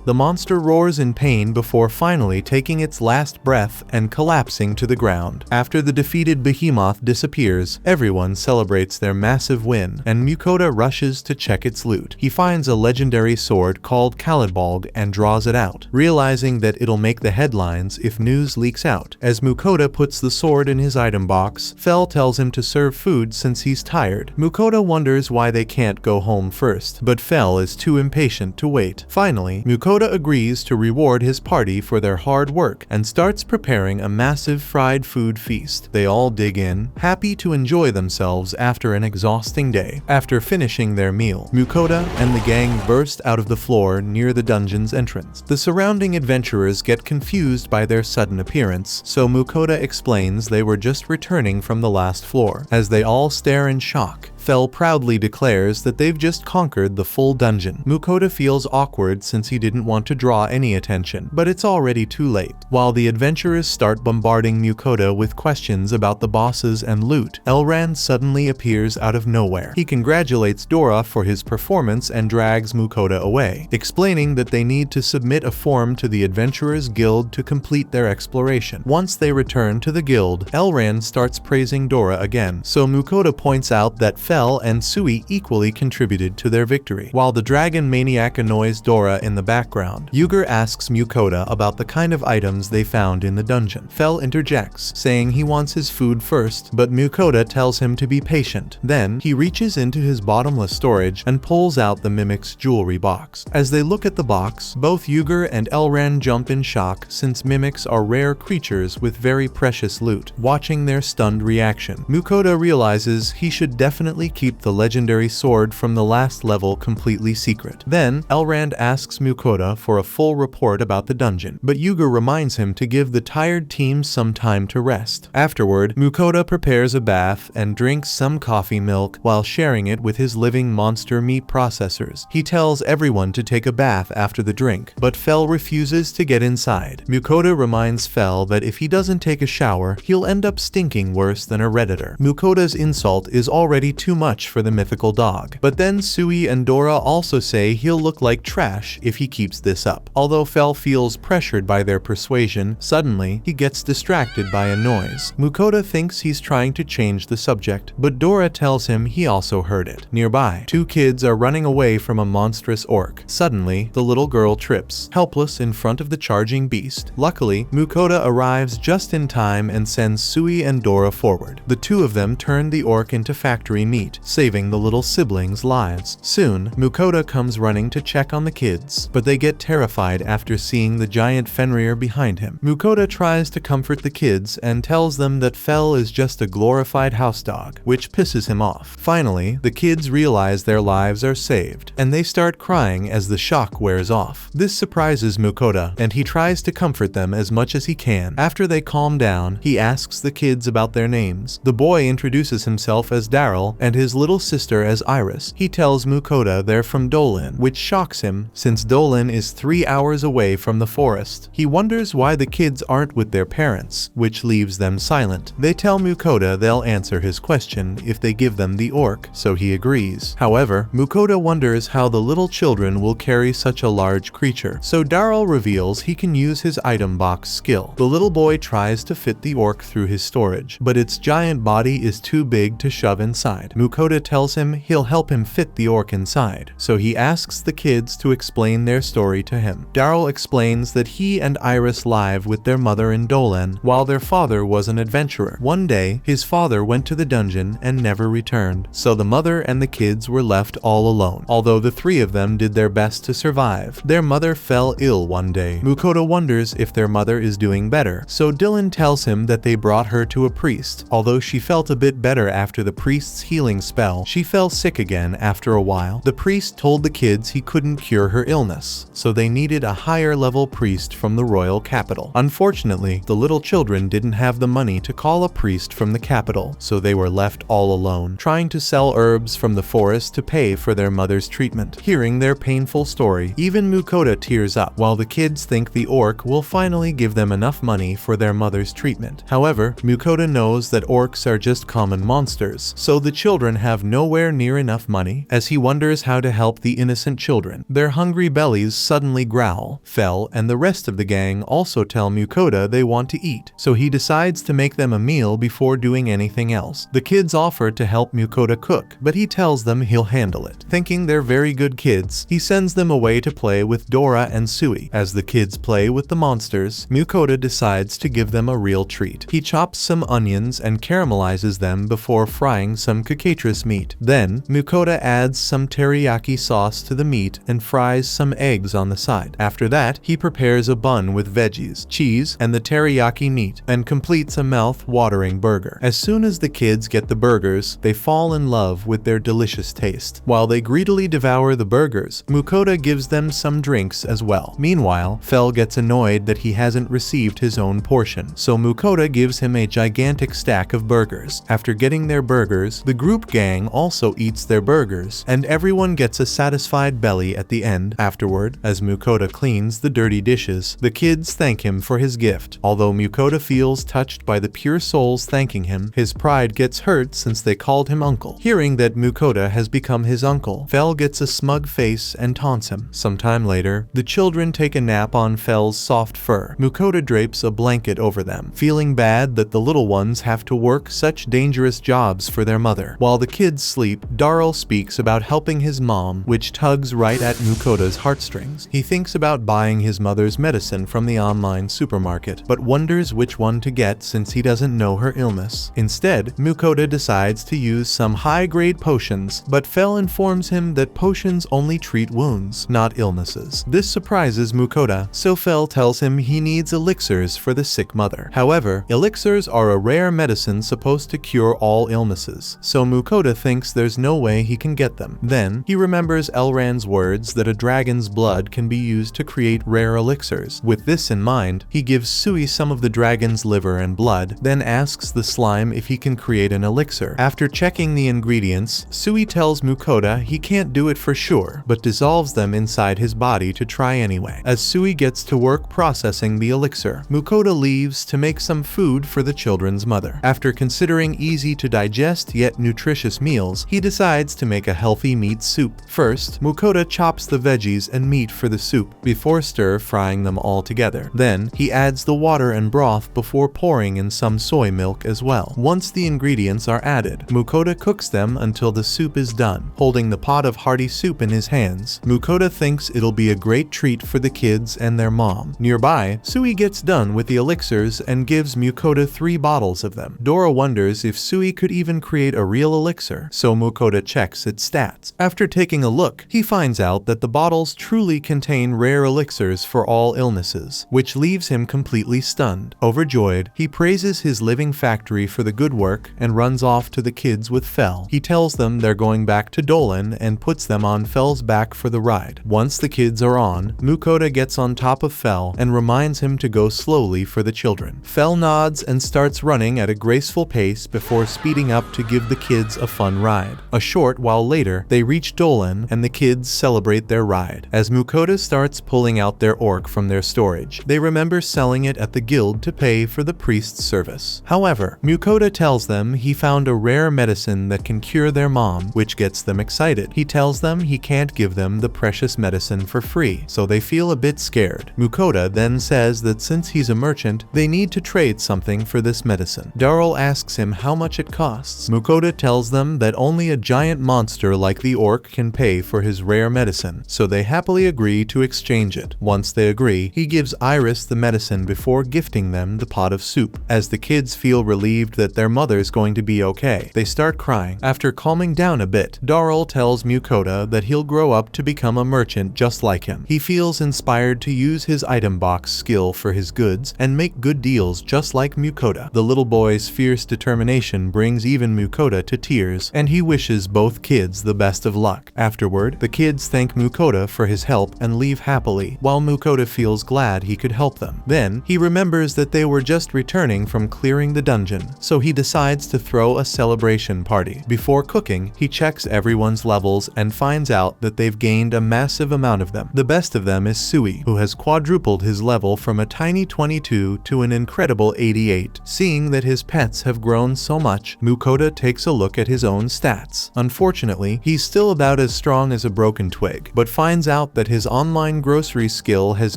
The monster roars in pain before finally taking its last breath and collapsing to the ground. After the defeated behemoth disappears, everyone celebrates their massive win, and Mukoda rushes to check its loot. He finds a legendary sword called Kalidbolg and draws it out, realizing that it'll make the headlines if news leaks out. As Mukoda puts the sword in his item box, Fel tells him to serve food since he's tired. Mukoda wonders why they can't go home first, but Fel is too impatient to wait. Finally, Mukoda agrees to reward his party for their hard work and starts preparing a massive fried food feast. They all dig in, happy to enjoy themselves after an exhausting day. After finishing their meal, Mukoda and the gang burst out of the floor near the dungeon's entrance. The surrounding adventurers get confused by their sudden appearance, so Mukoda explains they were just returning from the last floor. As they all stare in shock, Fel proudly declares that they've just conquered the full dungeon. Mukoda feels awkward since he didn't want to draw any attention, but it's already too late. While the adventurers start bombarding Mukoda with questions about the bosses and loot, Elrond suddenly appears out of nowhere. He congratulates Dora for his performance and drags Mukoda away, explaining that they need to submit a form to the Adventurers Guild to complete their exploration. Once they return to the guild, Elrond starts praising Dora again, so Mukoda points out that Fel and Sui equally contributed to their victory. While the dragon maniac annoys Dora in the background, Yuger asks Mukoda about the kind of items they found in the dungeon. Fel interjects, saying he wants his food first, but Mukoda tells him to be patient. Then, he reaches into his bottomless storage and pulls out the Mimic's jewelry box. As they look at the box, both Yuger and Elrond jump in shock since Mimics are rare creatures with very precious loot. Watching their stunned reaction, Mukoda realizes he should definitely keep the legendary sword from the last level completely secret. Then, Elrond asks Mukoda for a full report about the dungeon, but Yuger reminds him to give the tired team some time to rest. Afterward, Mukoda prepares a bath and drinks some coffee milk while sharing it with his living monster meat processors. He tells everyone to take a bath after the drink, but Fel refuses to get inside. Mukoda reminds Fel that if he doesn't take a shower, he'll end up stinking worse than a redditor. Mukoda's insult is already too much for the mythical dog. But then Sui and Dora also say he'll look like trash if he keeps this up. Although Fel feels pressured by their persuasion, suddenly he gets distracted by a noise. Mukoda thinks he's trying to change the subject, but Dora tells him he also heard it. Nearby, two kids are running away from a monstrous orc. Suddenly, the little girl trips, helpless in front of the charging beast. Luckily, Mukoda arrives just in time and sends Sui and Dora forward. The two of them turn the orc into factory meat, saving the little siblings' lives. Soon, Mukoda comes running to check on the kids, but they get terrified after seeing the giant Fenrir behind him. Mukoda tries to comfort the kids and tells them that Fel is just a glorified house dog, which pisses him off. Finally, the kids realize their lives are saved, and they start crying as the shock wears off. This surprises Mukoda, and he tries to comfort them as much as he can. After they calm down, he asks the kids about their names. The boy introduces himself as Daryl and his little sister as Iris. He tells Mukoda they're from Dolan, which shocks him since Dolan is 3 hours away from the forest. He wonders why the kids aren't with their parents, which leaves them silent. They tell Mukoda they'll answer his question if they give them the orc, so he agrees. However, Mukoda wonders how the little children will carry such a large creature, so Daryl reveals he can use his item box skill. The little boy tries to fit the orc through his storage, but its giant body is too big to shove inside. Mukoda tells him he'll help him fit the orc inside, so he asks the kids to explain their story to him. Daryl explains that he and Iris live with their mother in Dolan, while their father was an adventurer. One day, his father went to the dungeon and never returned, so the mother and the kids were left all alone. Although the three of them did their best to survive, their mother fell ill one day. Mukoda wonders if their mother is doing better, so Dylan tells him that they brought her to a priest. Although she felt a bit better after the priest's healing spell, she fell sick again after a while. The priest told the kids he couldn't cure her illness, so they needed a higher level priest from the royal capital. Unfortunately, the little children didn't have the money to call a priest from the capital, so they were left all alone, trying to sell herbs from the forest to pay for their mother's treatment. Hearing their painful story, even Mukoda tears up, while the kids think the orc will finally give them enough money for their mother's treatment. However, Mukoda knows that orcs are just common monsters, so the children children have nowhere near enough money. As he wonders how to help the innocent children, their hungry bellies suddenly growl. Fel and the rest of the gang also tell Mukoda they want to eat, so he decides to make them a meal before doing anything else. The kids offer to help Mukoda cook, but he tells them he'll handle it. Thinking they're very good kids, he sends them away to play with Dora and Sui. As the kids play with the monsters, Mukoda decides to give them a real treat. He chops some onions and caramelizes them before frying some cockatrice meat. Then, Mukoda adds some teriyaki sauce to the meat and fries some eggs on the side. After that, he prepares a bun with veggies, cheese, and the teriyaki meat, and completes a mouth-watering burger. As soon as the kids get the burgers, they fall in love with their delicious taste. While they greedily devour the burgers, Mukoda gives them some drinks as well. Meanwhile, Fel gets annoyed that he hasn't received his own portion, so Mukoda gives him a gigantic stack of burgers. After getting their burgers, the group gang also eats their burgers, and everyone gets a satisfied belly at the end. Afterward, as Mukoda cleans the dirty dishes, the kids thank him for his gift. Although Mukoda feels touched by the pure souls thanking him, his pride gets hurt since they called him uncle. Hearing that Mukoda has become his uncle, Fel gets a smug face and taunts him. Sometime later, the children take a nap on Fel's soft fur. Mukoda drapes a blanket over them, feeling bad that the little ones have to work such dangerous jobs for their mother. While the kids sleep, Darryl speaks about helping his mom, which tugs right at Mukoda's heartstrings. He thinks about buying his mother's medicine from the online supermarket, but wonders which one to get since he doesn't know her illness. Instead, Mukoda decides to use some high-grade potions, but Fel informs him that potions only treat wounds, not illnesses. This surprises Mukoda, so Fel tells him he needs elixirs for the sick mother. However, elixirs are a rare medicine supposed to cure all illnesses, so Mukoda thinks there's no way he can get them. Then, he remembers Elrond's words that a dragon's blood can be used to create rare elixirs. With this in mind, he gives Sui some of the dragon's liver and blood, then asks the slime if he can create an elixir. After checking the ingredients, Sui tells Mukoda he can't do it for sure, but dissolves them inside his body to try anyway. As Sui gets to work processing the elixir, Mukoda leaves to make some food for the children's mother. After considering easy to digest yet nutritious meals, he decides to make a healthy meat soup. First, Mukoda chops the veggies and meat for the soup before stir-frying them all together. Then, he adds the water and broth before pouring in some soy milk as well. Once the ingredients are added, Mukoda cooks them until the soup is done. Holding the pot of hearty soup in his hands, Mukoda thinks it'll be a great treat for the kids and their mom. Nearby, Sui gets done with the elixirs and gives Mukoda 3 bottles of them. Dora wonders if Sui could even create a real elixir, so Mukoda checks its stats. After taking a look, he finds out that the bottles truly contain rare elixirs for all illnesses, which leaves him completely stunned. Overjoyed, he praises his living factory for the good work and runs off to the kids with Fel. He tells them they're going back to Dolan and puts them on Fel's back for the ride. Once the kids are on, Mukoda gets on top of Fel and reminds him to go slowly for the children. Fel nods and starts running at a graceful pace before speeding up to give the kids a fun ride. A short while later, they reach Dolan and the kids celebrate their ride. As Mukoda starts pulling out their orc from their storage, they remember selling it at the guild to pay for the priest's service. However, Mukoda tells them he found a rare medicine that can cure their mom, which gets them excited. He tells them he can't give them the precious medicine for free, so they feel a bit scared. Mukoda then says that since he's a merchant, they need to trade something for this medicine. Darryl asks him how much it costs. Mukoda tells them that only a giant monster like the orc can pay for his rare medicine, so they happily agree to exchange it. Once they agree, he gives Iris the medicine before gifting them the pot of soup. As the kids feel relieved that their mother's going to be okay, they start crying. After calming down a bit, Darryl tells Mukoda that he'll grow up to become a merchant just like him. He feels inspired to use his item box skill for his goods and make good deals just like Mukoda. The little boy's fierce determination brings even Mukoda to tears, and he wishes both kids the best of luck. Afterward, the kids thank Mukoda for his help and leave happily, while Mukoda feels glad he could help them. Then, he remembers that they were just returning from clearing the dungeon, so he decides to throw a celebration party. Before cooking, he checks everyone's levels and finds out that they've gained a massive amount of them. The best of them is Sui, who has quadrupled his level from a tiny 22 to an incredible 88. Seeing that his pets have grown so much, Mukoda takes a look look at his own stats. Unfortunately, he's still about as strong as a broken twig, but finds out that his online grocery skill has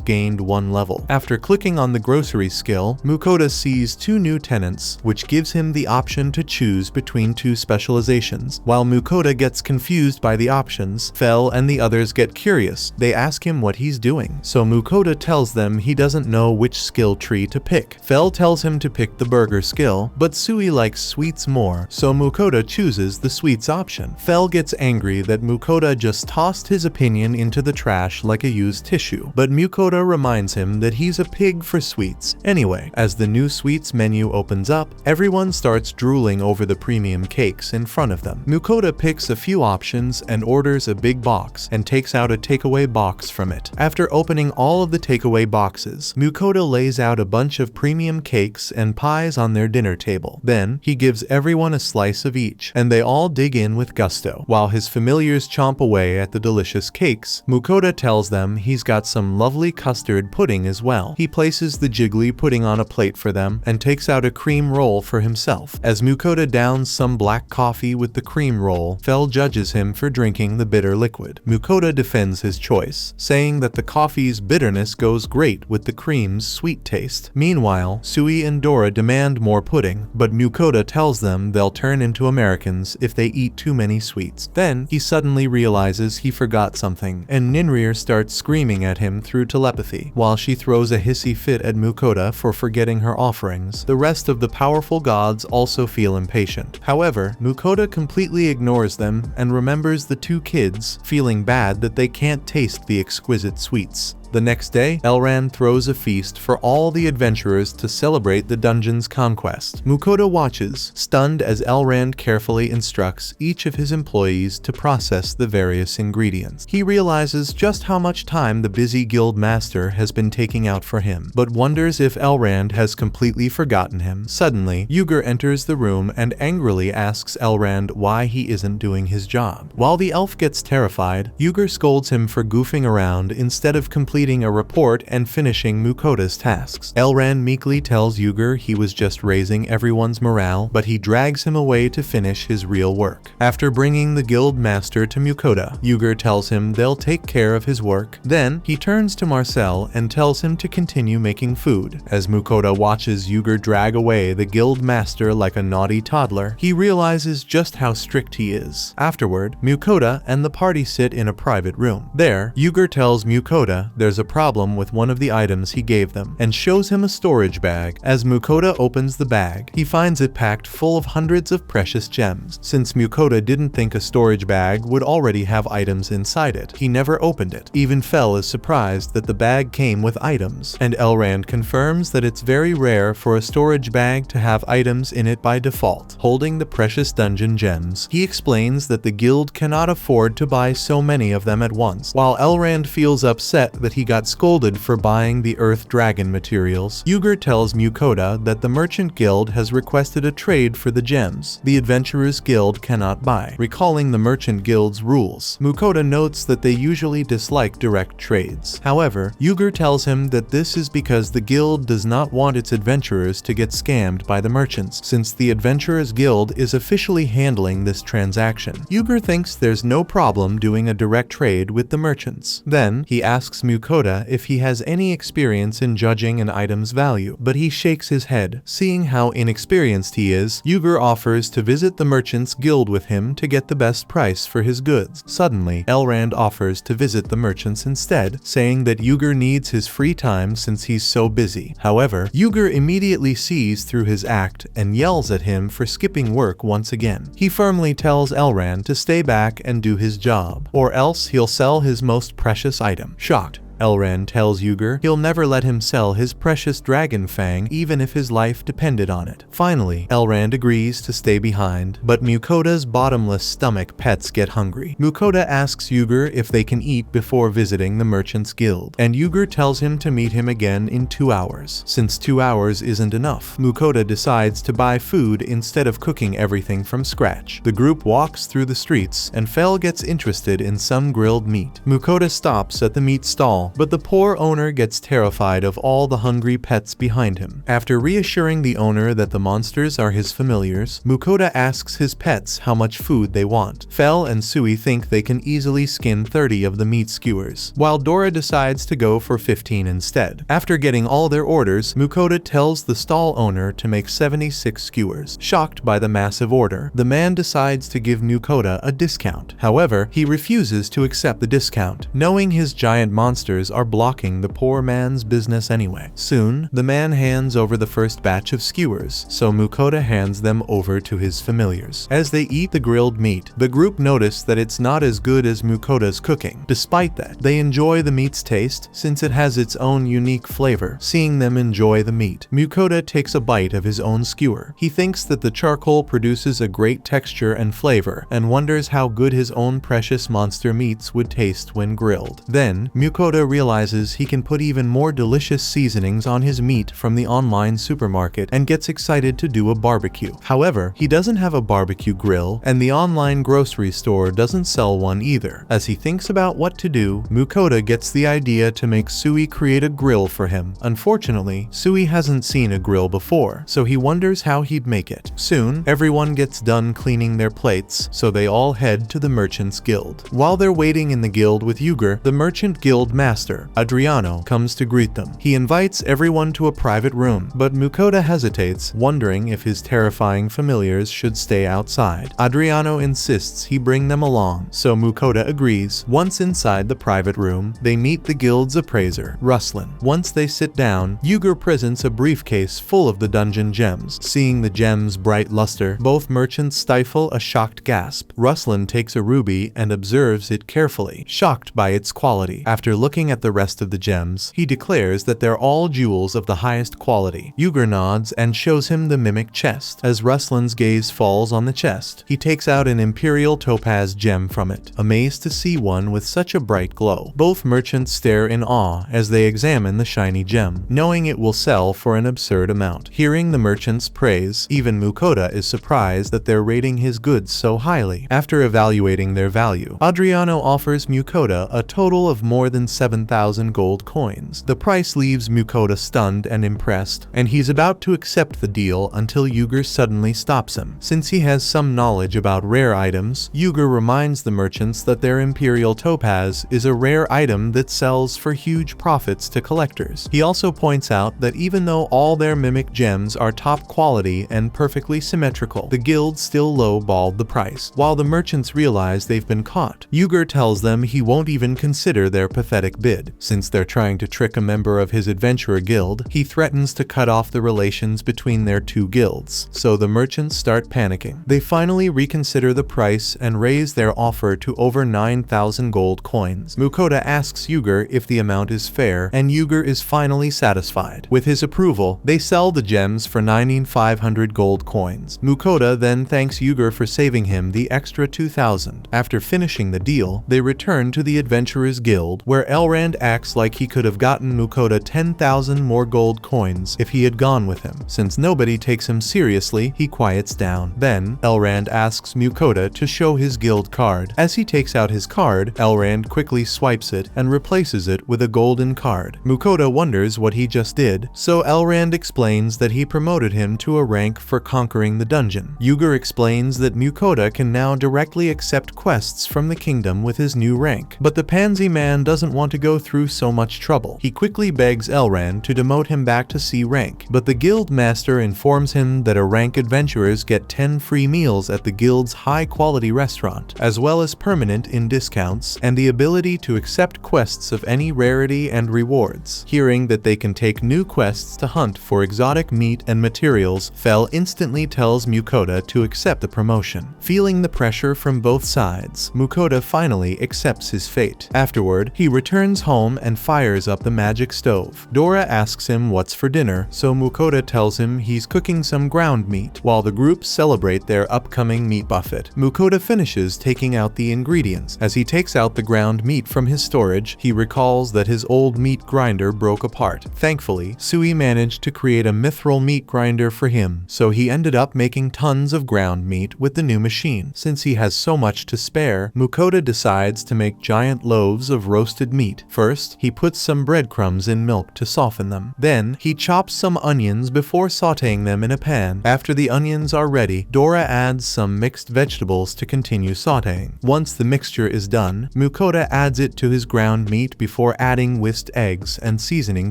gained 1 level. After clicking on the grocery skill, Mukoda sees 2 new tenants, which gives him the option to choose between 2 specializations. While Mukoda gets confused by the options, Fel and the others get curious. They ask him what he's doing, so Mukoda tells them he doesn't know which skill tree to pick. Fel tells him to pick the burger skill, but Sui likes sweets more, so Mukoda chooses the sweets option. Fel gets angry that Mukoda just tossed his opinion into the trash like a used tissue, but Mukoda reminds him that he's a pig for sweets. Anyway, as the new sweets menu opens up, everyone starts drooling over the premium cakes in front of them. Mukoda picks a few options and orders a big box and takes out a takeaway box from it. After opening all of the takeaway boxes, Mukoda lays out a bunch of premium cakes and pies on their dinner table. Then, he gives everyone a slice of each, and they all dig in with gusto. While his familiars chomp away at the delicious cakes, Mukoda tells them he's got some lovely custard pudding as well. He places the jiggly pudding on a plate for them and takes out a cream roll for himself. As Mukoda downs some black coffee with the cream roll, Fel judges him for drinking the bitter liquid. Mukoda defends his choice, saying that the coffee's bitterness goes great with the cream's sweet taste. Meanwhile, Sui and Dora demand more pudding, but Mukoda tells them they'll turn into Americans if they eat too many sweets. Then, he suddenly realizes he forgot something, and Ninrir starts screaming at him through telepathy. While she throws a hissy fit at Mukoda for forgetting her offerings, the rest of the powerful gods also feel impatient. However, Mukoda completely ignores them and remembers the 2 kids, feeling bad that they can't taste the exquisite sweets. The next day, Elrond throws a feast for all the adventurers to celebrate the dungeon's conquest. Mukoda watches, stunned as Elrond carefully instructs each of his employees to process the various ingredients. He realizes just how much time the busy guild master has been taking out for him, but wonders if Elrond has completely forgotten him. Suddenly, Ugur enters the room and angrily asks Elrond why he isn't doing his job. While the elf gets terrified, Ugur scolds him for goofing around instead of completing a report and finishing Mukoda's tasks. Elrond meekly tells Ugur he was just raising everyone's morale, but he drags him away to finish his real work. After bringing the guild master to Mukoda, Ugur tells him they'll take care of his work. Then, he turns to Marcel and tells him to continue making food. As Mukoda watches Ugur drag away the guild master like a naughty toddler, he realizes just how strict he is. Afterward, Mukoda and the party sit in a private room. There, Ugur tells Mukoda there's a problem with one of the items he gave them, and shows him a storage bag. As Mukoda opens the bag, he finds it packed full of hundreds of precious gems. Since Mukoda didn't think a storage bag would already have items inside it, he never opened it. Even Fel is surprised that the bag came with items, and Elrond confirms that it's very rare for a storage bag to have items in it by default. Holding the precious dungeon gems, he explains that the guild cannot afford to buy so many of them at once. While Elrond feels upset that he got scolded for buying the Earth Dragon materials, Ugur tells Mukoda that the Merchant Guild has requested a trade for the gems the Adventurers Guild cannot buy. Recalling the Merchant Guild's rules, Mukoda notes that they usually dislike direct trades. However, Ugur tells him that this is because the guild does not want its adventurers to get scammed by the merchants, since the Adventurers Guild is officially handling this transaction. Ugur thinks there's no problem doing a direct trade with the merchants. Then, he asks Mukoda if he has any experience in judging an item's value, but he shakes his head. Seeing how inexperienced he is, Ugur offers to visit the Merchants Guild with him to get the best price for his goods. Suddenly, Elrond offers to visit the merchants instead, saying that Ugur needs his free time since he's so busy. However, Ugur immediately sees through his act and yells at him for skipping work once again. He firmly tells Elrond to stay back and do his job, or else he'll sell his most precious item. Shocked, Elrond tells Ugur he'll never let him sell his precious dragon fang even if his life depended on it. Finally, Elrond agrees to stay behind, but Mukoda's bottomless stomach pets get hungry. Mukoda asks Ugur if they can eat before visiting the Merchants Guild, and Ugur tells him to meet him again in 2 hours. Since 2 hours isn't enough, Mukoda decides to buy food instead of cooking everything from scratch. The group walks through the streets, and Fel gets interested in some grilled meat. Mukoda stops at the meat stall, smile, but the poor owner gets terrified of all the hungry pets behind him. After reassuring the owner that the monsters are his familiars, Mukoda asks his pets how much food they want. Fel and Sui think they can easily skin 30 of the meat skewers, while Dora decides to go for 15 instead. After getting all their orders, Mukoda tells the stall owner to make 76 skewers. Shocked by the massive order, the man decides to give Mukoda a discount. However, he refuses to accept the discount, knowing his giant monsters are blocking the poor man's business anyway. Soon, the man hands over the first batch of skewers, so Mukoda hands them over to his familiars. As they eat the grilled meat, the group notice that it's not as good as Mukoda's cooking. Despite that, they enjoy the meat's taste since it has its own unique flavor. Seeing them enjoy the meat, Mukoda takes a bite of his own skewer. He thinks that the charcoal produces a great texture and flavor, and wonders how good his own precious monster meats would taste when grilled. Then, Mukoda realizes he can put even more delicious seasonings on his meat from the online supermarket and gets excited to do a barbecue. However, he doesn't have a barbecue grill, and the online grocery store doesn't sell one either. As he thinks about what to do, Mukoda gets the idea to make Sui create a grill for him. Unfortunately, Sui hasn't seen a grill before, so he wonders how he'd make it. Soon, everyone gets done cleaning their plates, so they all head to the Merchants Guild. While they're waiting in the guild with Yuger, the Merchant Guild Master, Adriano, comes to greet them. He invites everyone to a private room, but Mukoda hesitates, wondering if his terrifying familiars should stay outside. Adriano insists he bring them along, so Mukoda agrees. Once inside the private room, they meet the guild's appraiser, Ruslan. Once they sit down, Yuger presents a briefcase full of the dungeon gems. Seeing the gems' bright luster, both merchants stifle a shocked gasp. Ruslan takes a ruby and observes it carefully, shocked by its quality. After looking at the rest of the gems, he declares that they're all jewels of the highest quality. Yuger nods and shows him the mimic chest. As Ruslan's gaze falls on the chest, he takes out an imperial topaz gem from it, amazed to see one with such a bright glow. Both merchants stare in awe as they examine the shiny gem, knowing it will sell for an absurd amount. Hearing the merchants' praise, even Mukoda is surprised that they're rating his goods so highly. After evaluating their value, Adriano offers Mukoda a total of more than 7,000 gold coins. The price leaves Mukoda stunned and impressed, and he's about to accept the deal until Yuger suddenly stops him. Since he has some knowledge about rare items, Yuger reminds the merchants that their imperial topaz is a rare item that sells for huge profits to collectors. He also points out that even though all their mimic gems are top quality and perfectly symmetrical, the guild still low-balled the price. While the merchants realize they've been caught, Yuger tells them he won't even consider their pathetic bid. Since they're trying to trick a member of his adventurer guild, he threatens to cut off the relations between their two guilds, so the merchants start panicking. They finally reconsider the price and raise their offer to over 9,000 gold coins. Mukoda asks Yuger if the amount is fair, and Yuger is finally satisfied. With his approval, they sell the gems for 9,500 gold coins. Mukoda then thanks Yuger for saving him the extra 2,000. After finishing the deal, they return to the Adventurers Guild, where Elrond acts like he could have gotten Mukoda 10,000 more gold coins if he had gone with him. Since nobody takes him seriously, he quiets down. Then, Elrond asks Mukoda to show his guild card. As he takes out his card, Elrond quickly swipes it and replaces it with a golden card. Mukoda wonders what he just did, so Elrond explains that he promoted him to a rank for conquering the dungeon. Yuger explains that Mukoda can now directly accept quests from the kingdom with his new rank, but the pansy man doesn't want to go through so much trouble. He quickly begs Elrond to demote him back to C rank, but the guild master informs him that a rank adventurers get 10 free meals at the guild's high-quality restaurant, as well as permanent in discounts, and the ability to accept quests of any rarity and rewards. Hearing that they can take new quests to hunt for exotic meat and materials, Fel instantly tells Mukoda to accept the promotion. Feeling the pressure from both sides, Mukoda finally accepts his fate. Afterward, he returns home and fires up the magic stove. Dora asks him what's for dinner, so Mukoda tells him he's cooking some ground meat, while the group celebrate their upcoming meat buffet. Mukoda finishes taking out the ingredients. As he takes out the ground meat from his storage, he recalls that his old meat grinder broke apart. Thankfully, Sui managed to create a mithril meat grinder for him, so he ended up making tons of ground meat with the new machine. Since he has so much to spare, Mukoda decides to make giant loaves of roasted meat. meat. First, he puts some breadcrumbs in milk to soften them. Then, he chops some onions before sautéing them in a pan. After the onions are ready, Dora adds some mixed vegetables to continue sautéing. Once the mixture is done, Mukoda adds it to his ground meat before adding whisked eggs and seasoning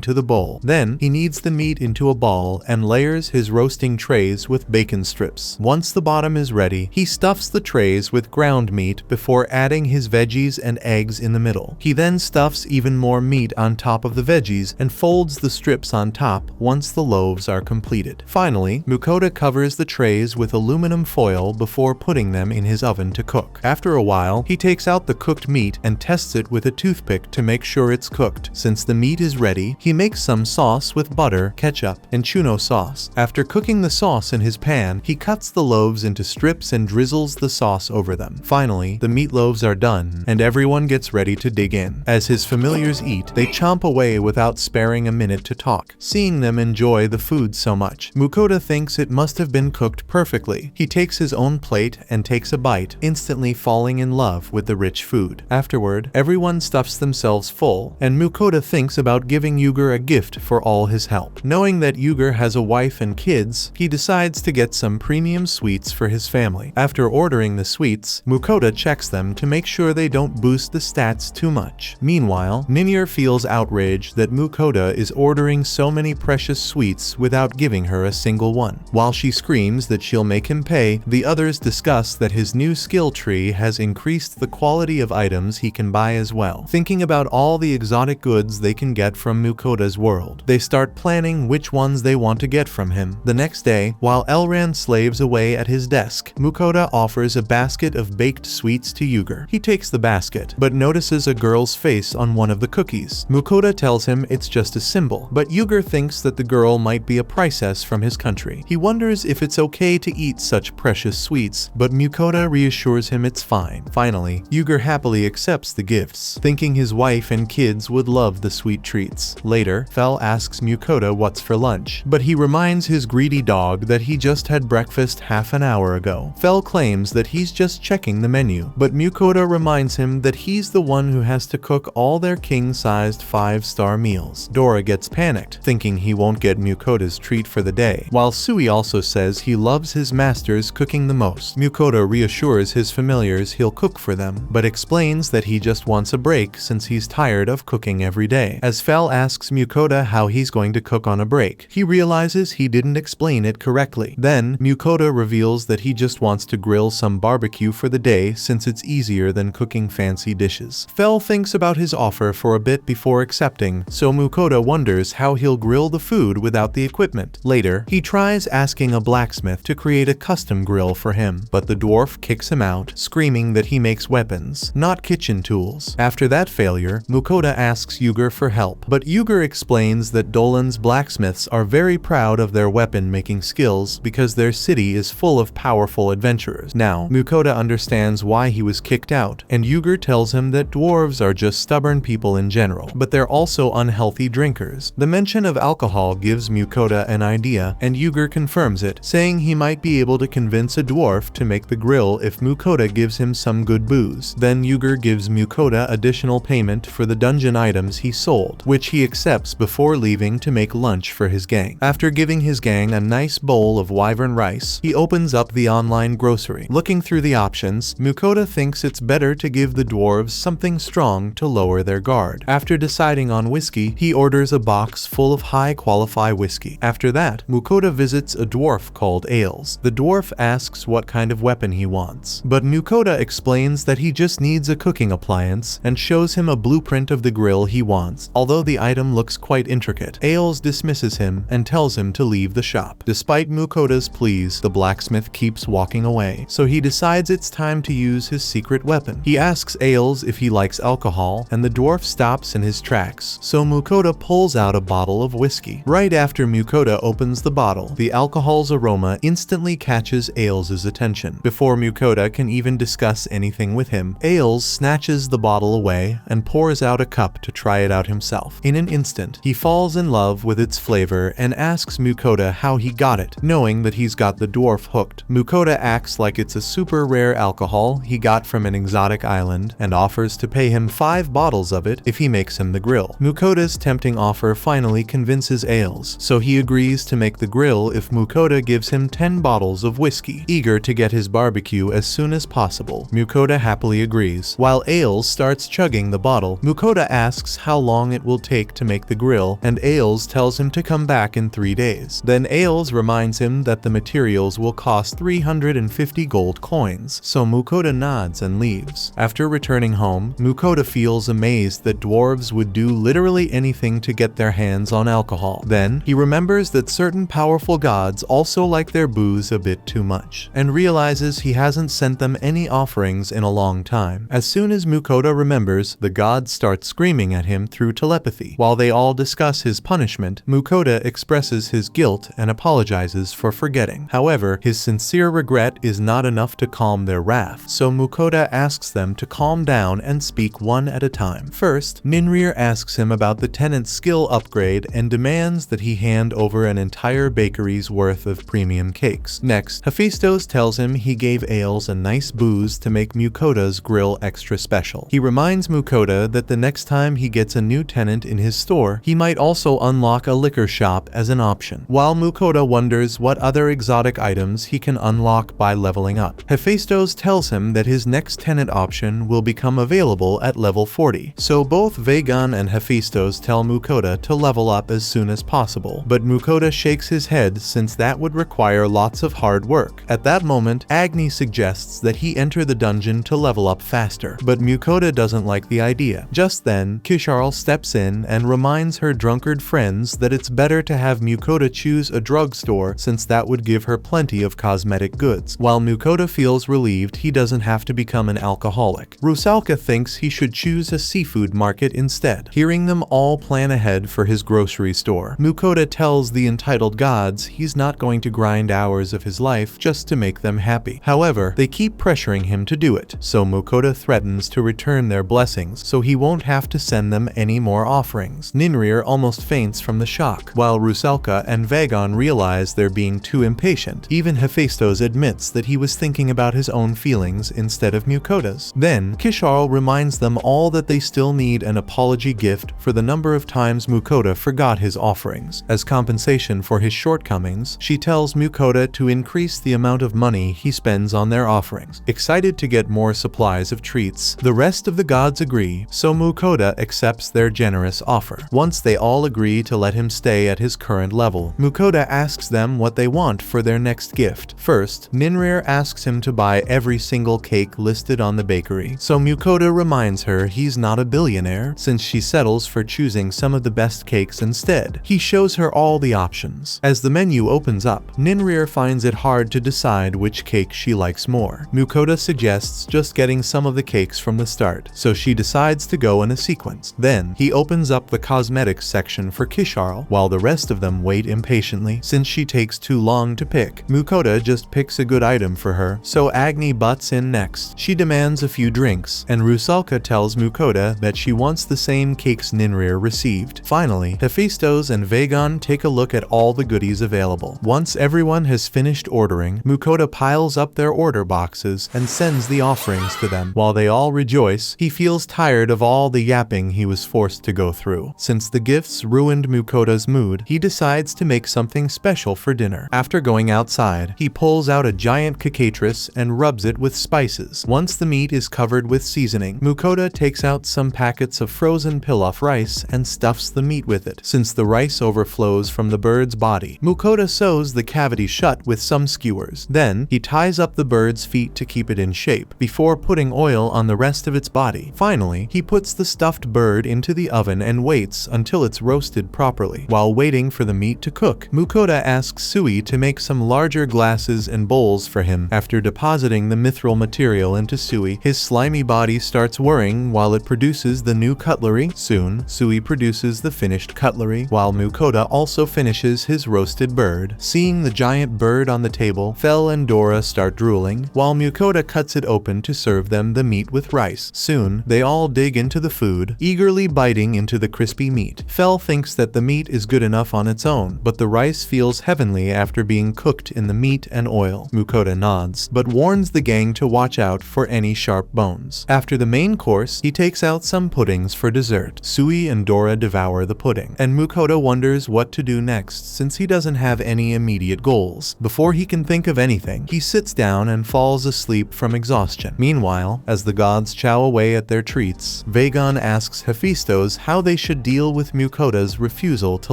to the bowl. Then, he kneads the meat into a ball and layers his roasting trays with bacon strips. Once the bottom is ready, he stuffs the trays with ground meat before adding his veggies and eggs in the middle. He then stuffs even more meat on top of the veggies and folds the strips on top once the loaves are completed. Finally, Mukoda covers the trays with aluminum foil before putting them in his oven to cook. After a while, he takes out the cooked meat and tests it with a toothpick to make sure it's cooked. Since the meat is ready, he makes some sauce with butter, ketchup, and chuno sauce. After cooking the sauce in his pan, he cuts the loaves into strips and drizzles the sauce over them. Finally, the meatloaves are done, and everyone gets ready to dig in. As his familiars eat, they chomp away without sparing a minute to talk. Seeing them enjoy the food so much, Mukoda thinks it must have been cooked perfectly. He takes his own plate and takes a bite, instantly falling in love with the rich food. Afterward, everyone stuffs themselves full, and Mukoda thinks about giving Yugur a gift for all his help. Knowing that Yugur has a wife and kids, he decides to get some premium sweets for his family. After ordering the sweets, Mukoda checks them to make sure they don't boost the stats too much. Meanwhile, Ninir feels outraged that Mukoda is ordering so many precious sweets without giving her a single one. While she screams that she'll make him pay, the others discuss that his new skill tree has increased the quality of items he can buy as well. Thinking about all the exotic goods they can get from Mukoda's world, they start planning which ones they want to get from him. The next day, while Elran slaves away at his desk, Mukoda offers a basket of baked sweets to Yugur. He takes the basket, but notices a girl's face on one of the cookies. Mukoda tells him it's just a symbol, but Yugur thinks that the girl might be a princess from his country. He wonders if it's okay to eat such precious sweets, but Mukoda reassures him it's fine. Finally, Yugur happily accepts the gifts, thinking his wife and kids would love the sweet treats. Later, Fel asks Mukoda what's for lunch, but he reminds his greedy dog that he just had breakfast half an hour ago. Fel claims that he's just checking the menu, but Mukoda reminds him that he's the one who has to cook all their king-sized 5-star meals. Dora gets panicked, thinking he won't get Mukoda's treat for the day, while Sui also says he loves his master's cooking the most. Mukoda reassures his familiars he'll cook for them, but explains that he just wants a break since he's tired of cooking every day. As Fel asks Mukoda how he's going to cook on a break, he realizes he didn't explain it correctly. Then, Mukoda reveals that he just wants to grill some barbecue for the day since it's easier than cooking fancy dishes. Fel thinks about his offer for a bit before accepting, so Mukoda wonders how he'll grill the food without the equipment. Later, he tries asking a blacksmith to create a custom grill for him, but the dwarf kicks him out, screaming that he makes weapons, not kitchen tools. After that failure, Mukoda asks Yugur for help, but Yugur explains that Dolan's blacksmiths are very proud of their weapon-making skills because their city is full of powerful adventurers. Now, Mukoda understands why he was kicked out, and Yugur tells him that dwarves are just stubborn people in general, but they're also unhealthy drinkers. The mention of alcohol gives Mukoda an idea, and Yugur confirms it, saying he might be able to convince a dwarf to make the grill if Mukoda gives him some good booze. Then Yugur gives Mukoda additional payment for the dungeon items he sold, which he accepts before leaving to make lunch for his gang. After giving his gang a nice bowl of wyvern rice, he opens up the online grocery. Looking through the options, Mukoda thinks it's better to give the dwarves something strong to lower their guard. After deciding on whiskey, he orders a box full of high-quality whiskey. After that, Mukoda visits a dwarf called Ailes. The dwarf asks what kind of weapon he wants, but Mukoda explains that he just needs a cooking appliance and shows him a blueprint of the grill he wants. Although the item looks quite intricate, Ailes dismisses him and tells him to leave the shop. Despite Mukoda's pleas, the blacksmith keeps walking away, so he decides it's time to use his secret weapon. He asks Ailes if he likes alcohol, and the dwarf stops in his tracks, so Mukoda pulls out a bottle of whiskey. Right after Mukoda opens the bottle, the alcohol's aroma instantly catches Ailes' attention. Before Mukoda can even discuss anything with him, Ailes snatches the bottle away and pours out a cup to try it out himself. In an instant, he falls in love with its flavor and asks Mukoda how he got it, knowing that he's got the dwarf hooked. Mukoda acts like it's a super rare alcohol he got from an exotic island and offers to pay him 5 bottles bottles of it if he makes him the grill. Mukota's tempting offer finally convinces Ailes, so he agrees to make the grill if Mukota gives him 10 bottles of whiskey. Eager to get his barbecue as soon as possible, Mukota happily agrees. While Ailes starts chugging the bottle, Mukota asks how long it will take to make the grill, and Ailes tells him to come back in 3 days. Then Ailes reminds him that the materials will cost 350 gold coins, so Mukota nods and leaves. After returning home, Mukota feels amazed that dwarves would do literally anything to get their hands on alcohol. Then, he remembers that certain powerful gods also like their booze a bit too much, and realizes he hasn't sent them any offerings in a long time. As soon as Mukota remembers, the gods start screaming at him through telepathy. While they all discuss his punishment, Mukota expresses his guilt and apologizes for forgetting. However, his sincere regret is not enough to calm their wrath, so Mukota asks them to calm down and speak one at a time. First, Ninrir asks him about the tenant's skill upgrade and demands that he hand over an entire bakery's worth of premium cakes. Next, Hephaestus tells him he gave Ailes a nice booze to make Mukota's grill extra special. He reminds Mukota that the next time he gets a new tenant in his store, he might also unlock a liquor shop as an option. While Mukota wonders what other exotic items he can unlock by leveling up, Hephaestus tells him that his next tenant option will become available at level 40. So both Vagon and Hephaestus tell Mukota to level up as soon as possible, but Mukota shakes his head since that would require lots of hard work. At that moment, Agni suggests that he enter the dungeon to level up faster, but Mukota doesn't like the idea. Just then, Kisharl steps in and reminds her drunkard friends that it's better to have Mukota choose a drugstore since that would give her plenty of cosmetic goods. While Mukota feels relieved he doesn't have to become an alcoholic, Rusalka thinks he should choose a seafood market instead. Hearing them all plan ahead for his grocery store, Mukota tells the entitled gods he's not going to grind hours of his life just to make them happy. However, they keep pressuring him to do it, so Mukota threatens to return their blessings so he won't have to send them any more offerings. Ninrir almost faints from the shock, while Rusalka and Vagon realize they're being too impatient. Even Hephaestus admits that he was thinking about his own feelings instead of Mukota's. Then, Kisharl reminds them all that they still need an apology gift for the number of times Mukota forgot his offerings. As compensation for his shortcomings, she tells Mukota to increase the amount of money he spends on their offerings. Excited to get more supplies of treats, the rest of the gods agree, so Mukota accepts their generous offer. Once they all agree to let him stay at his current level, Mukota asks them what they want for their next gift. First, Ninrir asks him to buy every single cake listed on the bakery, so Mukota reminds her he's not a billionaire since she settles for choosing some of the best cakes instead. He shows her all the options. As the menu opens up, Ninrir finds it hard to decide which cake she likes more. Mukota suggests just getting some of the cakes from the start, so she decides to go in a sequence. Then, he opens up the cosmetics section for Kisharl, while the rest of them wait impatiently since she takes too long to pick. Mukota just picks a good item for her, so Agni butts in next. She demands a few drinks, and Rusalka tells Mukota that she wants the same cakes Ninrir received. Finally, Hephaestus and Vagon take a look at all the goodies available. Once everyone has finished ordering, Mukota piles up their order boxes and sends the offerings to them. While they all rejoice, he feels tired of all the yapping he was forced to go through. Since the gifts ruined Mukota's mood, he decides to make something special for dinner. After going outside, he pulls out a giant cicatris and rubs it with spices. Once the meat is covered with seasoning, Mukota takes out some packets of frozen pilaf rice and stuffs the meat with it. Since the rice overflows from the bird's body, Mukota sews the cavity shut with some skewers. Then, he ties up the bird's feet to keep it in shape, before putting oil on the rest of its body. Finally, he puts the stuffed bird into the oven and waits until it's roasted properly. While waiting for the meat to cook, Mukota asks Sui to make some larger glasses and bowls for him. After depositing the mithril material into Sui, his slimy body starts whirring while it produces the new cutlery. Soon, Sui produces the finished cutlery, while Mukota also finishes his roasted bird. Seeing the giant bird on the table, Fel and Dora start drooling, while Mukota cuts it open to serve them the meat with rice. Soon, they all dig into the food, eagerly biting into the crispy meat. Fel thinks that the meat is good enough on its own, but the rice feels heavenly after being cooked in the meat and oil. Mukota nods, but warns the gang to watch out for any sharp bones. After the main course, he takes takes out some puddings for dessert. Sui and Dora devour the pudding, and Mukoda wonders what to do next since he doesn't have any immediate goals. Before he can think of anything, he sits down and falls asleep from exhaustion. Meanwhile, as the gods chow away at their treats, Vagon asks Hephaestus how they should deal with Mukoda's refusal to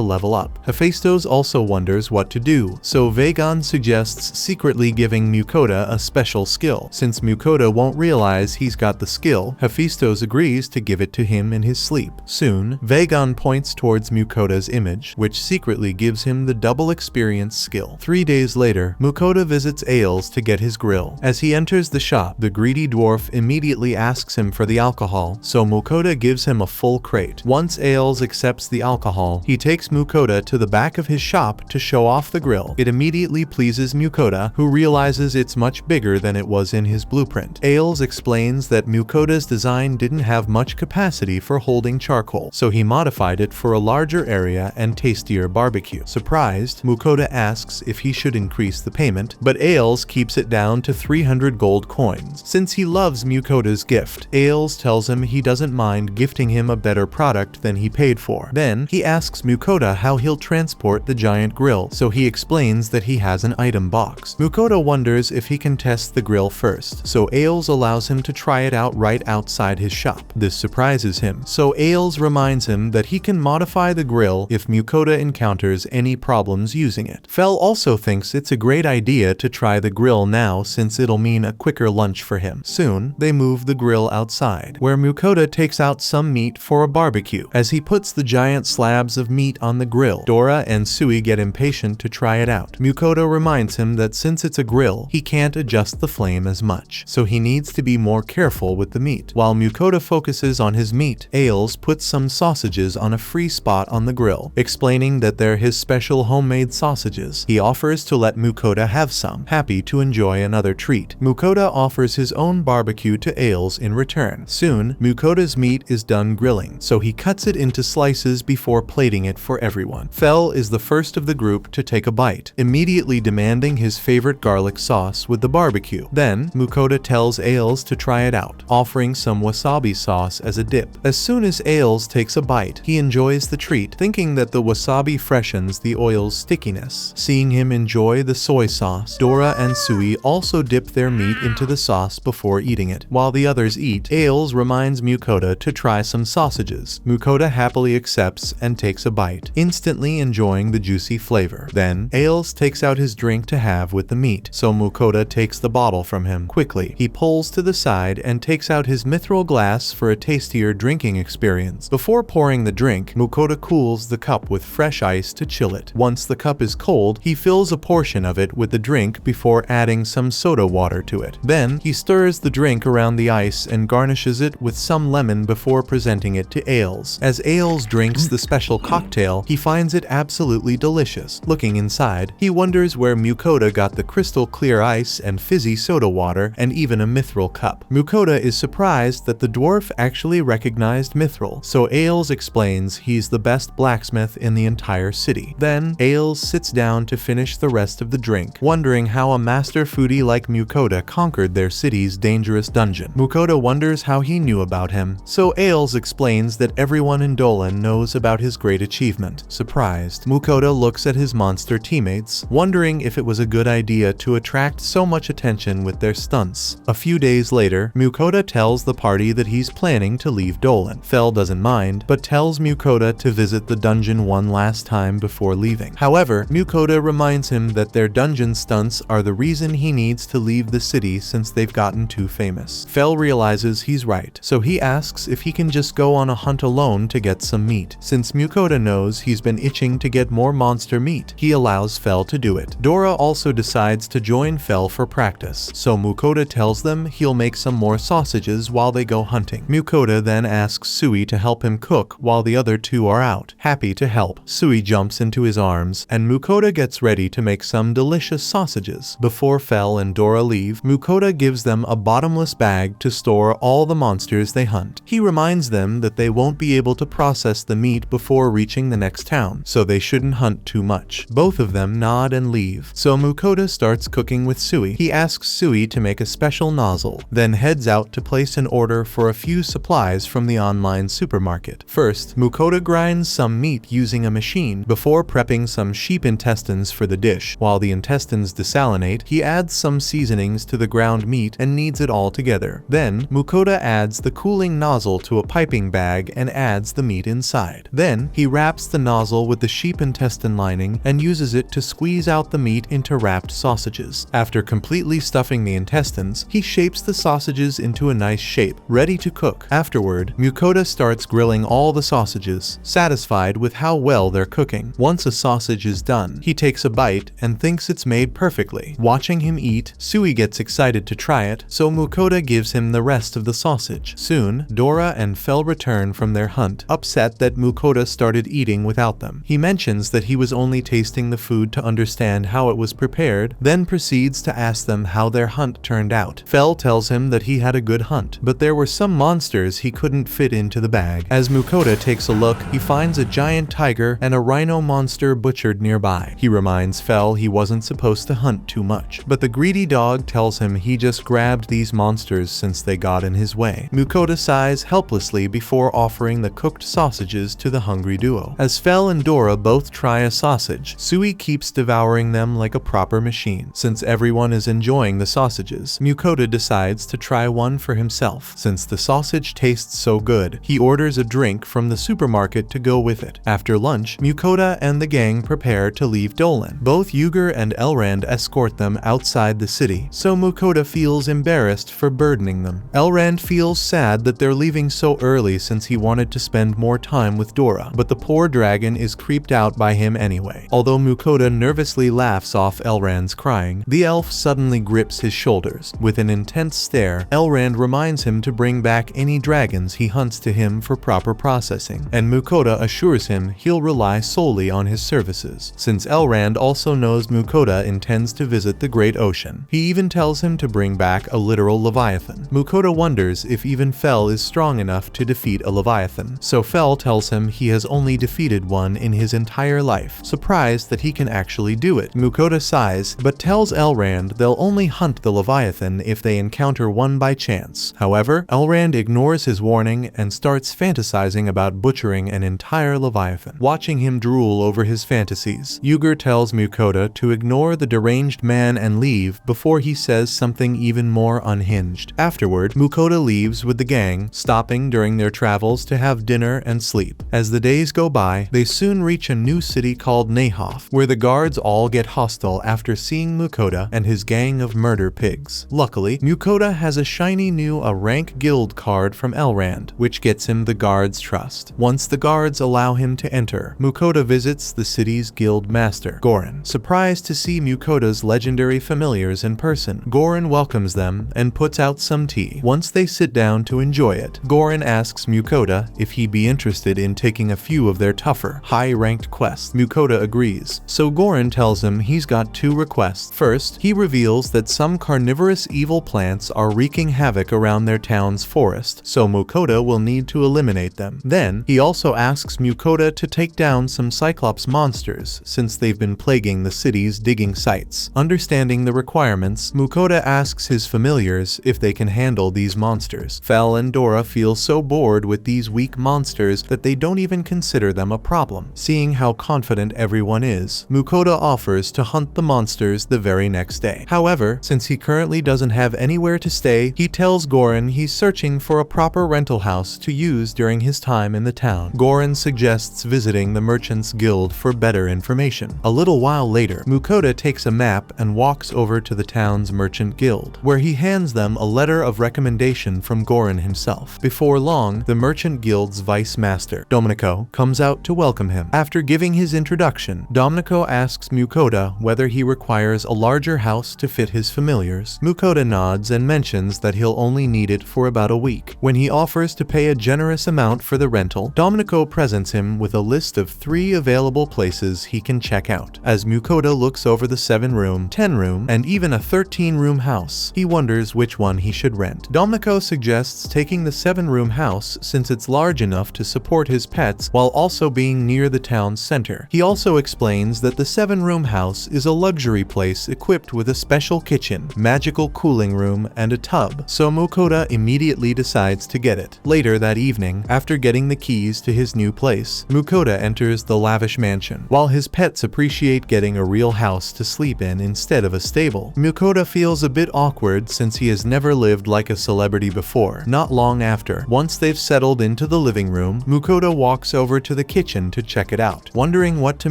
level up. Hephaestus also wonders what to do, so Vagon suggests secretly giving Mukoda a special skill. Since Mukoda won't realize he's got the skill, Hephaestus agrees to give it to him in his sleep. Soon, Vagon points towards Mukoda's image, which secretly gives him the double experience skill. 3 days later, Mukoda visits Ailes to get his grill. As he enters the shop, the greedy dwarf immediately asks him for the alcohol, so Mukoda gives him a full crate. Once Ailes accepts the alcohol, he takes Mukoda to the back of his shop to show off the grill. It immediately pleases Mukoda, who realizes it's much bigger than it was in his blueprint. Ailes explains that Mukoda's design didn't have much capacity for holding charcoal, so he modified it for a larger area and tastier barbecue. Surprised, Mukoda asks if he should increase the payment, but Ailes keeps it down to 300 gold coins. Since he loves Mukoda's gift, Ailes tells him he doesn't mind gifting him a better product than he paid for. Then, he asks Mukoda how he'll transport the giant grill, so he explains that he has an item box. Mukoda wonders if he can test the grill first, so Ailes allows him to try it out right outside his shop. This surprises him, so Ailes reminds him that he can modify the grill if Mukoda encounters any problems using it. Fel also thinks it's a great idea to try the grill now since it'll mean a quicker lunch for him. Soon, they move the grill outside, where Mukoda takes out some meat for a barbecue. As he puts the giant slabs of meat on the grill, Dora and Sui get impatient to try it out. Mukoda reminds him that since it's a grill, he can't adjust the flame as much, so he needs to be more careful with the meat. While Mukoda focuses on his meat, Ailes puts some sausages on a free spot on the grill, explaining that they're his special homemade sausages. He offers to let Mukoda have some, happy to enjoy another treat. Mukoda offers his own barbecue to Ailes in return. Soon, Mukoda's meat is done grilling, so he cuts it into slices before plating it for everyone. Fel is the first of the group to take a bite, immediately demanding his favorite garlic sauce with the barbecue. Then, Mukoda tells Ailes to try it out, offering some wasabi sauce as a dip. As soon as Ailes takes a bite, he enjoys the treat, thinking that the wasabi freshens the oil's stickiness. Seeing him enjoy the soy sauce, Dora and Sui also dip their meat into the sauce before eating it. While the others eat, Ailes reminds Mukoda to try some sausages. Mukoda happily accepts and takes a bite, instantly enjoying the juicy flavor. Then, Ailes takes out his drink to have with the meat, so Mukoda takes the bottle from him. Quickly, he pulls to the side and takes out his mithril glass for a tastier drinking experience. Before pouring the drink, Mukoda cools the cup with fresh ice to chill it. Once the cup is cold, he fills a portion of it with the drink before adding some soda water to it. Then, he stirs the drink around the ice and garnishes it with some lemon before presenting it to Ailes. As Ailes drinks the special cocktail, he finds it absolutely delicious. Looking inside, he wonders where Mukoda got the crystal clear ice and fizzy soda water and even a mithril cup. Mukoda is surprised that the dwarf actually recognized mithril, so Ailes explains he's the best blacksmith in the entire city. Then, Ailes sits down to finish the rest of the drink, wondering how a master foodie like Mukoda conquered their city's dangerous dungeon. Mukoda wonders how he knew about him, so Ailes explains that everyone in Dolan knows about his great achievement. Surprised, Mukoda looks at his monster teammates, wondering if it was a good idea to attract so much attention with their stunts. A few days later, Mukoda tells the party that he's planning to leave Dolan. Fel doesn't mind, but tells Mukoda to visit the dungeon one last time before leaving. However, Mukoda reminds him that their dungeon stunts are the reason he needs to leave the city since they've gotten too famous. Fel realizes he's right, so he asks if he can just go on a hunt alone to get some meat. Since Mukoda knows he's been itching to get more monster meat, he allows Fel to do it. Dora also decides to join Fel for practice, so Mukoda tells them he'll make some more sausages while they go hunting. Mukoda then asks Sui to help him cook while the other two are out. Happy to help, Sui jumps into his arms, and Mukoda gets ready to make some delicious sausages. Before Fel and Dora leave, Mukoda gives them a bottomless bag to store all the monsters they hunt. He reminds them that they won't be able to process the meat before reaching the next town, so they shouldn't hunt too much. Both of them nod and leave, so Mukoda starts cooking with Sui. He asks Sui to make a special nozzle, then heads out to place an order for a few use supplies from the online supermarket. First, Mukoda grinds some meat using a machine before prepping some sheep intestines for the dish. While the intestines desalinate, he adds some seasonings to the ground meat and kneads it all together. Then, Mukoda adds the cooling nozzle to a piping bag and adds the meat inside. Then, he wraps the nozzle with the sheep intestine lining and uses it to squeeze out the meat into wrapped sausages. After completely stuffing the intestines, he shapes the sausages into a nice shape, ready to cook. Afterward, Mukoda starts grilling all the sausages, satisfied with how well they're cooking. Once a sausage is done, he takes a bite and thinks it's made perfectly. Watching him eat, Sui gets excited to try it, so Mukoda gives him the rest of the sausage. Soon, Dora and Fel return from their hunt, upset that Mukoda started eating without them. He mentions that he was only tasting the food to understand how it was prepared, then proceeds to ask them how their hunt turned out. Fel tells him that he had a good hunt, but there were some monsters he couldn't fit into the bag. As Mukoda takes a look, he finds a giant tiger and a rhino monster butchered nearby. He reminds Fel he wasn't supposed to hunt too much, but the greedy dog tells him he just grabbed these monsters since they got in his way. Mukoda sighs helplessly before offering the cooked sausages to the hungry duo. As Fel and Dora both try a sausage, Sui keeps devouring them like a proper machine. Since everyone is enjoying the sausages, Mukoda decides to try one for himself. Since the sausage tastes so good, he orders a drink from the supermarket to go with it. After lunch, Mukoda and the gang prepare to leave Dolan. Both Yuger and Elrond escort them outside the city, so Mukoda feels embarrassed for burdening them. Elrond feels sad that they're leaving so early since he wanted to spend more time with Dora, but the poor dragon is creeped out by him anyway. Although Mukoda nervously laughs off Elrond's crying, the elf suddenly grips his shoulders. With an intense stare, Elrond reminds him to bring back any dragons he hunts to him for proper processing, and Mukoda assures him he'll rely solely on his services. Since Elrond also knows Mukoda intends to visit the Great Ocean, he even tells him to bring back a literal leviathan. Mukoda wonders if even Fel is strong enough to defeat a leviathan, so Fel tells him he has only defeated one in his entire life, surprised that he can actually do it. Mukoda sighs, but tells Elrond they'll only hunt the leviathan if they encounter one by chance. However, Elrond ignores his warning and starts fantasizing about butchering an entire leviathan. Watching him drool over his fantasies, Yuger tells Mukoda to ignore the deranged man and leave before he says something even more unhinged. Afterward, Mukoda leaves with the gang, stopping during their travels to have dinner and sleep. As the days go by, they soon reach a new city called Nahoth, where the guards all get hostile after seeing Mukoda and his gang of murder pigs. Luckily, Mukoda has a shiny new rank guild card from Elrond, which gets him the guards' trust. Once the guards allow him to enter, Mukoda visits the city's guild master, Gorin. Surprised to see Mukoda's legendary familiars in person, Gorin welcomes them and puts out some tea. Once they sit down to enjoy it, Gorin asks Mukoda if he'd be interested in taking a few of their tougher, high-ranked quests. Mukoda agrees, so Gorin tells him he's got two requests. First, he reveals that some carnivorous evil plants are wreaking havoc around their town's forest, so Mukoda will need to eliminate them. Then, he also asks Mukoda to take down some Cyclops monsters, since they've been plaguing the city's digging sites. Understanding the requirements, Mukoda asks his familiars if they can handle these monsters. Fel and Dora feel so bored with these weak monsters that they don't even consider them a problem. Seeing how confident everyone is, Mukoda offers to hunt the monsters the very next day. However, since he currently doesn't have anywhere to stay, he tells Gorin he's searching for a proper rental house to use during his time in the town. Gorin suggests visiting the Merchants Guild for better information. A little while later, Mukoda takes a map and walks over to the town's Merchant Guild, where he hands them a letter of recommendation from Gorin himself. Before long, the Merchant Guild's vice master, Domenico, comes out to welcome him. After giving his introduction, Domenico asks Mukoda whether he requires a larger house to fit his familiars. Mukoda nods and mentions that he'll only need it for about a week. When he offers to pay a generous amount for the rental, Domenico presents him with a list of 3 available places he can check out. As Mukoda looks over the 7-room, 10-room, and even a 13-room house, he wonders which one he should rent. Domenico suggests taking the 7-room house since it's large enough to support his pets while also being near the town's center. He also explains that the 7-room house is a luxury place equipped with a special kitchen, magical cooling room, and a tub, so Mukoda immediately decides decides to get it. Later that evening, after getting the keys to his new place, Mukoda enters the lavish mansion. While his pets appreciate getting a real house to sleep in instead of a stable, Mukoda feels a bit awkward since he has never lived like a celebrity before. Not long after, once they've settled into the living room, Mukoda walks over to the kitchen to check it out. Wondering what to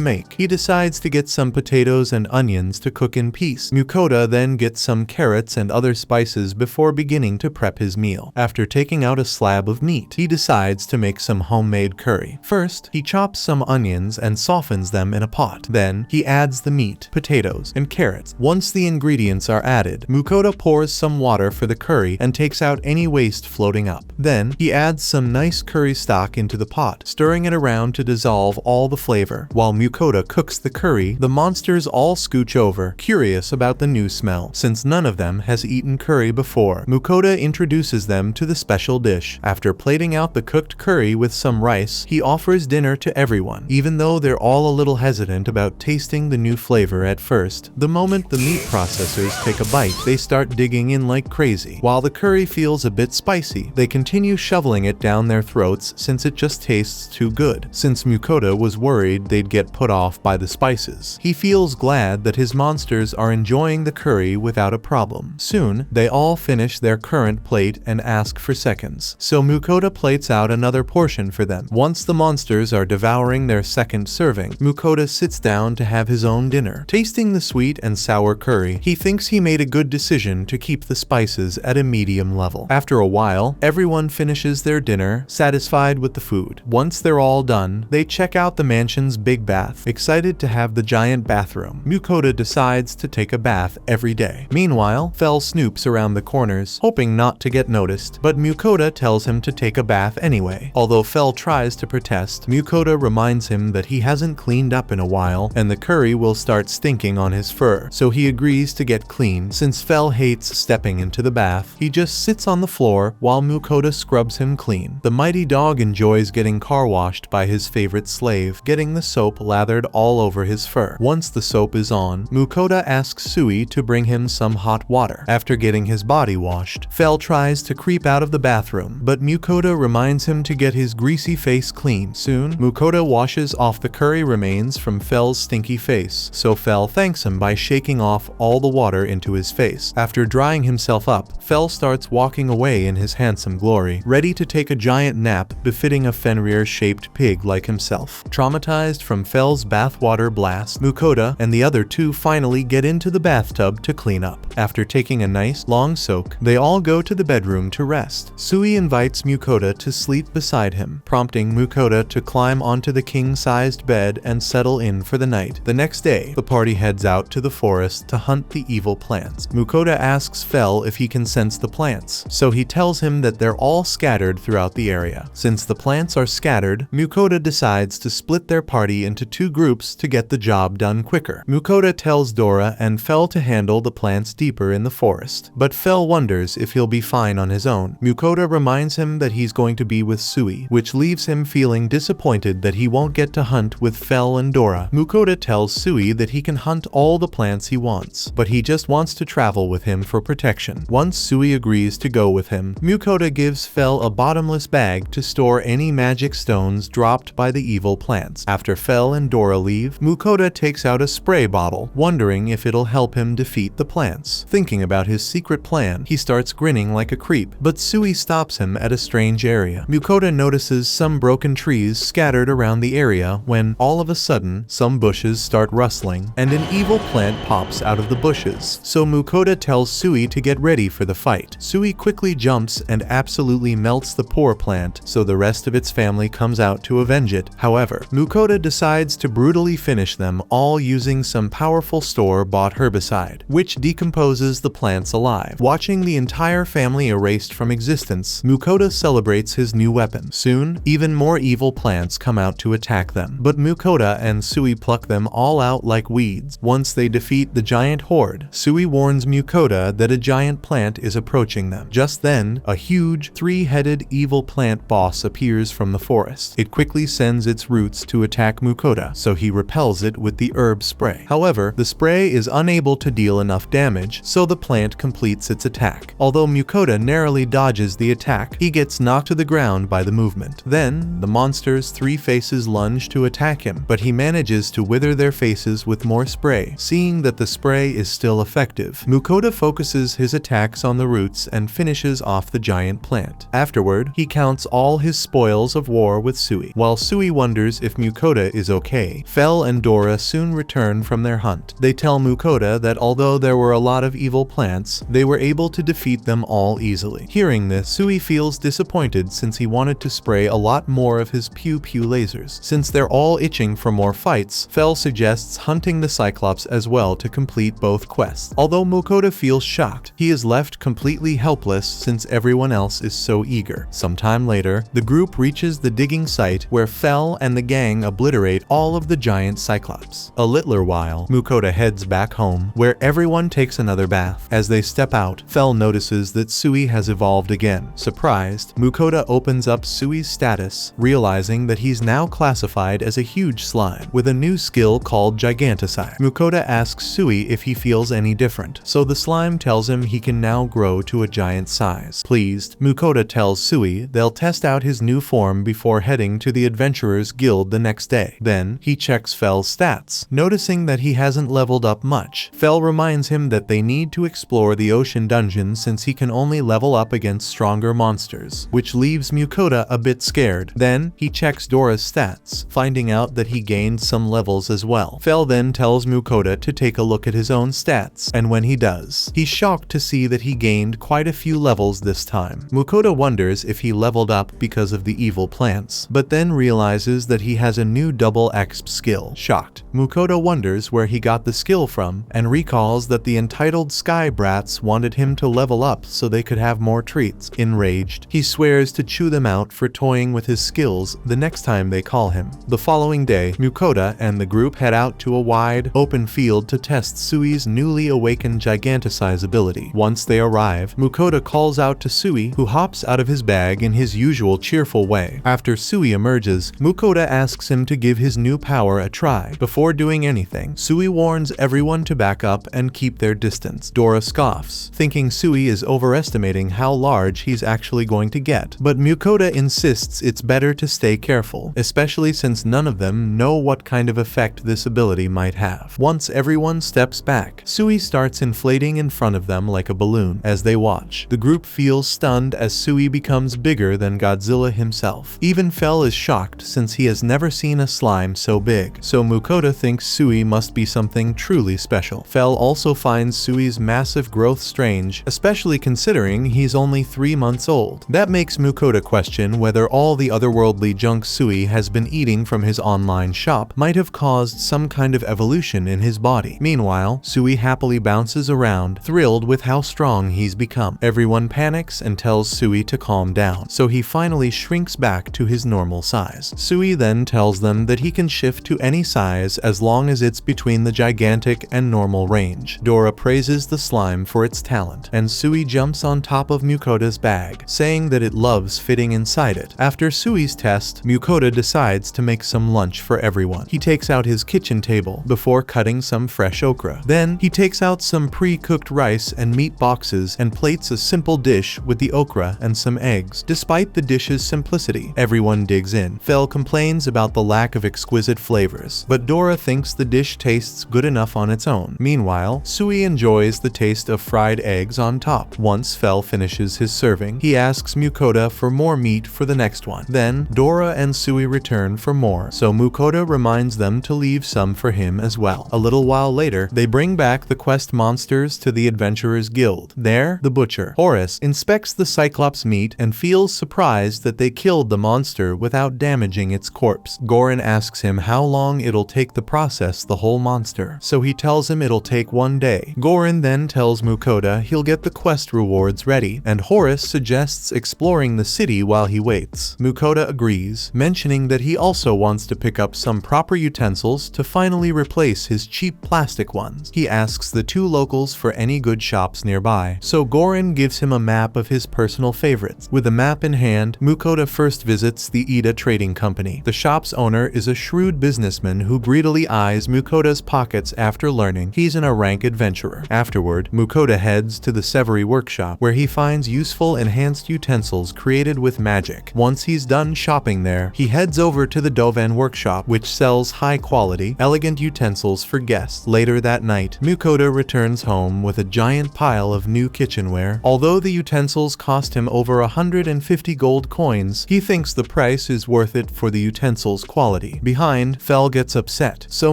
make, he decides to get some potatoes and onions to cook in peace. Mukoda then gets some carrots and other spices before beginning to prep his meal. After taking out a slab of meat, he decides to make some homemade curry. First, he chops some onions and softens them in a pot. Then, he adds the meat, potatoes, and carrots. Once the ingredients are added, Mukoda pours some water for the curry and takes out any waste floating up. Then, he adds some nice curry stock into the pot, stirring it around to dissolve all the flavor. While Mukoda cooks the curry, the monsters all scooch over, curious about the new smell, since none of them has eaten curry before. Mukoda introduces them to the special dish. After plating out the cooked curry with some rice, he offers dinner to everyone. Even though they're all a little hesitant about tasting the new flavor at first, the moment the meat processors take a bite, they start digging in like crazy. While the curry feels a bit spicy, they continue shoveling it down their throats since it just tastes too good. Since Mukoda was worried they'd get put off by the spices, he feels glad that his monsters are enjoying the curry without a problem. Soon, they all finish their current plate and ask for seconds, so Mukoda plates out another portion for them. Once the monsters are devouring their second serving, Mukoda sits down to have his own dinner. Tasting the sweet and sour curry, he thinks he made a good decision to keep the spices at a medium level. After a while, everyone finishes their dinner, satisfied with the food. Once they're all done, they check out the mansion's big bath, excited to have the giant bathroom. Mukoda decides to take a bath every day. Meanwhile, Fel snoops around the corners, hoping not to get noticed, but Mukoda tells him to take a bath anyway. Although Fel tries to protest, Mukoda reminds him that he hasn't cleaned up in a while and the curry will start stinking on his fur, so he agrees to get clean. Since Fel hates stepping into the bath, he just sits on the floor while Mukoda scrubs him clean. The mighty dog enjoys getting car washed by his favorite slave, getting the soap lathered all over his fur. Once the soap is on, Mukoda asks Sui to bring him some hot water. After getting his body washed, Fel tries to creep out of the bathroom, but Mukoda reminds him to get his greasy face clean. Soon, Mukoda washes off the curry remains from Fel's stinky face, so Fel thanks him by shaking off all the water into his face. After drying himself up, Fel starts walking away in his handsome glory, ready to take a giant nap befitting a Fenrir-shaped pig like himself. Traumatized from Fel's bathwater blast, Mukoda and the other two finally get into the bathtub to clean up. After taking a nice, long soak, they all go to the bedroom to rest. Sui invites Mukoda to sleep beside him, prompting Mukoda to climb onto the king-sized bed and settle in for the night. The next day, the party heads out to the forest to hunt the evil plants. Mukoda asks Fel if he can sense the plants, so he tells him that they're all scattered throughout the area. Since the plants are scattered, Mukoda decides to split their party into two groups to get the job done quicker. Mukoda tells Dora and Fel to handle the plants deeper in the forest, but Fel wonders if he'll be fine on his own. Mukoda reminds him that he's going to be with Sui, which leaves him feeling disappointed that he won't get to hunt with Fel and Dora. Mukoda tells Sui that he can hunt all the plants he wants, but he just wants to travel with him for protection. Once Sui agrees to go with him, Mukoda gives Fel a bottomless bag to store any magic stones dropped by the evil plants. After Fel and Dora leave, Mukoda takes out a spray bottle, wondering if it'll help him defeat the plants. Thinking about his secret plan, he starts grinning like a creep, but Sui stops him at a strange area. Mukoda notices some broken trees scattered around the area when, all of a sudden, some bushes start rustling, and an evil plant pops out of the bushes. So Mukoda tells Sui to get ready for the fight. Sui quickly jumps and absolutely melts the poor plant, so the rest of its family comes out to avenge it. However, Mukoda decides to brutally finish them all using some powerful store-bought herbicide, which decomposes the plants alive. Watching the entire family erased from existence, Mukoda celebrates his new weapon. Soon, even more evil plants come out to attack them, but Mukoda and Sui pluck them all out like weeds. Once they defeat the giant horde, Sui warns Mukoda that a giant plant is approaching them. Just then, a huge, three-headed evil plant boss appears from the forest. It quickly sends its roots to attack Mukoda, so he repels it with the herb spray. However, the spray is unable to deal enough damage, damage, so the plant completes its attack. Although Mukoda narrowly dodges the attack, he gets knocked to the ground by the movement. Then, the monster's 3 faces lunge to attack him, but he manages to wither their faces with more spray. Seeing that the spray is still effective, Mukoda focuses his attacks on the roots and finishes off the giant plant. Afterward, he counts all his spoils of war with Sui. While Sui wonders if Mukoda is okay, Fel and Dora soon return from their hunt. They tell Mukoda that although there were a lot of evil plants, they were able to defeat them all easily. Hearing this, Sui feels disappointed since he wanted to spray a lot more of his pew-pew lasers. Since they're all itching for more fights, Fel suggests hunting the Cyclops as well to complete both quests. Although Mukoda feels shocked, he is left completely helpless since everyone else is so eager. Sometime later, the group reaches the digging site where Fel and the gang obliterate all of the giant Cyclops. A littler while, Mukoda heads back home, where everyone takes another bath. As they step out, Fel notices that Sui has evolved again. Surprised, Mukoda opens up Sui's status, realizing that he's now classified as a huge slime, with a new skill called Giganticide. Mukoda asks Sui if he feels any different, so the slime tells him he can now grow to a giant size. Pleased, Mukoda tells Sui they'll test out his new form before heading to the Adventurers Guild the next day. Then, he checks Fel's stats. Noticing that he hasn't leveled up much, Fel reminds him that they need to explore the ocean dungeon since he can only level up against stronger monsters, which leaves Mukoda a bit scared. Then, he checks Dora's stats, finding out that he gained some levels as well. Fel then tells Mukoda to take a look at his own stats, and when he does, he's shocked to see that he gained quite a few levels this time. Mukoda wonders if he leveled up because of the evil plants, but then realizes that he has a new double exp skill. Shocked, Mukoda wonders where he got the skill from, and recalls that the entitled Sky Brats wanted him to level up so they could have more treats. Enraged, he swears to chew them out for toying with his skills the next time they call him. The following day, Mukoda and the group head out to a wide, open field to test Sui's newly awakened Giganticize ability. Once they arrive, Mukoda calls out to Sui, who hops out of his bag in his usual cheerful way. After Sui emerges, Mukoda asks him to give his new power a try. Before doing anything, Sui warns everyone to back up and keep their distance. Dora scoffs, thinking Sui is overestimating how large he's actually going to get, but Mukoda insists it's better to stay careful, especially since none of them know what kind of effect this ability might have. Once everyone steps back, Sui starts inflating in front of them like a balloon. As they watch, the group feels stunned as Sui becomes bigger than Godzilla himself. Even Fel is shocked since he has never seen a slime so big, so Mukoda thinks Sui must be something truly special. Fel also finds Sui's massive growth strange, especially considering he's only 3 months old. That makes Mukoda question whether all the otherworldly junk Sui has been eating from his online shop might have caused some kind of evolution in his body. Meanwhile, Sui happily bounces around, thrilled with how strong he's become. Everyone panics and tells Sui to calm down, so he finally shrinks back to his normal size. Sui then tells them that he can shift to any size as long as it's between the gigantic and normal range. Dora praises the slime for its talent, and Sui jumps on top of Mukoda's bag, saying that it loves fitting inside it. After Sui's test, Mukoda decides to make some lunch for everyone. He takes out his kitchen table before cutting some fresh okra. Then, he takes out some pre-cooked rice and meat boxes and plates a simple dish with the okra and some eggs. Despite the dish's simplicity, everyone digs in. Fel complains about the lack of exquisite flavors, but Dora thinks the dish tastes good enough on its own. Meanwhile, Sui enjoys the taste of fried eggs on top. Once Fel finishes his serving, he asks Mukoda for more meat for the next one. Then, Dora and Sui return for more, so Mukoda reminds them to leave some for him as well. A little while later, they bring back the quest monsters to the Adventurers Guild. There, the butcher, Horace, inspects the Cyclops meat and feels surprised that they killed the monster without damaging its corpse. Goran asks him how long it'll take to process the whole monster, so he tells him it'll take 1 day. Goran then tells Mukoda he'll get the quest rewards ready, and Horace suggests exploring the city while he waits. Mukoda agrees, mentioning that he also wants to pick up some proper utensils to finally replace his cheap plastic ones. He asks the 2 locals for any good shops nearby, so Goran gives him a map of his personal favorites. With the map in hand, Mukoda first visits the Ida Trading Company. The shop's owner is a shrewd businessman who greedily eyes Mukoda's pockets after learning he's an rank adventurer. over. Afterward, Mukoda heads to the Severy workshop, where he finds useful enhanced utensils created with magic. Once he's done shopping there, he heads over to the Dovan workshop, which sells high-quality, elegant utensils for guests. Later that night, Mukoda returns home with a giant pile of new kitchenware. Although the utensils cost him over 150 gold coins, he thinks the price is worth it for the utensils' quality. Behind, Fel gets upset, so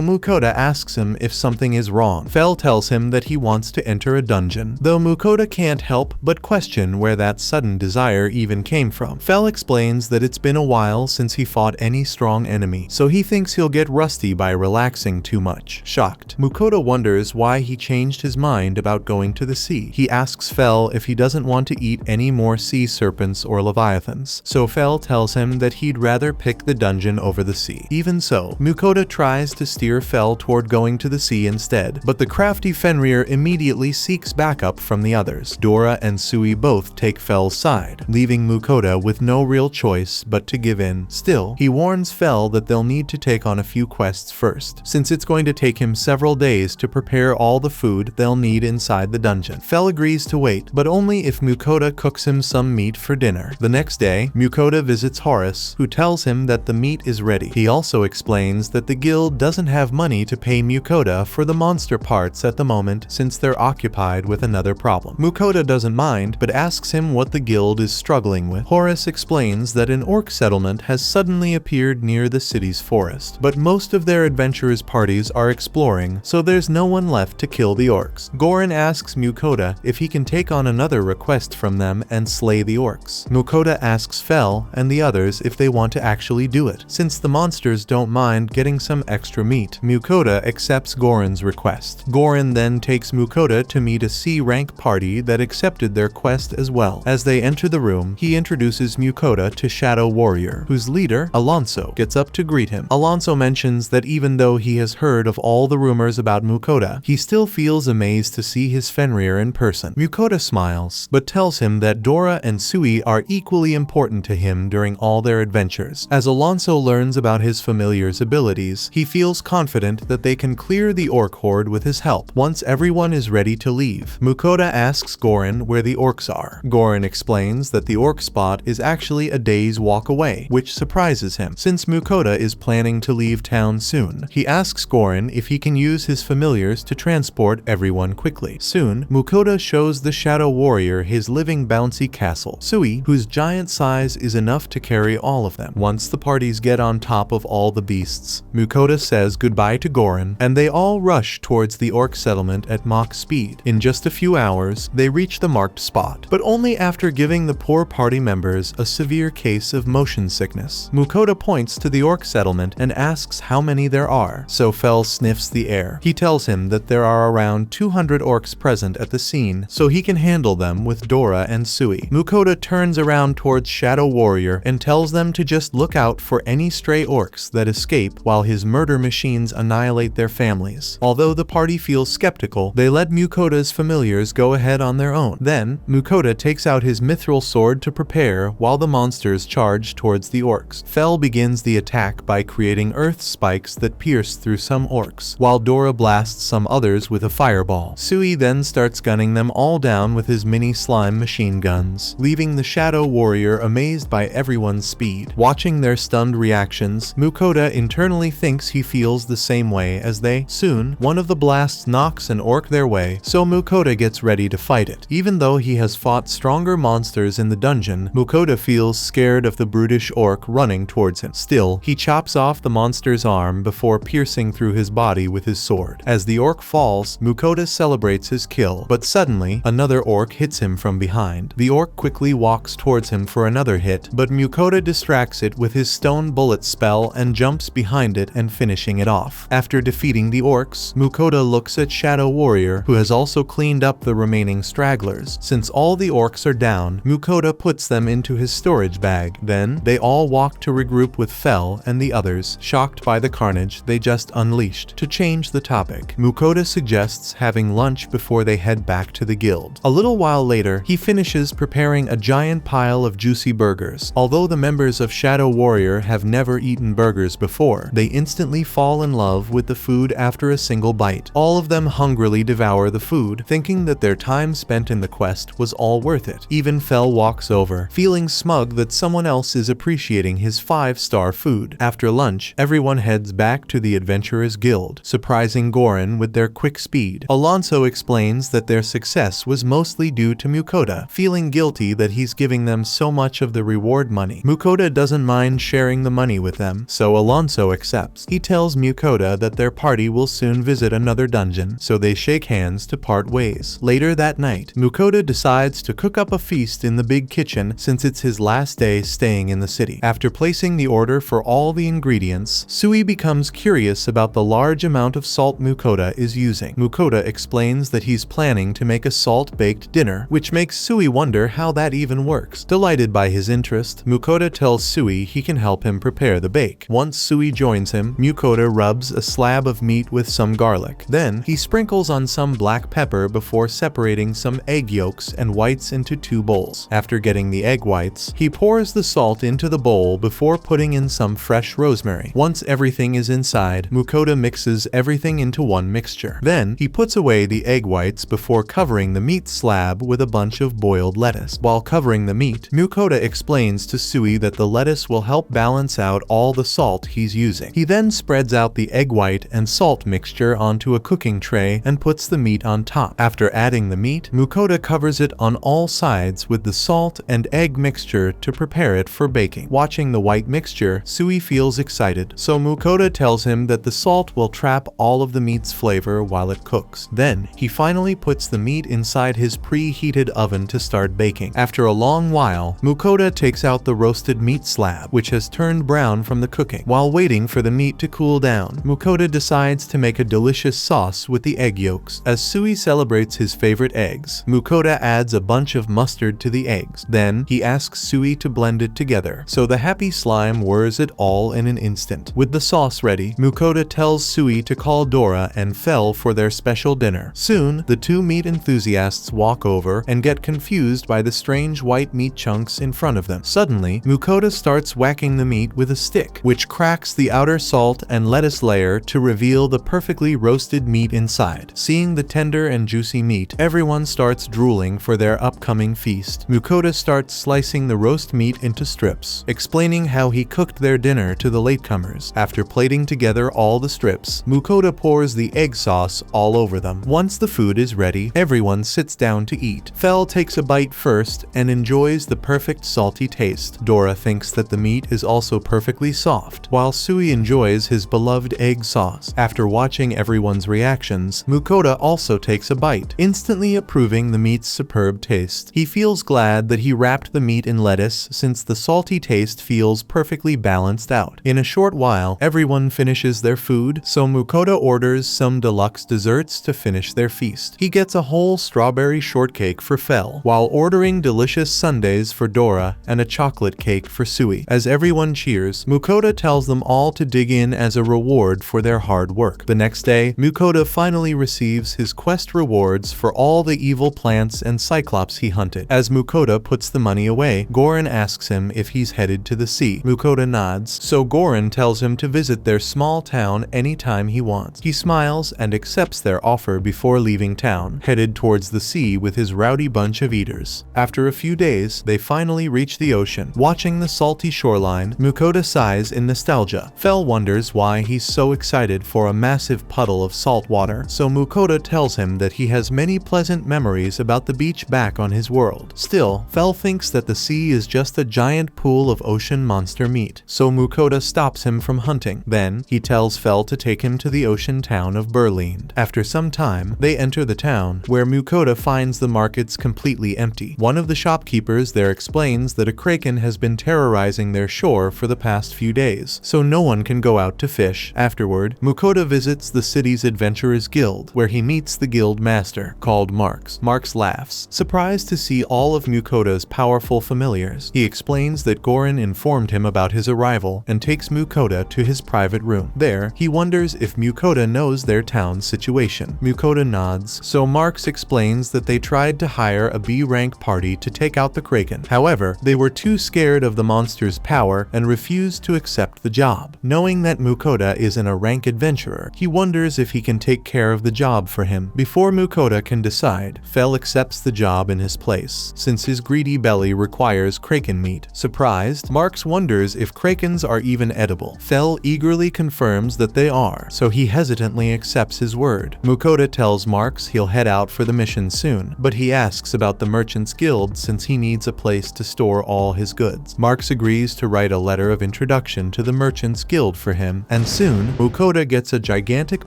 Mukoda asks him if something is wrong. Fel tells him that he wants to enter a dungeon, though Mukoda can't help but question where that sudden desire even came from. Fel explains that it's been a while since he fought any strong enemy, so he thinks he'll get rusty by relaxing too much. Shocked, Mukoda wonders why he changed his mind about going to the sea. He asks Fel if he doesn't want to eat any more sea serpents or leviathans, so Fel tells him that he'd rather pick the dungeon over the sea. Even so, Mukoda tries to steer Fel toward going to the sea instead, but the crafty Fenrir immediately seeks backup from the others. Dora and Sui both take Fel's side, leaving Mukoda with no real choice but to give in. Still, he warns Fel that they'll need to take on a few quests first, since it's going to take him several days to prepare all the food they'll need inside the dungeon. Fel agrees to wait, but only if Mukoda cooks him some meat for dinner. The next day, Mukoda visits Horus, who tells him that the meat is ready. He also explains that the guild doesn't have money to pay Mukoda for the monster parts at the moment since they're occupied with another problem. Mukoda doesn't mind, but asks him what the guild is struggling with. Horus explains that an orc settlement has suddenly appeared near the city's forest, but most of their adventurers' parties are exploring, so there's no one left to kill the orcs. Gorin asks Mukoda if he can take on another request from them and slay the orcs. Mukoda asks Fel and the others if they want to actually do it, since the monsters don't mind getting some extra meat. Mukoda accepts Gorin's request. Gorin then takes Mukoda to meet a C-rank party that accepted their quest as well. As they enter the room, he introduces Mukoda to Shadow Warrior, whose leader, Alonso, gets up to greet him. Alonso mentions that even though he has heard of all the rumors about Mukoda, he still feels amazed to see his Fenrir in person. Mukoda smiles, but tells him that Dora and Sui are equally important to him during all their adventures. As Alonso learns about his familiar's abilities, he feels confident that they can clear the orc horde with his help. Once everyone is ready to leave, Mukoda asks Gorin where the orcs are. Gorin explains that the orc spot is actually a day's walk away, which surprises him, since Mukoda is planning to leave town soon. He asks Gorin if he can use his familiars to transport everyone quickly. Soon, Mukoda shows the Shadow Warrior his living bouncy castle, Sui, whose giant size is enough to carry all of them. Once the parties get on top of all the beasts, Mukoda says goodbye to Gorin, and they all rush towards the orc settlement at Mach speed. In just a few hours, they reach the marked spot, but only after giving the poor party members a severe case of motion sickness. Mukoda points to the orc settlement and asks how many there are, so Fel sniffs the air. He tells him that there are around 200 orcs present at the scene, so he can handle them with Dora and Sui. Mukoda turns around towards Shadow Warrior and tells them to just look out for any stray orcs that escape while his murder machines annihilate their families. Although the party feels skeptical, they let Mukoda's familiars go ahead on their own. Then, Mukoda takes out his mithril sword to prepare while the monsters charge towards the orcs. Fel begins the attack by creating earth spikes that pierce through some orcs, while Dora blasts some others with a fireball. Sui then starts gunning them all down with his mini slime machine guns, leaving the Shadow Warrior amazed by everyone's speed. Watching their stunned reactions, Mukoda internally thinks he feels the same way as they. Soon, one of the blasts knocks an orc their way, so Mukoda gets ready to fight it. Even though he has fought stronger monsters in the dungeon, Mukoda feels scared of the brutish orc running towards him. Still, he chops off the monster's arm before piercing through his body with his sword. As the orc falls, Mukoda celebrates his kill, but suddenly, another orc hits him from behind. The orc quickly walks towards him for another hit, but Mukoda distracts it with his stone bullet spell and jumps behind it and finishing it off. After defeating the orcs, Mukoda looks at Shadow Warrior, who has also cleaned up the remaining stragglers. Since all the orcs are down, Mukoda puts them into his storage bag. Then, they all walk to regroup with Fel and the others, shocked by the carnage they just unleashed. To change the topic, Mukoda suggests having lunch before they head back to the guild. A little while later, he finishes preparing a giant pile of juicy burgers. Although the members of Shadow Warrior have never eaten burgers before, they instantly fall in love with the food after a single bite. All of them hungrily happily devour the food, thinking that their time spent in the quest was all worth it. Even Fel walks over, feeling smug that someone else is appreciating his 5-star food. After lunch, everyone heads back to the Adventurers Guild, surprising Goran with their quick speed. Alonso explains that their success was mostly due to Mukoda, feeling guilty that he's giving them so much of the reward money. Mukoda doesn't mind sharing the money with them, so Alonso accepts. He tells Mukoda that their party will soon visit another dungeon, so they shake hands to part ways. Later that night, Mukoda decides to cook up a feast in the big kitchen since it's his last day staying in the city. After placing the order for all the ingredients, Sui becomes curious about the large amount of salt Mukoda is using. Mukoda explains that he's planning to make a salt-baked dinner, which makes Sui wonder how that even works. Delighted by his interest, Mukoda tells Sui he can help him prepare the bake. Once Sui joins him, Mukoda rubs a slab of meat with some garlic. Then, he sprinkles on some black pepper before separating some egg yolks and whites into 2 bowls. After getting the egg whites, he pours the salt into the bowl before putting in some fresh rosemary. Once everything is inside, Mukoda mixes everything into one mixture. Then, he puts away the egg whites before covering the meat slab with a bunch of boiled lettuce. While covering the meat, Mukoda explains to Sui that the lettuce will help balance out all the salt he's using. He then spreads out the egg white and salt mixture onto a cooking tray and puts the meat on top. After adding the meat, Mukoda covers it on all sides with the salt and egg mixture to prepare it for baking. Watching the white mixture, Sui feels excited, so Mukoda tells him that the salt will trap all of the meat's flavor while it cooks. Then, he finally puts the meat inside his preheated oven to start baking. After a long while, Mukoda takes out the roasted meat slab, which has turned brown from the cooking. While waiting for the meat to cool down, Mukoda decides to make a delicious sauce with the egg yolks. As Sui celebrates his favorite eggs, Mukoda adds a bunch of mustard to the eggs. Then, he asks Sui to blend it together, so the happy slime whirs it all in an instant. With the sauce ready, Mukoda tells Sui to call Dora and Fel for their special dinner. Soon, the 2 meat enthusiasts walk over and get confused by the strange white meat chunks in front of them. Suddenly, Mukoda starts whacking the meat with a stick, which cracks the outer salt and lettuce layer to reveal the perfectly roasted meat inside. Seeing the tender and juicy meat, everyone starts drooling for their upcoming feast. Mukoda starts slicing the roast meat into strips, explaining how he cooked their dinner to the latecomers. After plating together all the strips, Mukoda pours the egg sauce all over them. Once the food is ready, everyone sits down to eat. Fel takes a bite first and enjoys the perfect salty taste. Dora thinks that the meat is also perfectly soft, while Sui enjoys his beloved egg sauce. After watching everyone's reactions, Mukoda also takes a bite, instantly approving the meat's superb taste. He feels glad that he wrapped the meat in lettuce since the salty taste feels perfectly balanced out. In a short while, everyone finishes their food, so Mukoda orders some deluxe desserts to finish their feast. He gets a whole strawberry shortcake for Fel, while ordering delicious sundaes for Dora and a chocolate cake for Sui. As everyone cheers, Mukoda tells them all to dig in as a reward for their hard work. The next day, Mukoda finally receives his quest rewards for all the evil plants and cyclops he hunted. As Mukoda puts the money away, Goran asks him if he's headed to the sea. Mukoda nods, so Goran tells him to visit their small town anytime he wants. He smiles and accepts their offer before leaving town, headed towards the sea with his rowdy bunch of eaters. After a few days, they finally reach the ocean. Watching the salty shoreline, Mukoda sighs in nostalgia. Fel wonders why he's so excited for a massive puddle of salt water, so Mukoda tells him that he has many pleasant memories about the beach back on his world. Still, Fel thinks that the sea is just a giant pool of ocean monster meat, so Mukoda stops him from hunting. Then, he tells Fel to take him to the ocean town of Berlind. After some time, they enter the town, where Mukoda finds the markets completely empty. One of the shopkeepers there explains that a kraken has been terrorizing their shore for the past few days, so no one can go out to fish. Afterward, Mukoda visits the city's Adventurers Guild, where he meets the guild master, called Marx. Marx laughs, surprised to see all of Mukoda's powerful familiars. He explains that Goran informed him about his arrival and takes Mukoda to his private room. There, he wonders if Mukoda knows their town's situation. Mukoda nods, so Marx explains that they tried to hire a B-rank party to take out the kraken. However, they were too scared of the monster's power and refused to accept the job. Knowing that Mukoda isn't a rank adventurer, he wonders if he can take care of the job job for him. Before Mukoda can decide, Fel accepts the job in his place, since his greedy belly requires kraken meat. Surprised, Marks wonders if krakens are even edible. Fel eagerly confirms that they are, so he hesitantly accepts his word. Mukoda tells Marks he'll head out for the mission soon, but he asks about the Merchants Guild since he needs a place to store all his goods. Marks agrees to write a letter of introduction to the Merchants Guild for him, and soon, Mukoda gets a gigantic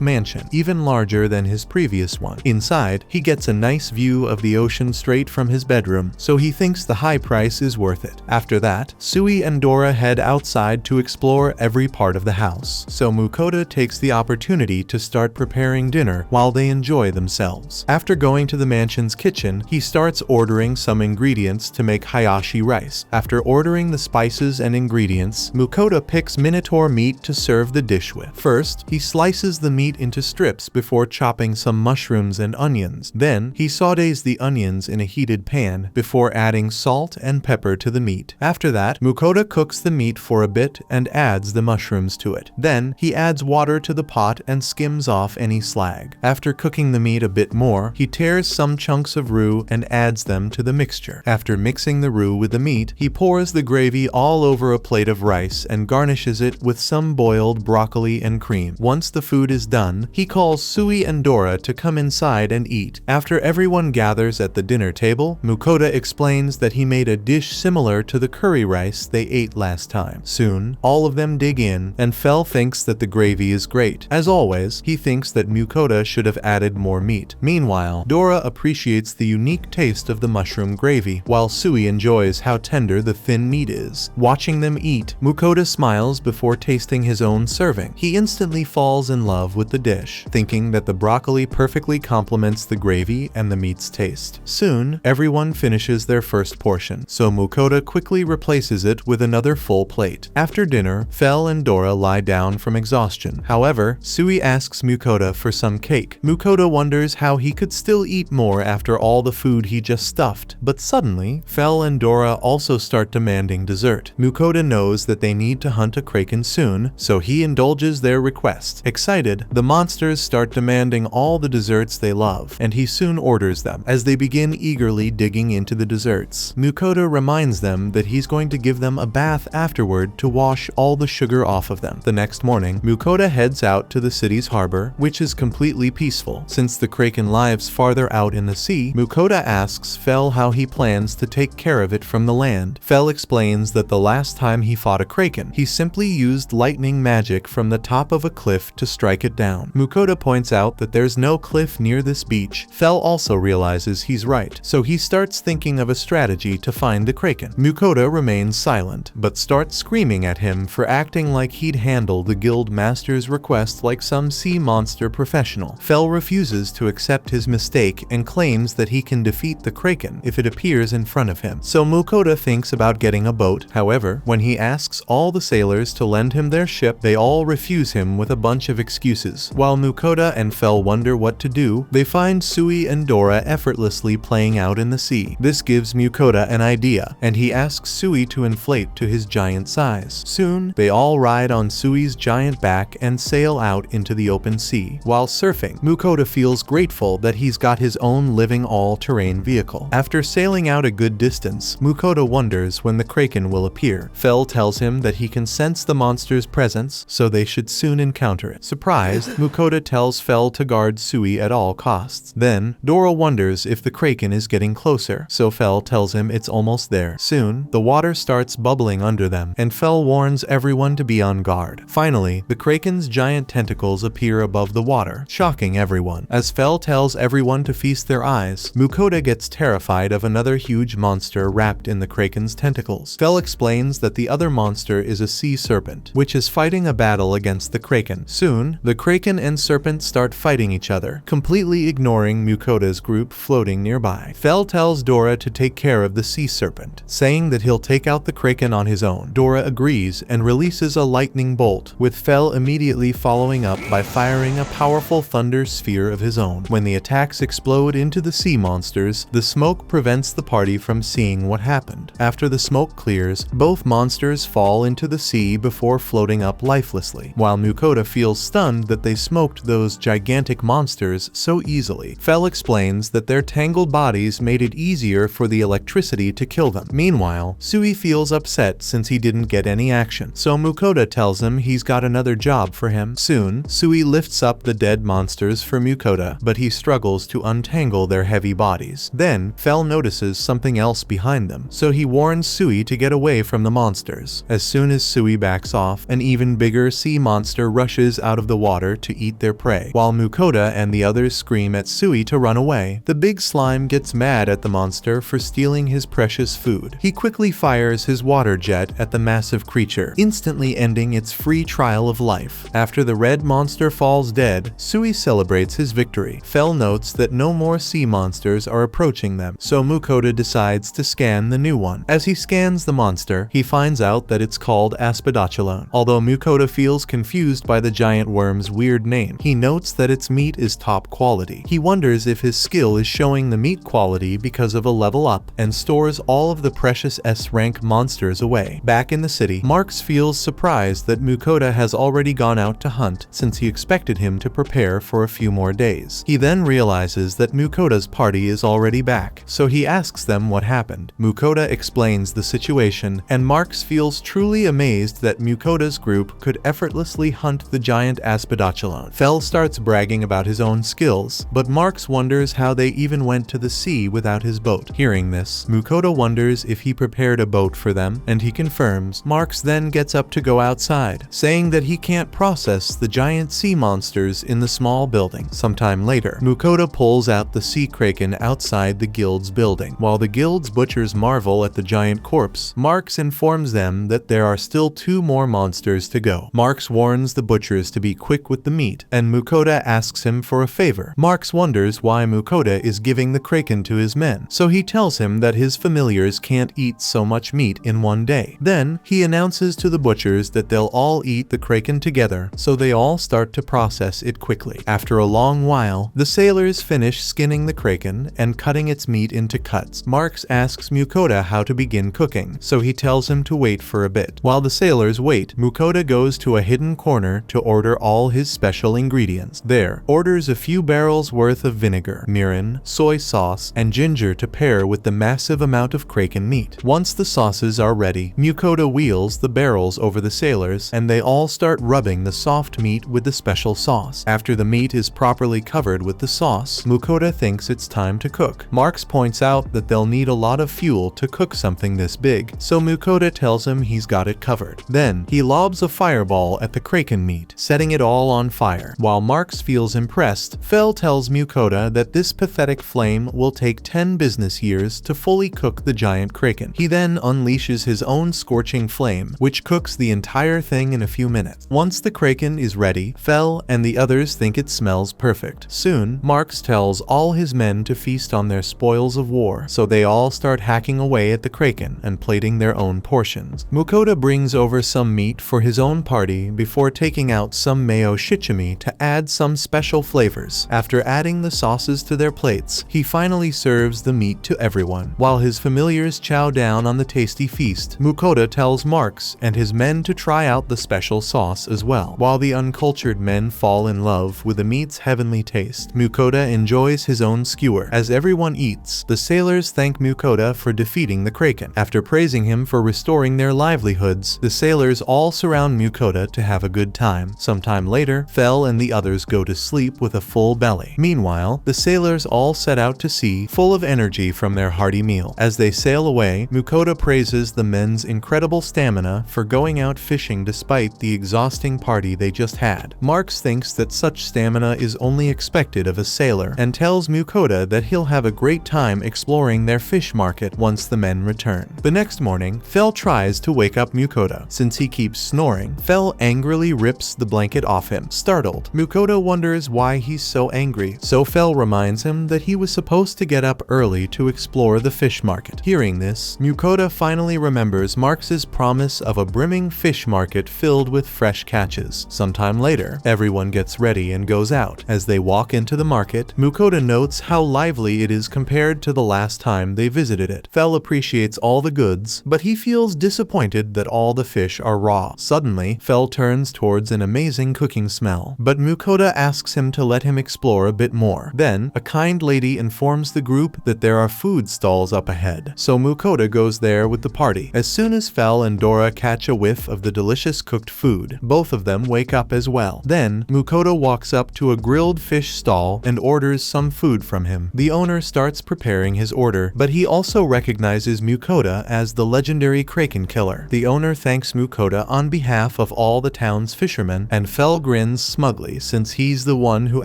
mansion, even larger than his previous one. Inside, he gets a nice view of the ocean straight from his bedroom, so he thinks the high price is worth it. After that, Sui and Dora head outside to explore every part of the house, so Mukoda takes the opportunity to start preparing dinner while they enjoy themselves. After going to the mansion's kitchen, he starts ordering some ingredients to make hayashi rice. After ordering the spices and ingredients, Mukoda picks minotaur meat to serve the dish with. First, he slices the meat into strips before chopping some mushrooms and onions. Then, he sautés the onions in a heated pan before adding salt and pepper to the meat. After that, Mukoda cooks the meat for a bit and adds the mushrooms to it. Then, he adds water to the pot and skims off any slag. After cooking the meat a bit more, he tears some chunks of roux and adds them to the mixture. After mixing the roux with the meat, he pours the gravy all over a plate of rice and garnishes it with some boiled broccoli and cream. Once the food is done, he calls Sui and Dora to come inside and eat. After everyone gathers at the dinner table, Mukoda explains that he made a dish similar to the curry rice they ate last time. Soon, all of them dig in, and Fel thinks that the gravy is great. As always, he thinks that Mukoda should have added more meat. Meanwhile, Dora appreciates the unique taste of the mushroom gravy, while Sui enjoys how tender the thin meat is. Watching them eat, Mukoda smiles before tasting his own serving. He instantly falls in love with the dish, thinking that the broccoli perfectly complements the gravy and the meat's taste. Soon, everyone finishes their first portion, so Mukoda quickly replaces it with another full plate. After dinner, Fel and Dora lie down from exhaustion. However, Sui asks Mukoda for some cake. Mukoda wonders how he could still eat more after all the food he just stuffed, but suddenly, Fel and Dora also start demanding dessert. Mukoda knows that they need to hunt a kraken soon, so he indulges their request. Excited, the monsters start demanding all the desserts they love, and he soon orders them. As they begin eagerly digging into the desserts, Mukoda reminds them that he's going to give them a bath afterward to wash all the sugar off of them. The next morning, Mukoda heads out to the city's harbor, which is completely peaceful. Since the kraken lives farther out in the sea, Mukoda asks Fel how he plans to take care of it from the land. Fel explains that the last time he fought a kraken, he simply used lightning magic from the top of a cliff to strike it down. Mukoda points out that there's no cliff near this beach. Fel also realizes he's right, so he starts thinking of a strategy to find the kraken. Mukoda remains silent, but starts screaming at him for acting like he'd handle the guild master's request like some sea monster professional. Fel refuses to accept his mistake and claims that he can defeat the kraken if it appears in front of him. So Mukoda thinks about getting a boat. However, when he asks all the sailors to lend him their ship, they all refuse him with a bunch of excuses. While Mukoda and Fel wonder what to do, they find Sui and Dora effortlessly playing out in the sea. This gives Mukoda an idea, and he asks Sui to inflate to his giant size. Soon, they all ride on Sui's giant back and sail out into the open sea. While surfing, Mukoda feels grateful that he's got his own living all-terrain vehicle. After sailing out a good distance, Mukoda wonders when the kraken will appear. Fel tells him that he can sense the monster's presence, so they should soon encounter it. Surprised, Mukoda tells Fel to guard Sui at all costs. Then, Dora wonders if the kraken is getting closer, so Fel tells him it's almost there. Soon, the water starts bubbling under them, and Fel warns everyone to be on guard. Finally, the kraken's giant tentacles appear above the water, shocking everyone. As Fel tells everyone to feast their eyes, Mukoda gets terrified of another huge monster wrapped in the kraken's tentacles. Fel explains that the other monster is a sea serpent, which is fighting a battle against the kraken. Soon, the kraken and serpent start fighting each other, completely ignoring Mukoda's group floating nearby. Fel tells Dora to take care of the sea serpent, saying that he'll take out the kraken on his own. Dora agrees and releases a lightning bolt, with Fel immediately following up by firing a powerful thunder sphere of his own. When the attacks explode into the sea monsters, the smoke prevents the party from seeing what happened. After the smoke clears, both monsters fall into the sea before floating up lifelessly, while Mukoda feels stunned that they smoked those gigantic gigantic monsters so easily. Fel explains that their tangled bodies made it easier for the electricity to kill them. Meanwhile, Sui feels upset since he didn't get any action, so Mukoda tells him he's got another job for him. Soon, Sui lifts up the dead monsters for Mukoda, but he struggles to untangle their heavy bodies. Then, Fel notices something else behind them, so he warns Sui to get away from the monsters. As soon as Sui backs off, an even bigger sea monster rushes out of the water to eat their prey. While Mukoda and the others scream at Sui to run away, the big slime gets mad at the monster for stealing his precious food. He quickly fires his water jet at the massive creature, instantly ending its free trial of life. After the red monster falls dead, Sui celebrates his victory. Fel notes that no more sea monsters are approaching them, so Mukoda decides to scan the new one. As he scans the monster, he finds out that it's called Aspidochelone. Although Mukoda feels confused by the giant worm's weird name, he notes that its meat is top quality. He wonders if his skill is showing the meat quality because of a level up, and stores all of the precious S-rank monsters away. Back in the city, Marks feels surprised that Mukoda has already gone out to hunt, since he expected him to prepare for a few more days. He then realizes that Mukoda's party is already back, so he asks them what happened. Mukoda explains the situation, and Marks feels truly amazed that Mukoda's group could effortlessly hunt the giant Aspidochelone. Fel starts bragging about his own skills, but Marks wonders how they even went to the sea without his boat. Hearing this, Mukoda wonders if he prepared a boat for them, and he confirms. Marks then gets up to go outside, saying that he can't process the giant sea monsters in the small building. Sometime later, Mukoda pulls out the sea kraken outside the guild's building. While the guild's butchers marvel at the giant corpse, Marks informs them that there are still 2 more monsters to go. Marks warns the butchers to be quick with the meat, and Mukoda asks him for a favor. Marks wonders why Mukoda is giving the kraken to his men, so he tells him that his familiars can't eat so much meat in one day. Then, he announces to the butchers that they'll all eat the kraken together, so they all start to process it quickly. After a long while, the sailors finish skinning the kraken and cutting its meat into cuts. Marks asks Mukoda how to begin cooking, so he tells him to wait for a bit. While the sailors wait, Mukoda goes to a hidden corner to order all his special ingredients. There, orders a few barrels worth of vinegar, mirin, soy sauce, and ginger to pair with the massive amount of kraken meat. Once the sauces are ready, Mukoda wheels the barrels over the sailors, and they all start rubbing the soft meat with the special sauce. After the meat is properly covered with the sauce, Mukoda thinks it's time to cook. Marks points out that they'll need a lot of fuel to cook something this big, so Mukoda tells him he's got it covered. Then, he lobs a fireball at the kraken meat, setting it all on fire. While Marks feels impressed, Fel tells Mukoda that this pathetic flame will take 10 business years to fully cook the giant kraken. He then unleashes his own scorching flame, which cooks the entire thing in a few minutes. Once the kraken is ready, Fel and the others think it smells perfect. Soon, Marks tells all his men to feast on their spoils of war, so they all start hacking away at the kraken and plating their own portions. Mukoda brings over some meat for his own party before taking out some mayo shichimi to add some special flavors. After adding the sauces to their plates, he finally serves the meat to everyone. While his familiars chow down on the tasty feast, Mukoda tells Marks and his men to try out the special sauce as well. While the uncultured men fall in love with the meat's heavenly taste, Mukoda enjoys his own skewer. As everyone eats, the sailors thank Mukoda for defeating the kraken. After praising him for restoring their livelihoods, the sailors all surround Mukoda to have a good time. Sometime later, Fel and the others go to sleep with a full belly. Meanwhile, the sailors all set out to sea, full of energy from their hearty meal. As they sail away, Mukoda praises the men's incredible stamina for going out fishing despite the exhausting party they just had. Marks thinks that such stamina is only expected of a sailor, and tells Mukoda that he'll have a great time exploring their fish market once the men return. The next morning, Fel tries to wake up Mukoda. Since he keeps snoring, Fel angrily rips the blanket off him. Startled, Mukoda wonders why he's so angry, so Fel reminds him that he was supposed to get up early to explore the fish market. Hearing this, Mukoda finally remembers Marks's promise of a brimming fish market filled with fresh catches. Sometime later, everyone gets ready and goes out. As they walk into the market, Mukoda notes how lively it is compared to the last time they visited it. Fel appreciates all the goods, but he feels disappointed that all the fish are raw. Suddenly, Fel turns towards an amazing cooking smell, but Mukoda asks asks him to let him explore a bit more. Then, a kind lady informs the group that there are food stalls up ahead, so Mukoda goes there with the party. As soon as Fel and Dora catch a whiff of the delicious cooked food, both of them wake up as well. Then, Mukoda walks up to a grilled fish stall and orders some food from him. The owner starts preparing his order, but he also recognizes Mukoda as the legendary Kraken killer. The owner thanks Mukoda on behalf of all the town's fishermen, and Fel grins smugly since he's the one who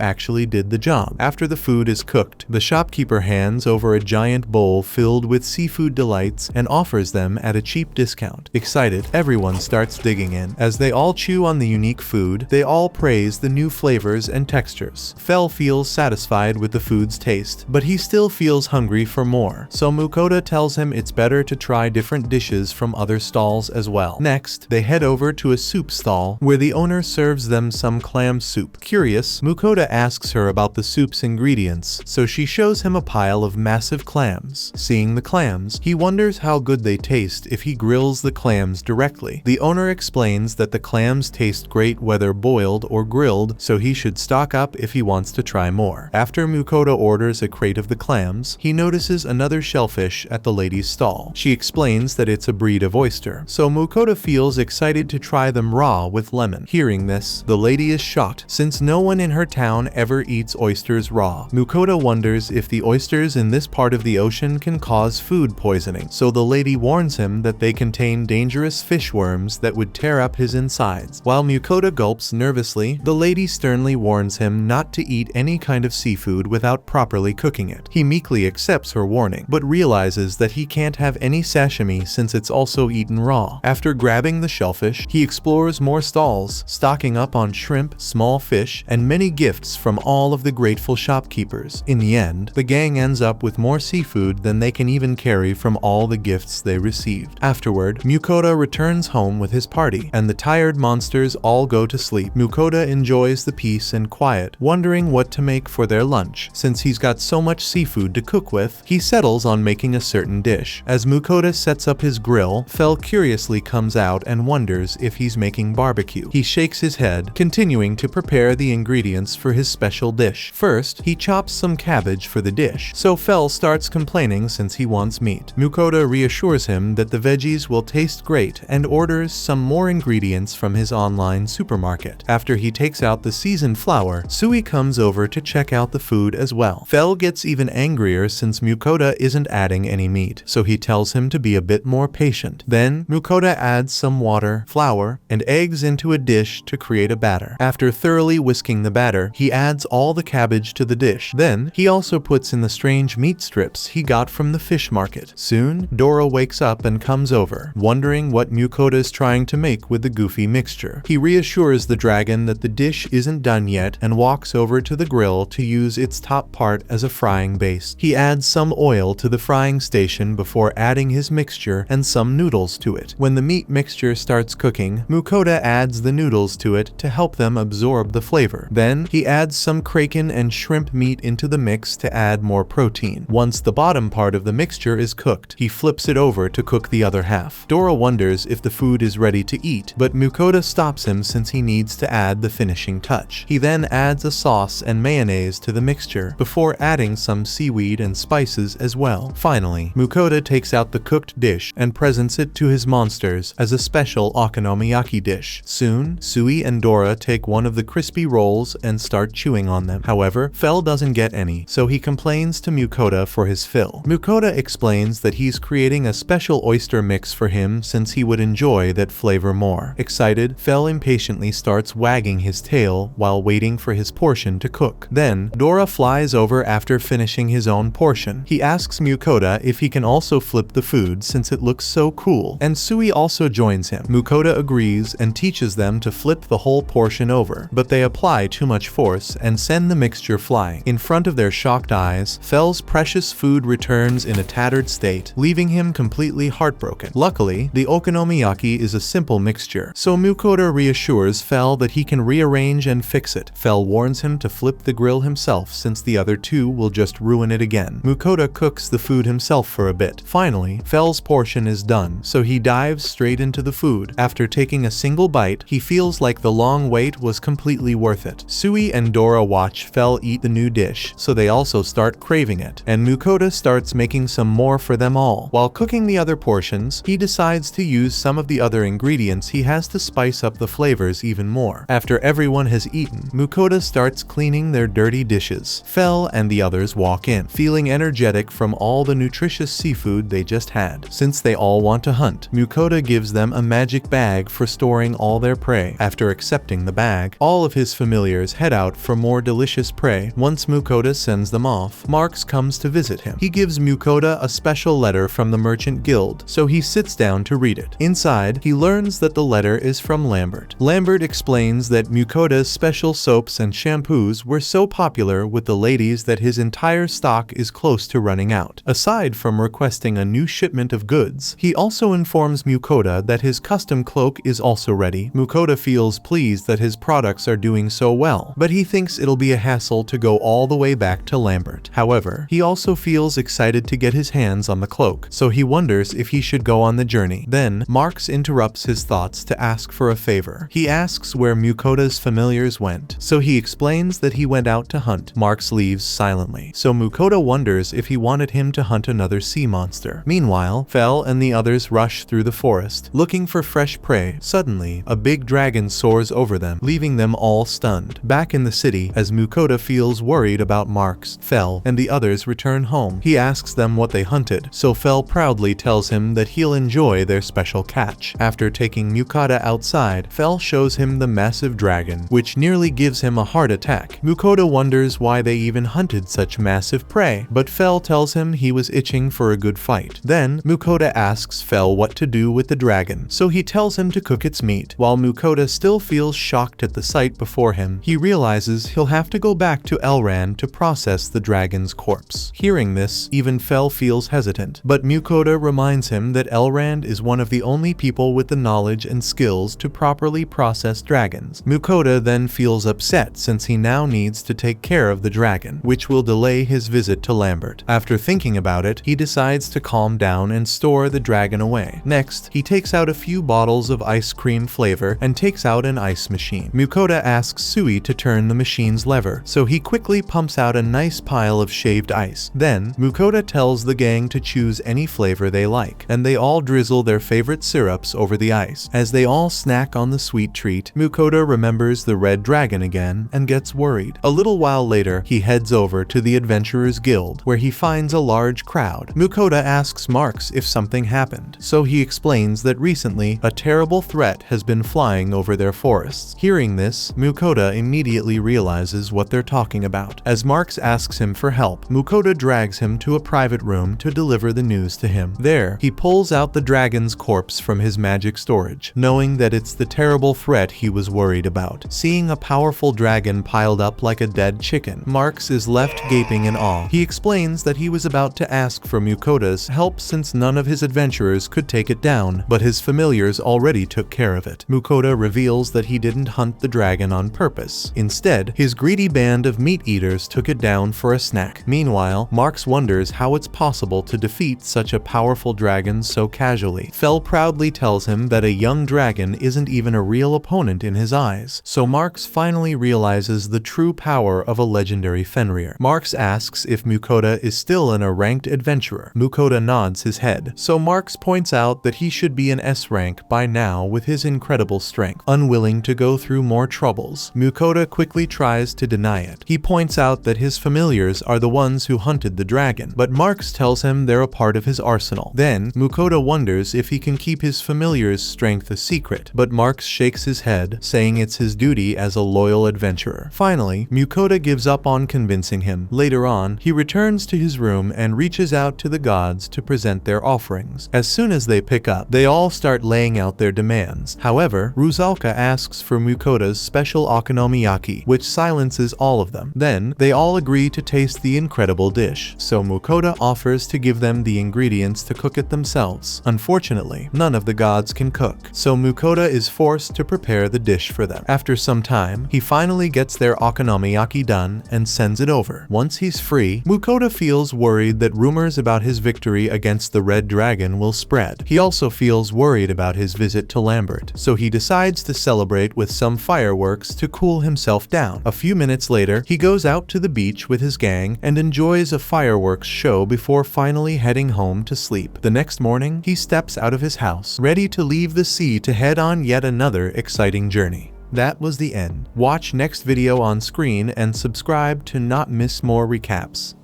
actually did the job. After the food is cooked, the shopkeeper hands over a giant bowl filled with seafood delights and offers them at a cheap discount. Excited, everyone starts digging in. As they all chew on the unique food, they all praise the new flavors and textures. Fel feels satisfied with the food's taste, but he still feels hungry for more, so Mukoda tells him it's better to try different dishes from other stalls as well. Next, they head over to a soup stall, where the owner serves them some clam soup. Curious, Mukoda asks her about the soup's ingredients, so she shows him a pile of massive clams. Seeing the clams, he wonders how good they taste if he grills the clams directly. The owner explains that the clams taste great whether boiled or grilled, so he should stock up if he wants to try more. After Mukoda orders a crate of the clams, he notices another shellfish at the lady's stall. She explains that it's a breed of oyster, so Mukoda feels excited to try them raw with lemon. Hearing this, the lady is shocked, since no one in her town ever eats oysters raw. Mukoda wonders if the oysters in this part of the ocean can cause food poisoning, so the lady warns him that they contain dangerous fish worms that would tear up his insides. While Mukoda gulps nervously, the lady sternly warns him not to eat any kind of seafood without properly cooking it. He meekly accepts her warning, but realizes that he can't have any sashimi since it's also eaten raw. After grabbing the shellfish, he explores more stalls, stocking up on shrimp, small fish, and many gifts from all of the grateful shopkeepers. In the end, the gang ends up with more seafood than they can even carry from all the gifts they received. Afterward, Mukoda returns home with his party, and the tired monsters all go to sleep. Mukoda enjoys the peace and quiet, wondering what to make for their lunch. Since he's got so much seafood to cook with, he settles on making a certain dish. As Mukoda sets up his grill, Fel curiously comes out and wonders if he's making barbecue. He shakes his head, continuing to prepare the ingredients for his special dish. First, he chops some cabbage for the dish, so Fel starts complaining since he wants meat. Mukoda reassures him that the veggies will taste great and orders some more ingredients from his online supermarket. After he takes out the seasoned flour, Sui comes over to check out the food as well. Fel gets even angrier since Mukoda isn't adding any meat, so he tells him to be a bit more patient. Then, Mukoda adds some water, flour, and eggs into a dish to create a batter. After thoroughly whisking the batter, he adds all the cabbage to the dish. Then, he also puts in the strange meat strips he got from the fish market. Soon, Dora wakes up and comes over, wondering what Mukoda is trying to make with the goofy mixture. He reassures the dragon that the dish isn't done yet and walks over to the grill to use its top part as a frying base. He adds some oil to the frying station before adding his mixture and some noodles to it. When the meat mixture starts cooking, Mukoda adds the noodles to it to help them absorb the flavor. Then, he adds some kraken and shrimp meat into the mix to add more protein. Once the bottom part of the mixture is cooked, he flips it over to cook the other half. Dora wonders if the food is ready to eat, but Mukoda stops him since he needs to add the finishing touch. He then adds a sauce and mayonnaise to the mixture, before adding some seaweed and spices as well. Finally, Mukoda takes out the cooked dish and presents it to his monsters as a special okonomiyaki dish. Soon, Sui and Dora take one of the crispy rolls and start chewing on them. However, Fel doesn't get any, so he complains to Mukoda for his fill. Mukoda explains that he's creating a special oyster mix for him since he would enjoy that flavor more. Excited, Fel impatiently starts wagging his tail while waiting for his portion to cook. Then, Dora flies over after finishing his own portion. He asks Mukoda if he can also flip the food since it looks so cool, and Sui also joins him. Mukoda agrees and teaches them to flip the whole portion over, but they apply too much force and send the mixture flying. In front of their shocked eyes, Fel's precious food returns in a tattered state, leaving him completely heartbroken. Luckily, the okonomiyaki is a simple mixture, so Mukoda reassures Fel that he can rearrange and fix it. Fel warns him to flip the grill himself since the other two will just ruin it again. Mukoda cooks the food himself for a bit. Finally, Fel's portion is done, so he dives straight into the food. After taking a single bite, he feels like the long wait was completely worth it. it. Sui and Dora watch Fel eat the new dish, so they also start craving it, and Mukoda starts making some more for them all. While cooking the other portions, he decides to use some of the other ingredients he has to spice up the flavors even more. After everyone has eaten, Mukoda starts cleaning their dirty dishes. Fel and the others walk in, feeling energetic from all the nutritious seafood they just had. Since they all want to hunt, Mukoda gives them a magic bag for storing all their prey. After accepting the bag, all of his familiars head out for more delicious prey. Once Mukoda sends them off, Marks comes to visit him. He gives Mukoda a special letter from the Merchant Guild, so he sits down to read it. Inside, he learns that the letter is from Lambert. Lambert explains that Mukoda's special soaps and shampoos were so popular with the ladies that his entire stock is close to running out. Aside from requesting a new shipment of goods, he also informs Mukoda that his custom cloak is also ready. Mukoda feels pleased that his products are doing so well, but he thinks it'll be a hassle to go all the way back to Lambert. However, he also feels excited to get his hands on the cloak, so he wonders if he should go on the journey. Then, Marks interrupts his thoughts to ask for a favor. He asks where Mukoda's familiars went, so he explains that he went out to hunt. Marks leaves silently, so Mukoda wonders if he wanted him to hunt another sea monster. Meanwhile, Fel and the others rush through the forest, looking for fresh prey. Suddenly, a big dragon soars over them, leaving them all stunned. Back in the city, as Mukoda feels worried about Marks, Fel, and the others return home. He asks them what they hunted, so Fel proudly tells him that he'll enjoy their special catch. After taking Mukoda outside, Fel shows him the massive dragon, which nearly gives him a heart attack. Mukoda wonders why they even hunted such massive prey, but Fel tells him he was itching for a good fight. Then, Mukoda asks Fel what to do with the dragon, so he tells him to cook its meat. While Mukoda still feels shocked at the sight before him, he realizes he'll have to go back to Elrond to process the dragon's corpse. Hearing this, even Fel feels hesitant, but Mukoda reminds him that Elrond is one of the only people with the knowledge and skills to properly process dragons. Mukoda then feels upset since he now needs to take care of the dragon, which will delay his visit to Lambert. After thinking about it, he decides to calm down and store the dragon away. Next, he takes out a few bottles of ice cream flavor and takes out an ice machine. Mukoda asks Sui to turn the machine's lever, so he quickly pumps out a nice pile of shaved ice. Then, Mukoda tells the gang to choose any flavor they like, and they all drizzle their favorite syrups over the ice. As they all snack on the sweet treat, Mukoda remembers the red dragon again and gets worried. A little while later, he heads over to the Adventurers Guild, where he finds a large crowd. Mukoda asks Marks if something happened, so he explains that recently, a terrible threat has been flying over their forests. Hearing this, Mukoda immediately realizes what they're talking about. As Marks asks him for help, Mukoda drags him to a private room to deliver the news to him. There, he pulls out the dragon's corpse from his magic storage, knowing that it's the terrible threat he was worried about. Seeing a powerful dragon piled up like a dead chicken, Marks is left gaping in awe. He explains that he was about to ask for Mukoda's help since none of his adventurers could take it down, but his familiars already took care of it. Mukoda reveals that he didn't hunt the dragon on purpose. Instead, his greedy band of meat-eaters took it down for a snack. Meanwhile, Marks wonders how it's possible to defeat such a powerful dragon so casually. Fel proudly tells him that a young dragon isn't even a real opponent in his eyes, so Marks finally realizes the true power of a legendary Fenrir. Marks asks if Mukoda is still an ranked adventurer. Mukoda nods his head, so Marks points out that he should be an S rank by now with his incredible strength. Unwilling to go through more troubles, Mukoda quickly tries to deny it. He points out that his familiars are the ones who hunted the dragon, but Marks tells him they're a part of his arsenal. Then, Mukoda wonders if he can keep his familiars' strength a secret, but Marks shakes his head, saying it's his duty as a loyal adventurer. Finally, Mukoda gives up on convincing him. Later on, he returns to his room and reaches out to the gods to present their offerings. As soon as they pick up, they all start laying out their demands. However, Rusalka asks for Mukoda's special okonomiyaki, which silences all of them. Then, they all agree to taste the incredible dish, so Mukoda offers to give them the ingredients to cook it themselves. Unfortunately, none of the gods can cook, so Mukoda is forced to prepare the dish for them. After some time, he finally gets their okonomiyaki done and sends it over. Once he's free, Mukoda feels worried that rumors about his victory against the Red Dragon will spread. He also feels worried about his visit to Lambert, so he decides to celebrate with some fireworks to cool cool himself down. A few minutes later, he goes out to the beach with his gang and enjoys a fireworks show before finally heading home to sleep. The next morning, he steps out of his house, ready to leave the sea to head on yet another exciting journey. That was the end. Watch next video on screen and subscribe to not miss more recaps.